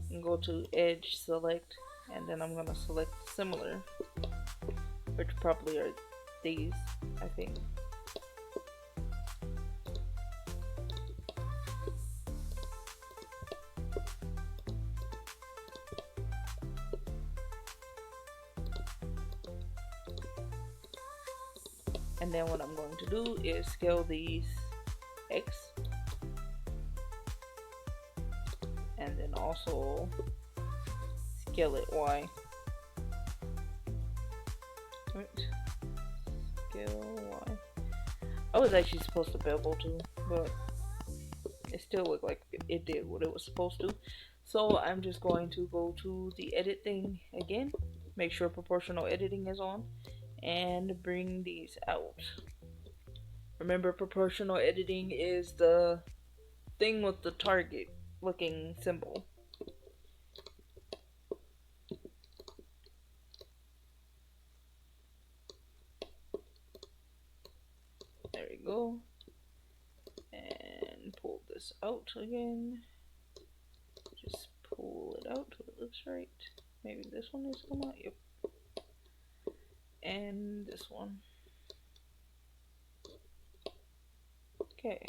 And go to edge, select, and then I'm gonna select similar, which probably are these, I think. And then what I'm going to do is scale these X, and then also scale it Y. Right. Scale Y. I was actually supposed to bevel too, but it still looked like it did what it was supposed to. So I'm just going to go to the edit thing again, make sure proportional editing is on, and bring these out. Remember, proportional editing is the thing with the target looking symbol. There we go. And pull this out again. Just pull it out till it looks right. Maybe this one is come out. Yep. And this one. Okay.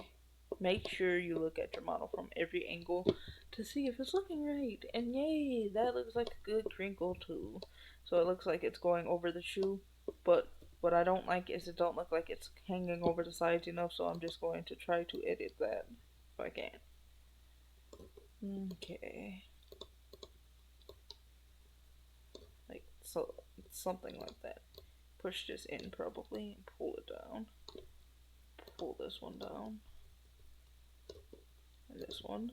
Make sure you look at your model from every angle to see if it's looking right. And yay, that looks like a good crinkle too. So it looks like it's going over the shoe, but what I don't like is it don't look like it's hanging over the sides enough, so I'm just going to try to edit that if I can. Okay. Like so, something like that. Push this in probably and pull it down. Pull this one down. And this one.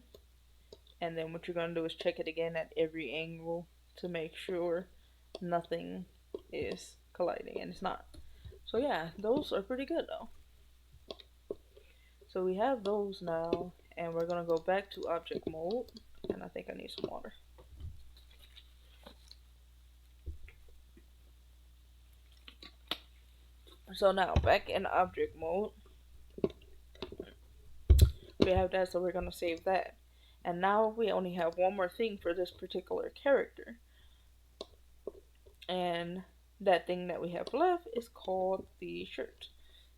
And then what you're going to do is check it again at every angle to make sure nothing is colliding, and it's not. So yeah, those are pretty good though. So we have those now, and we're gonna go back to object mode, and I think I need some water. So now back in object mode, we have that, so we're gonna save that. And now we only have one more thing for this particular character, and that thing that we have left is called the shirt.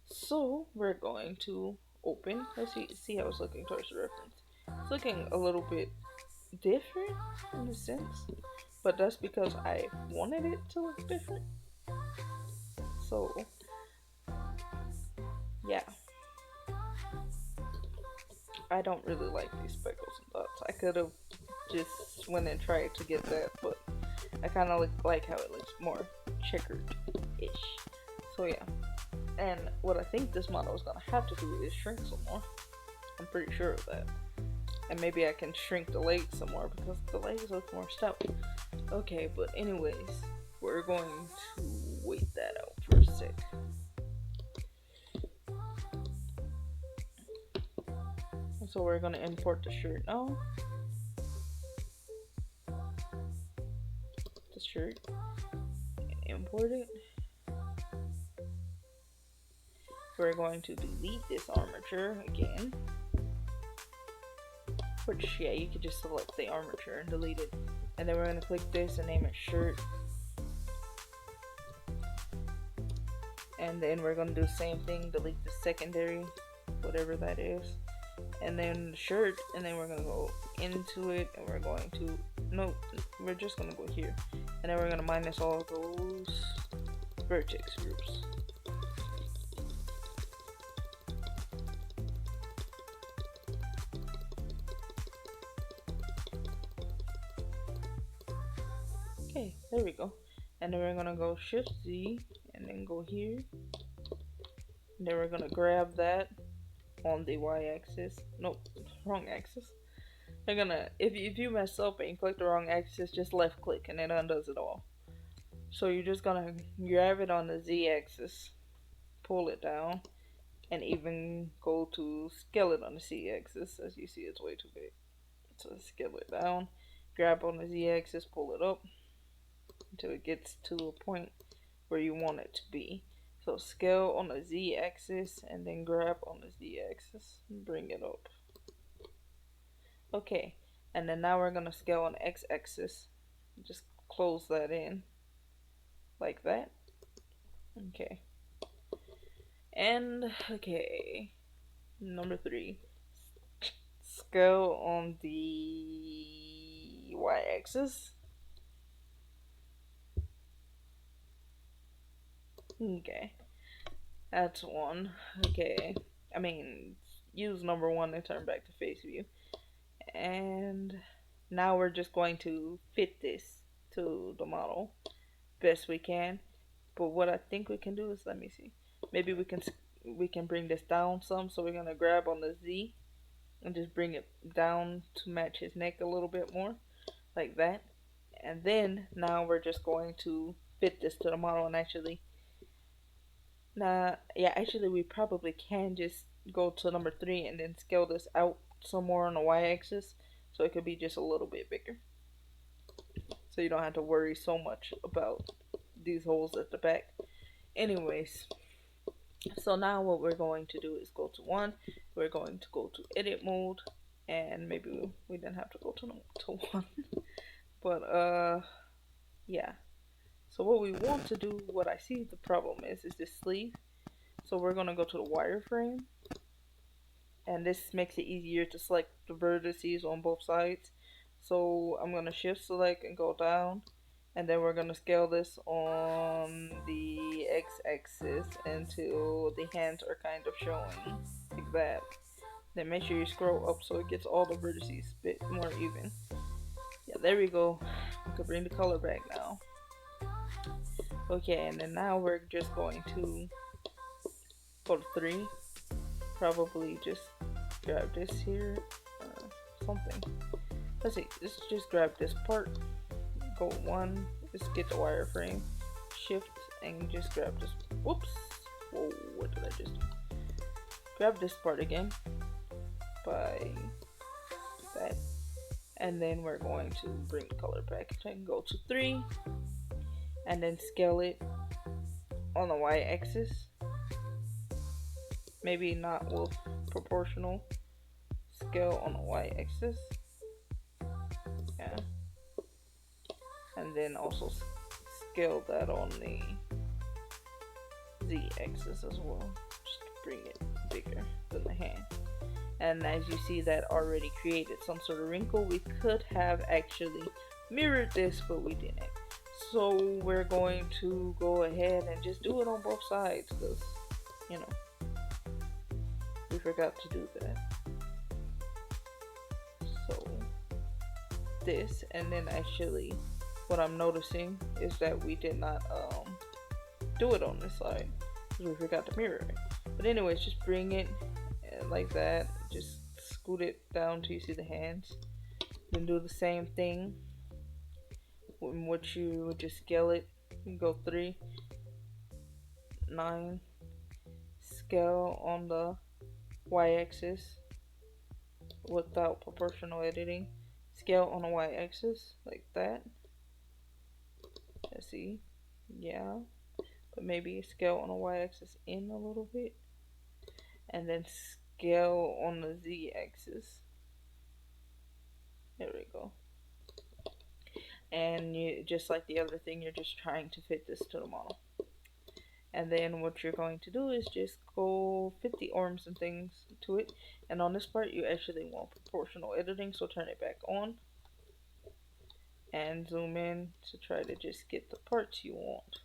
So we're going to open. Let's see how it's looking towards the reference. It's looking a little bit different in a sense, but that's because I wanted it to look different. So yeah, I don't really like these speckles and dots. I could have just went and tried to get that, but I kind of like how it looks more checkered-ish. So yeah. And what I think this model is going to have to do is shrink some more. I'm pretty sure of that. And maybe I can shrink the legs some more because the legs look more stout. Okay, but anyways, we're going to wait that out for a sec. So we're going to import the shirt now. The shirt. Import it. We're going to delete this armature again, which yeah, you could just select the armature and delete it, and then we're going to click this and name it shirt, and then we're going to do the same thing, delete the secondary, whatever that is, and then shirt, and then we're going to go into it, and we're going to, no, we're just going to go here, and then we're going to minus all those vertex groups. Okay, there we go. and then we're gonna go Shift Z and then go here, and then we're gonna grab that on the y-axis. Nope, wrong axis. They're gonna, if you mess up and you click the wrong axis, just left click and it undoes it all. So you're just gonna grab it on the z-axis, pull it down, and even go to scale it on the z-axis. As you see, it's way too big. So scale it down, grab on the z-axis, pull it up until it gets to a point where you want it to be. So scale on the z-axis and then grab on the z-axis and bring it up. Okay, and then now we're gonna scale on x-axis. Just close that in like that. Okay. And okay, number 3, scale on the y-axis. Okay, that's 1. Okay, I mean, use number 1 and turn back to face view. And now we're just going to fit this to the model best we can. But what I think we can do is, let me see, maybe we can bring this down some. So we're gonna grab on the Z and just bring it down to match his neck a little bit more, like that. And then now we're just going to fit this to the model. And actually, actually we probably can just go to number 3 and then scale this out some more on the y-axis, so it could be just a little bit bigger, so you don't have to worry so much about these holes at the back. Anyways, so now what we're going to do is go to 1, we're going to go to edit mode, and maybe we didn't have to go to 1 but yeah. So what we want to do, what I see the problem is this sleeve. So we're gonna go to the wireframe, and this makes it easier to select the vertices on both sides. So I'm gonna shift select and go down, and then we're gonna scale this on the x-axis until the hands are kind of showing like that. Then make sure you scroll up so it gets all the vertices a bit more even. Yeah, there we go. We can bring the color back now. Okay, and then now we're just going to go to 3. Probably just grab this here, something. Let's see, let's just grab this part. Go 1, just get the wireframe, shift, and just grab this. Whoops! Whoa, what did I just do? Grab this part again by that, and then we're going to bring the color back and go to 3, and then scale it on the y-axis. Maybe not with proportional. Scale on the y-axis. Yeah. And then also scale that on the z-axis as well. Just to bring it bigger than the hand. And as you see, that already created some sort of wrinkle. We could have actually mirrored this, but we didn't. So we're going to go ahead and just do it on both sides, because, you know, we forgot to do that. So this, and then actually what I'm noticing is that we did not do it on this side because we forgot to mirror it. But anyways, just bring it like that, just scoot it down till you see the hands, then do the same thing in which you would just scale it. You go 3, 9, scale on the y-axis without proportional editing, scale on the y-axis like that. Let's see, yeah, but maybe scale on the y-axis in a little bit, and then scale on the z-axis. There we go. And you, just like the other thing, you're just trying to fit this to the model. And then what you're going to do is just go fit the arms and things to it. And on this part, you actually want proportional editing, so turn it back on and zoom in to try to just get the parts you want.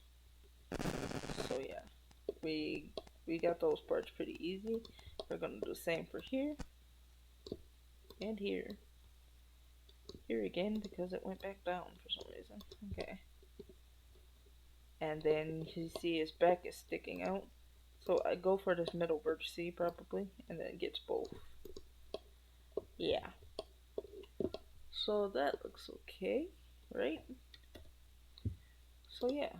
So yeah, we got those parts pretty easy. We're gonna do the same for here and here. Here again because it went back down for some reason. Okay. and then you see his back is sticking out. So I go for this middle vertex probably, and then it gets both. Yeah. So that looks okay, right? So yeah.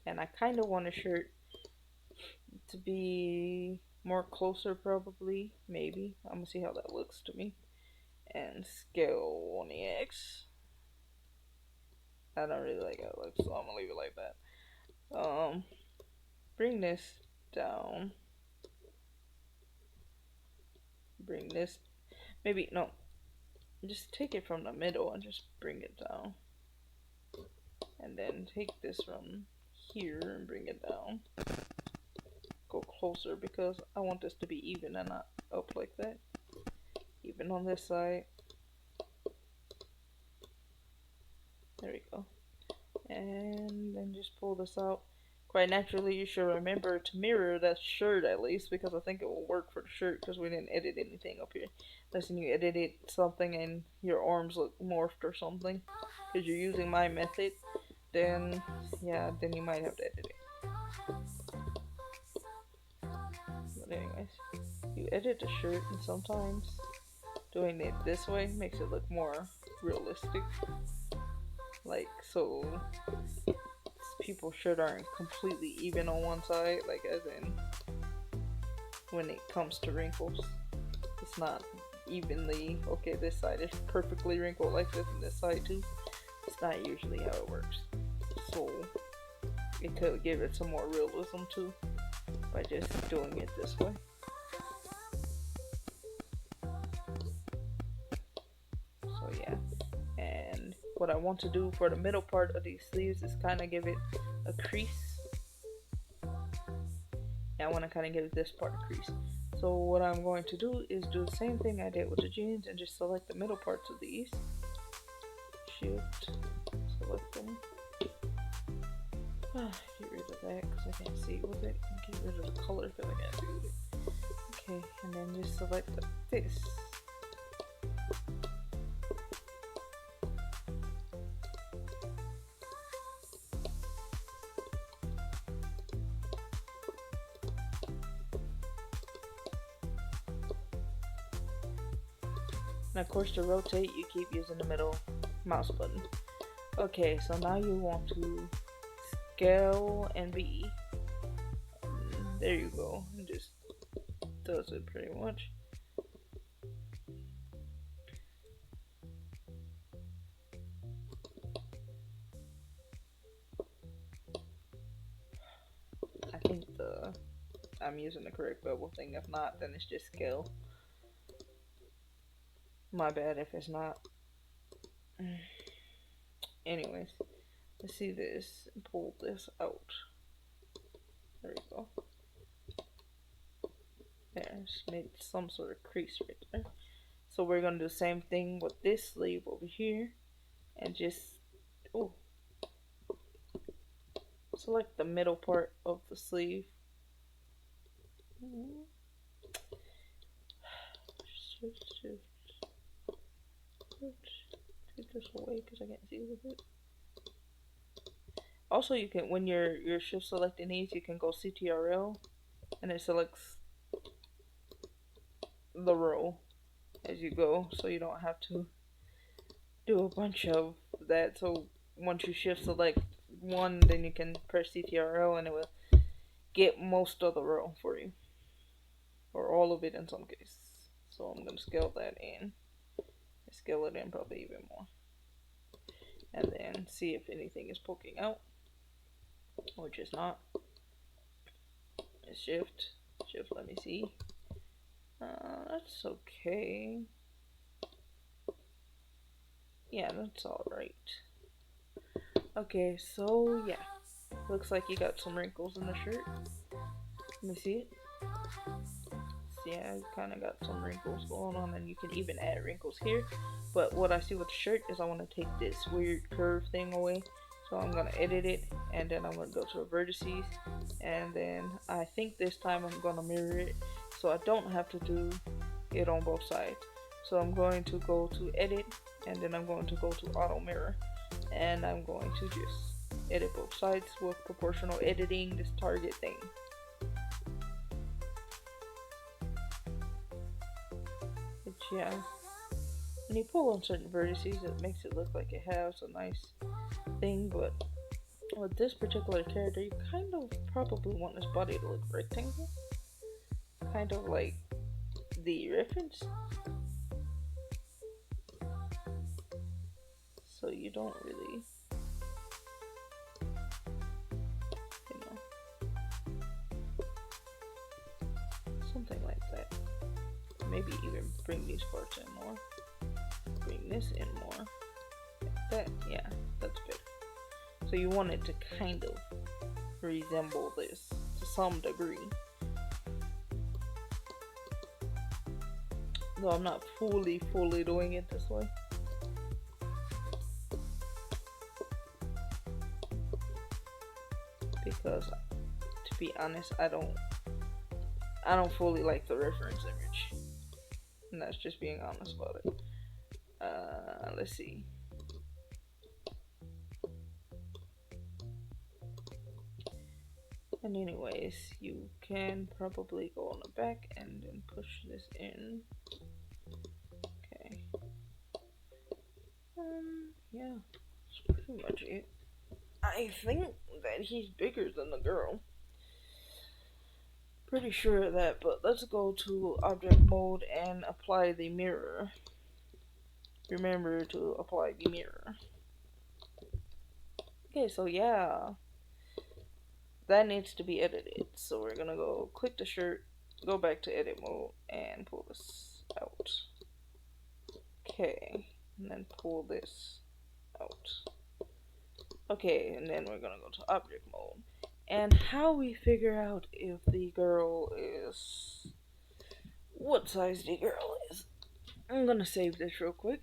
And I kind of want a shirt to be more closer probably, maybe. I'm gonna see how that looks to me. And scale on the X. I don't really like how it looks, so I'm gonna leave it like that. Bring this down. Bring this, maybe, no, just take it from the middle and just bring it down. And then take this from here and bring it down. Go closer because I want this to be even and not up like that. Even on this side. There we go. And then just pull this out. Quite naturally, you should remember to mirror that shirt at least, because I think it will work for the shirt because we didn't edit anything up here. Unless you edited something and your arms look morphed or something, because you're using my method, then yeah, then you might have to edit it. But anyways, you edit the shirt, and sometimes doing it this way makes it look more realistic. Like, so people's shirt aren't completely even on one side, like as in when it comes to wrinkles, it's not evenly, okay, this side is perfectly wrinkled like this and this side too. It's not usually how it works. So it could give it some more realism too by just doing it this way. So yeah, and what I want to do for the middle part of these sleeves is kind of give it a crease. I want to kind of give this part a crease. So what I'm going to do is do the same thing I did with the jeans and just select the middle parts of these. Shift, select them. Get rid of that because I can't see with it. Get rid of the color because I can't see with it. Okay, and then just select this. And of course to rotate you keep using the middle mouse button. Okay, so now you want to scale and V. There you go. It just does it pretty much. I think I'm using the correct bubble thing. If not, then it's just scale. My bad if it's not. Anyways, let's see this and pull this out. There we go. There, just made some sort of crease right there. So we're gonna do the same thing with this sleeve over here, and just select the middle part of the sleeve. Take this away because I can't see with it. Also, you can, when you're shift selecting these, you can go CTRL, and it selects the row as you go, so you don't have to do a bunch of that. So once you shift select one, then you can press CTRL, and it will get most of the row for you, or all of it in some cases. So I'm gonna scale that in. Scale it in probably even more, and then see if anything is poking out, which is not. Shift, let me see. That's okay. Yeah, that's alright. Okay, so yeah. Looks like you got some wrinkles in the shirt. Let me see it. Yeah, you kind of got some wrinkles going on, and you can even add wrinkles here. But what I see with the shirt is I want to take this weird curve thing away. So I'm going to edit it, and then I'm going to go to the vertices, and then I think this time I'm going to mirror it so I don't have to do it on both sides. So I'm going to go to edit, and then I'm going to go to auto mirror, and I'm going to just edit both sides with proportional editing, this target thing. But yeah, when you pull on certain vertices, it makes it look like it has a nice thing, but with this particular character, you kind of probably want this body to look rectangle, kind of like the reference, so you don't really, you know, something like that. Maybe even bring these parts in more, bring this in more, like that. Yeah, that's better. So you want it to kind of resemble this to some degree. Though I'm not fully doing it this way. Because to be honest, I don't fully like the reference image. And that's just being honest about it. Let's see. And anyways, you can probably go on the back and then push this in. Okay. Yeah, that's pretty much it. I think that he's bigger than the girl. Pretty sure of that, but let's go to object mode and apply the mirror. Remember to apply the mirror. Okay, so yeah, that needs to be edited. So we're gonna go click the shirt, go back to edit mode, and pull this out. Okay, and then pull this out. Okay, and then we're gonna go to object mode. And how we figure out if the girl is, what size the girl is. I'm gonna save this real quick.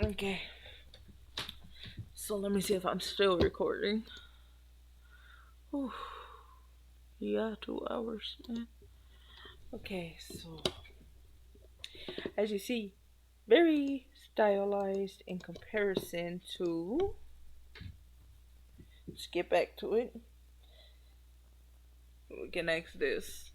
Okay. So let me see if I'm still recording. Whew. Yeah, 2 hours, man. Okay, so as you see, very stylized in comparison to, let's get back to it. We can X this.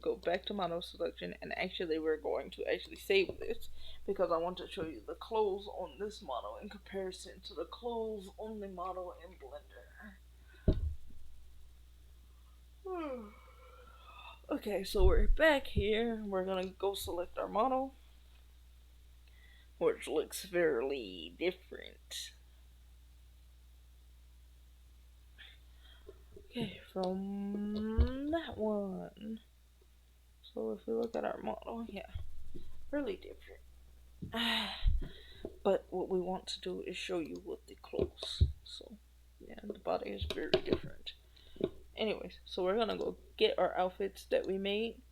Go back to model selection, and actually we're going to actually save this because I want to show you the clothes on this model in comparison to the clothes on the model in Blender. Okay, so we're back here. We're gonna go select our model, which looks fairly different. Okay, from that one. So if we look at our model, yeah, really different. But what we want to do is show you with the clothes. So yeah, the body is very different. Anyways, so we're gonna go get our outfits that we made,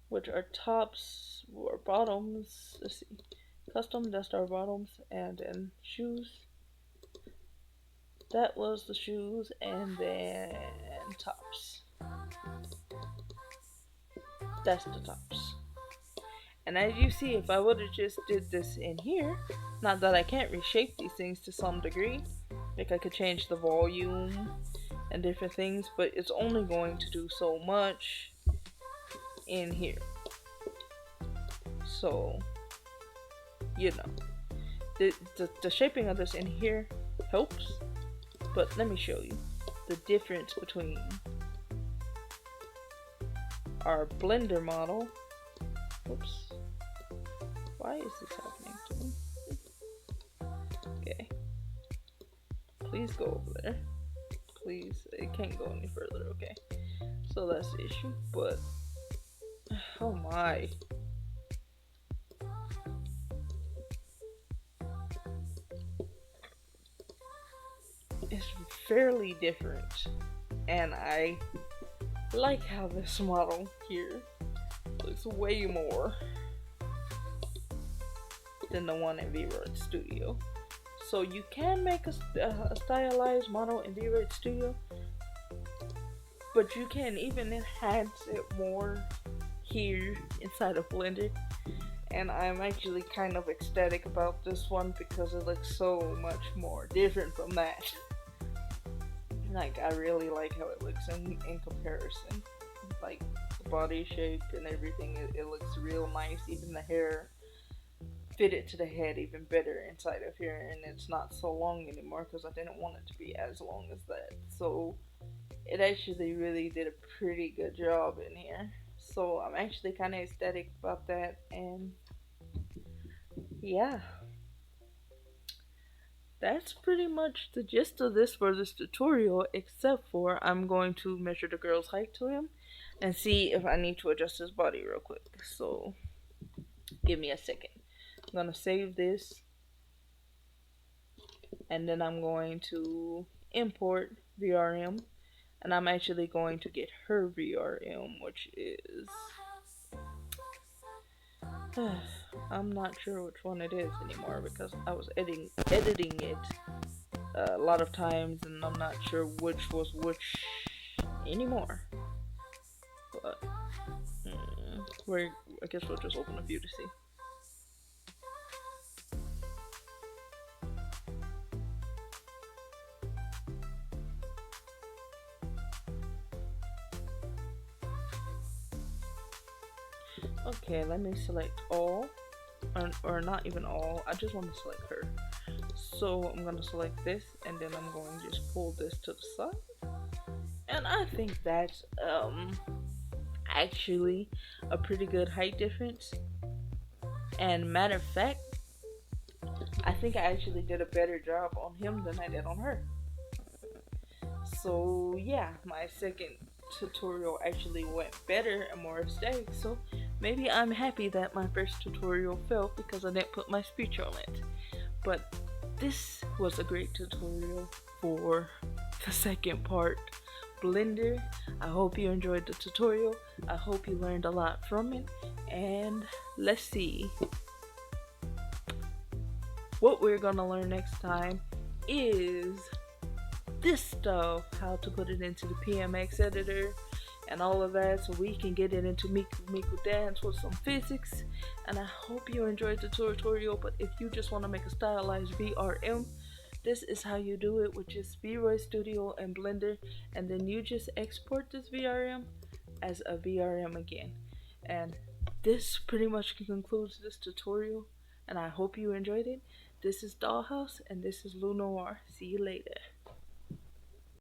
which are tops or bottoms. Let's see, custom, that's our bottoms, and then shoes. That was the shoes, and then tops. That's the tops. And as you see, if I would have just did this in here, not that I can't reshape these things to some degree, like I could change the volume and different things, but it's only going to do so much in here. So, you know, the shaping of this in here helps, but let me show you the difference between our Blender model. Oops. Why is this happening to me? Okay. Please go over there. Please. It can't go any further. Okay. So that's the issue. But, oh my. It's fairly different. And I like how this model here looks way more than the one in Vroid Studio. So you can make a stylized model in Vroid Studio, but you can even enhance it more here inside of Blender. and I'm actually kind of ecstatic about this one because it looks so much more different from that. Like, I really like how it looks in comparison. Like, the body shape and everything, it looks real nice. Even the hair fitted to the head even better inside of here, and it's not so long anymore because I didn't want it to be as long as that. So, it actually really did a pretty good job in here. So, I'm actually kind of ecstatic about that, and yeah, that's pretty much the gist of this for this tutorial, except for I'm going to measure the girl's height to him and see if I need to adjust his body real quick. So give me a second. I'm gonna save this, and then I'm going to import VRM, and I'm actually going to get her VRM, which is I'm not sure which one it is anymore because I was editing it a lot of times, and I'm not sure which was which anymore. But we're I guess we'll just open a few to see. Okay, let me select all, or not even all. I just want to select her. So I'm gonna select this, and then I'm going to just pull this to the side. And I think that's actually a pretty good height difference. And matter of fact, I think I actually did a better job on him than I did on her. So yeah, my second tutorial actually went better and more aesthetic. So maybe I'm happy that my first tutorial failed because I didn't put my speech on it. But this was a great tutorial for the second part, Blender. I hope you enjoyed the tutorial. I hope you learned a lot from it. And let's see. What we're gonna learn next time is this stuff, how to put it into the PMX editor and all of that, so we can get it into Miku Miku Dance with some physics. And I hope you enjoyed the tutorial. But if you just want to make a stylized VRM, this is how you do it, with just Vroid Studio and Blender, and then you just export this VRM as a VRM again. And this pretty much concludes this tutorial, and I hope you enjoyed it. This is Dollhouse, and this is Lou Noir. See you later.